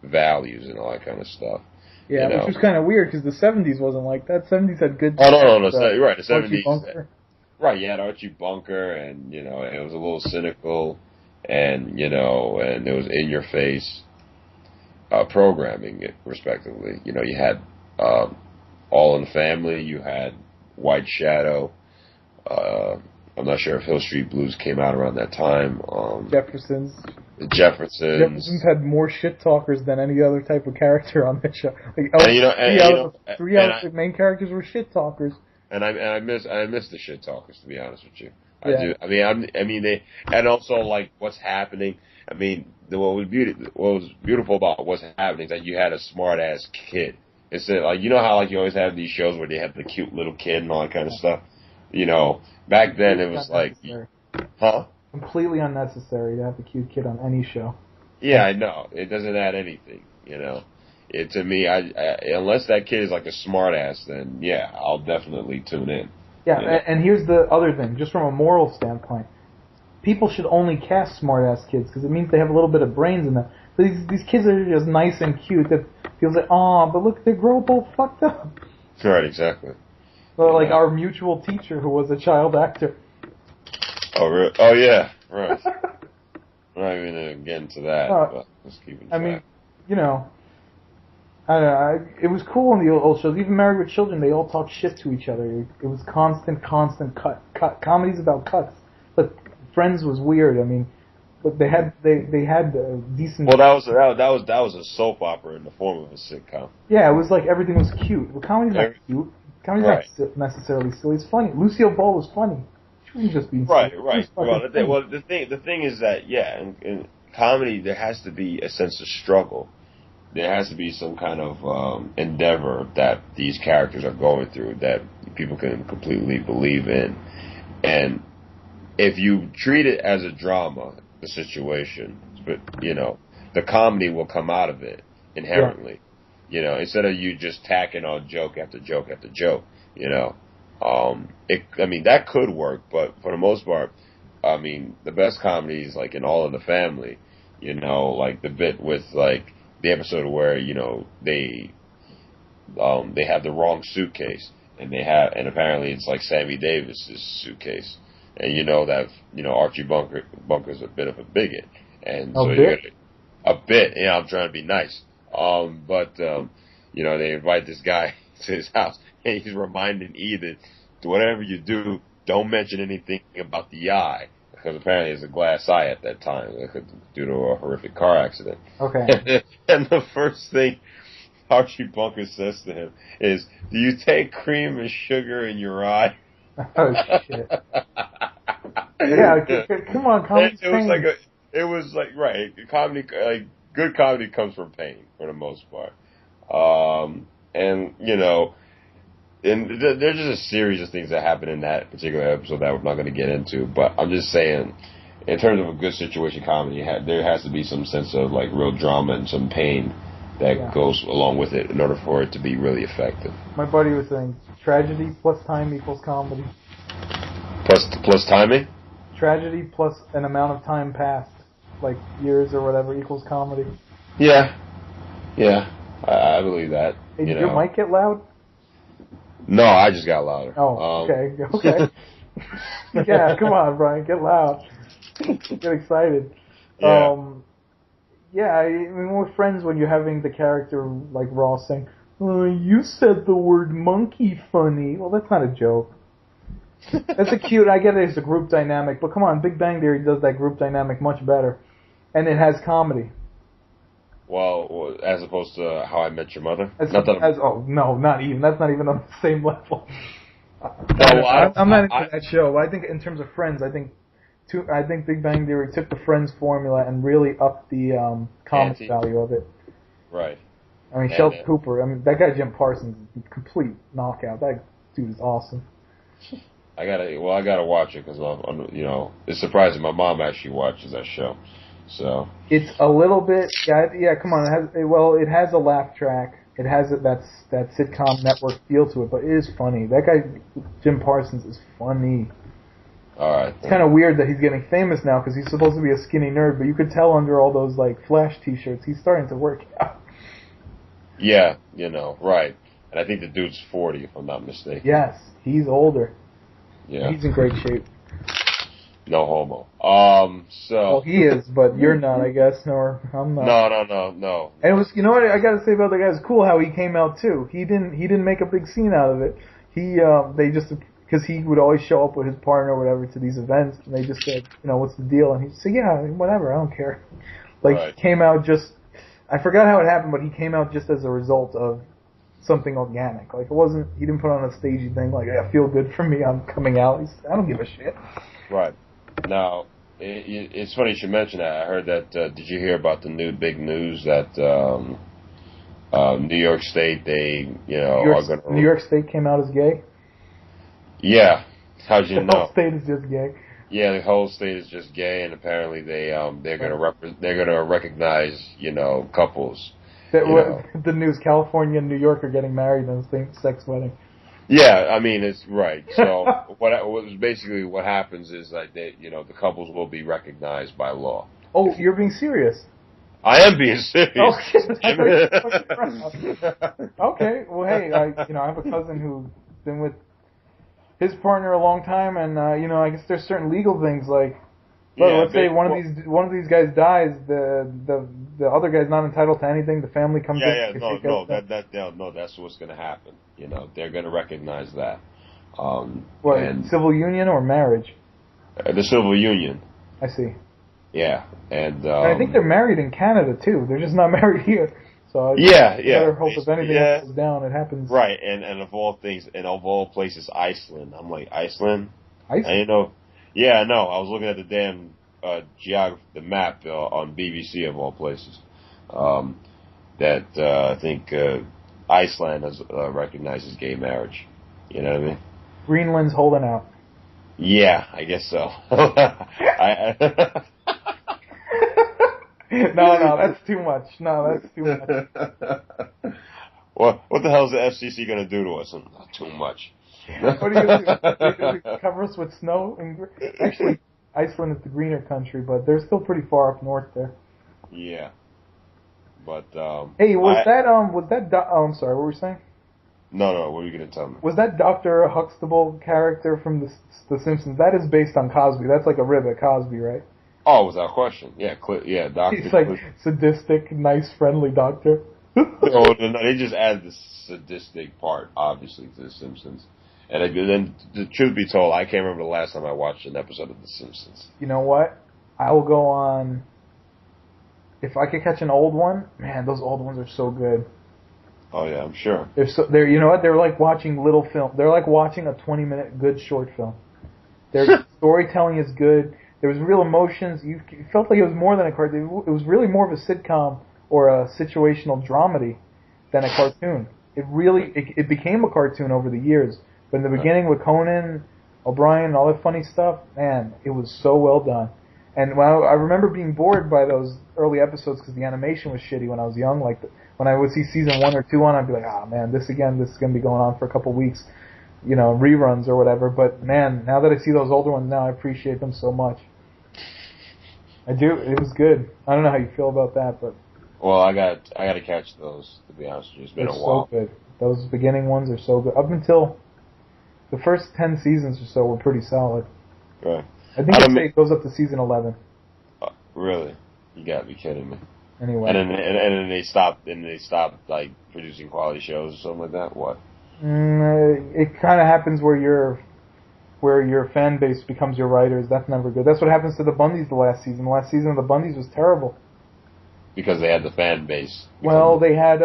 values and all that kind of stuff. Yeah, which was kind of weird because the 70s wasn't like that. 70s had good. Oh no, right, the 70s. Right, you had Archie Bunker, and it was a little cynical, and and it was in your face programming, respectively. You had All in the Family, you had White Shadow. I'm not sure if Hill Street Blues came out around that time. Jeffersons. The Jeffersons. Jeffersons had more shit talkers than any other type of character on that show. Like, three out of the main characters were shit talkers. And I miss the shit talkers, to be honest with you. I Yeah. do. I mean they, and also like what's happening. I mean, what was beautiful about what's happening is that you had a smart ass kid. Instead, like, how like you always have these shows where they have the cute little kid and all that kind of stuff. Back then it was like, huh? Completely unnecessary to have a cute kid on any show. Yeah, I know. It doesn't add anything, To me, I unless that kid is like a smart ass, then yeah, I'll definitely tune in. Yeah, and here's the other thing, just from a moral standpoint. People should only cast smart ass kids because it means they have a little bit of brains in them. So these kids are just nice and cute that feels like, oh, but look, they grow up all fucked up. Right, exactly. So, like our mutual teacher who was a child actor. Oh, really? Oh, yeah, right. I'm not even going to get into that, but let's keep it. I mean, I don't know. It was cool in the old shows. Even Married with Children, they all talked shit to each other. It was constant cut. Comedy's about cuts. But Friends was weird. I mean, but they had decent. Well, that was a soap opera in the form of a sitcom. Yeah, it was like everything was cute. Well, comedy's not cute. Comedy's not necessarily silly. It's funny. Lucille Ball was funny. She wasn't just being silly. Right. Well, the thing is that in comedy there has to be a sense of struggle. There has to be some kind of endeavor that these characters are going through that people can completely believe in. And if you treat it as a drama, the situation, the comedy will come out of it inherently. Yeah. Instead of you just tacking on joke after joke after joke, that could work, but for the most part, the best comedies, like in All in the Family, like the bit with like the episode where they have the wrong suitcase and apparently it's like Sammy Davis's suitcase, and Archie Bunker's a bit of a bigot, and so a bit. Yeah, I'm trying to be nice. But they invite this guy to his house, and he's reminding Edith, whatever you do, don't mention anything about the eye. Because apparently it's a glass eye at that time, due to a horrific car accident. Okay. And the first thing Archie Bunker says to him is, "Do you take cream and sugar in your eye?" Oh shit! Yeah, come on, comedy. It was like right, comedy, like good comedy comes from pain for the most part, and And there's just a series of things that happen in that particular episode that we're not going to get into. But I'm just saying, in terms of a good situation comedy, there has to be some sense of like real drama and some pain that goes along with it in order for it to be really effective. My buddy was saying tragedy plus time equals comedy. Plus timing? Tragedy plus an amount of time passed, like years or whatever, equals comedy. Yeah. I believe that. Hey, did your mic get loud? No, I just got louder. Oh, okay. Yeah, come on, Brian, get loud. Get excited. Yeah. I mean, we're friends when you're having the character like Ross saying, "Oh, you said the word monkey funny." Well, that's not a joke. That's I get it, it's a group dynamic, but come on, Big Bang Theory does that group dynamic much better. And it has comedy. Well, as opposed to How I Met Your Mother? No, not even. That's not even on the same level. I'm not into that show. But I think in terms of Friends, I think Big Bang Theory took the Friends formula and really upped the comedy value of it. Right. I mean, Sheldon Cooper. I mean, that guy Jim Parsons is a complete knockout. That dude is awesome. I gotta watch it because it's surprising. My mom actually watches that show, So it's a little bit, yeah. Come on, it has a laugh track. It has that sitcom network feel to it, but it is funny. That guy Jim Parsons is funny. all right. It's kind of weird that he's getting famous now because he's supposed to be a skinny nerd, but you could tell under all those like Flash T-shirts, he's starting to work out. Yeah, right. And I think the dude's 40, if I'm not mistaken. Yes, he's older. Yeah. He's in great shape. No homo. Well, he is, but you're not, I guess, or I'm not. No. And it was, you know what I got to say about the guy? It's cool how he came out too. He didn't make a big scene out of it. They just, because he would always show up with his partner or whatever to these events, and they just said, what's the deal? And he'd say, yeah, whatever, I don't care. Like, right. He came out just, I forgot how it happened, but he came out just as a result of something organic. Like, he didn't put on a stagey thing like, yeah, feel good for me, I'm coming out. I don't give a shit. Right. Now, it's funny you should mention that. I heard that, did you hear about the big news that New York State, they, are going to... New York State came out as gay? Yeah. How'd you know? The whole state is just gay. Yeah, the whole state is just gay, and apparently they're gonna recognize couples. The news: California and New York are getting married in a same-sex wedding. Yeah, I mean it's right. So what happens is like the couples will be recognized by law. Oh, you're being serious? I am being serious. Oh shit! Okay, well hey, I have a cousin who's been with his partner a long time, and I guess there's certain legal things like, let's say one of these guys dies, the other guy's not entitled to anything. The family comes in. That's what's going to happen. They're going to recognize that. Civil union or marriage? The civil union. I see. Yeah, and I think they're married in Canada too. They're just not married here. So I better hope if anything goes down, it happens. Right, and of all things, and of all places, Iceland. I'm like, Iceland? I didn't know. Yeah, no, I was looking at the damn the map on BBC of all places. I think Iceland recognizes gay marriage. You know what I mean? Greenland's holding out. Yeah, I guess so. No, that's too much. No, that's too much. What the hell is the FCC going to do to us? Not too much. What are you going to do? Cover us with snow? Actually, Iceland is the greener country, but they're still pretty far up north there. Yeah. But, hey, I'm sorry, what were you saying? No, what were you going to tell me? Was that Dr. Huxtable character from The Simpsons? That is based on Cosby. That's like a rib at Cosby, right? Oh, without question. Yeah, Doctor. He's like sadistic, nice, friendly doctor. no, they just added the sadistic part, obviously, to The Simpsons. And then, the truth be told, I can't remember the last time I watched an episode of The Simpsons. You know what? I will go on. If I could catch an old one, man, those old ones are so good. Oh yeah, I'm sure. They're you know what? They're like watching little film. They're like watching a 20-minute good short film. Their storytelling is good. There was real emotions. You felt like it was more than a cartoon. It was really more of a sitcom or a situational dramedy than a cartoon. It became a cartoon over the years. But in the beginning with Conan, O'Brien, and all that funny stuff, man, it was so well done. And I remember being bored by those early episodes because the animation was shitty when I was young. Like when I would see season 1 or 2 on, I'd be like, man, this is going to be going on for a couple weeks, reruns or whatever. But man, now that I see those older ones now, I appreciate them so much. I do. It was good. I don't know how you feel about that, but well, I got to catch those, to be honest with you. It's been a while. So good. Those beginning ones are so good. Up until the first 10 seasons or so were pretty solid. Right. I think it goes up to season 11. Really? You gotta be kidding me. Anyway. And then they stopped like producing quality shows or something like that. What? It kind of happens where your fan base becomes your writers. That's never good. That's what happens to the Bundys the last season. The last season of the Bundys was terrible. Because they had the fan base. Well, they had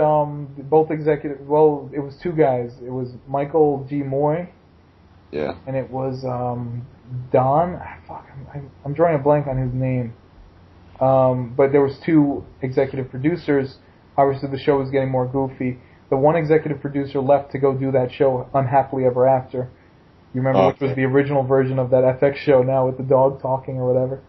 both executive. Well, it was two guys. It was Michael G. Moy. Yeah. And it was Don. I'm drawing a blank on his name. But there was two executive producers. Obviously, the show was getting more goofy. The one executive producer left to go do that show, Unhappily Ever After. You remember which was the original version of that FX show now with the dog talking or whatever?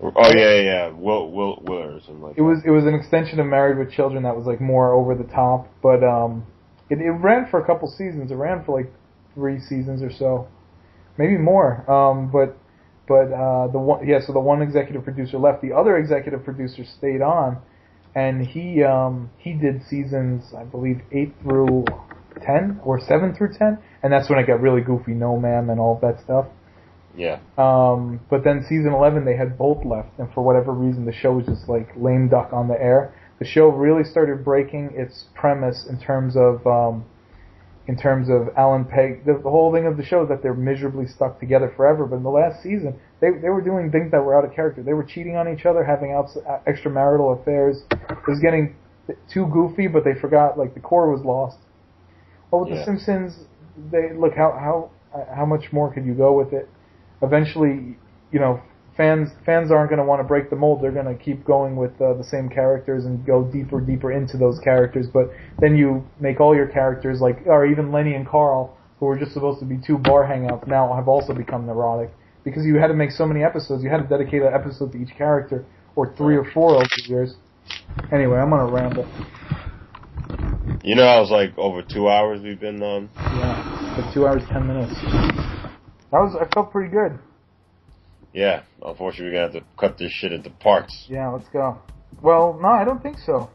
Oh yeah. Will or something like that. It was an extension of Married with Children that was like more over the top, but it ran for a couple seasons. It ran for like 3 seasons or so, maybe more. So the one executive producer left. The other executive producer stayed on, and he did seasons, I believe, 8 through 10 or 7 through 10, and that's when it got really goofy. No Ma'am and all that stuff. Yeah. But then season 11 they had both left, and for whatever reason the show was just like lame duck on the air. The show really started breaking its premise in terms of Alan Pegg. The whole thing of the show is that they're miserably stuck together forever. But in the last season, they were doing things that were out of character. They were cheating on each other, having extramarital affairs. It was getting too goofy, but they forgot like the core was lost. Well, with The Simpsons, they look how much more could you go with it? Eventually, fans aren't going to want to break the mold. They're going to keep going with the same characters and go deeper into those characters. But then you make all your characters or even Lenny and Carl, who were just supposed to be two bar hangouts, now have also become neurotic because you had to make so many episodes. You had to dedicate an episode to each character, or 3 or 4 over the years. Anyway, I'm on a ramble. I was like over 2 hours we've been on. Yeah, like 2 hours 10 minutes. I felt pretty good. Yeah, unfortunately we're going to have to cut this shit into parts. Yeah, let's go. Well, no, I don't think so.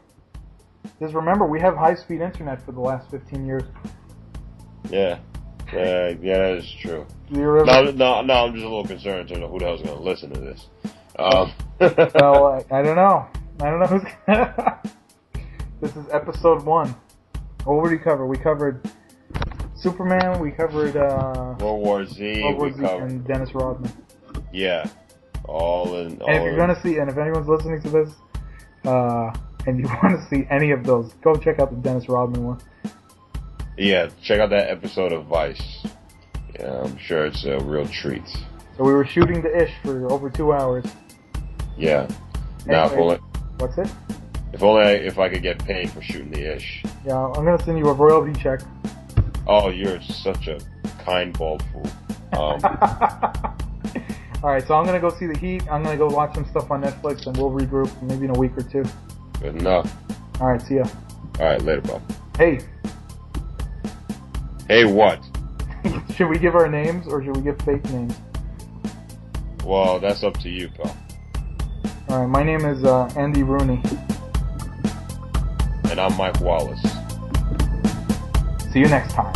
Just remember, we have high-speed internet for the last 15 years. Yeah. Yeah, that is true. No, I'm just a little concerned in terms of who the hell's going to listen to this. Well, I don't know. I don't know who's gonna... This is episode 1. What did we cover? We covered Superman, we covered World War Z, and Dennis Rodman. Yeah. And if anyone's listening to this, and you want to see any of those, go check out the Dennis Rodman one. Yeah, check out that episode of Vice. Yeah, I'm sure it's a real treat. So we were shooting the ish for over 2 hours. Yeah. Now, anyway, what's it? If I could get paid for shooting the ish. Yeah, I'm gonna send you a royalty check. Oh, you're such a kind bald fool. Alright, so I'm gonna go see The Heat. I'm gonna go watch some stuff on Netflix, and we'll regroup maybe in a week or 2. Good enough. Alright, see ya. Alright, later, Bob. Hey. Hey, what? Should we give our names, or should we give fake names? Well, that's up to you, pal. Alright, my name is Andy Rooney. And I'm Mike Wallace. See you next time.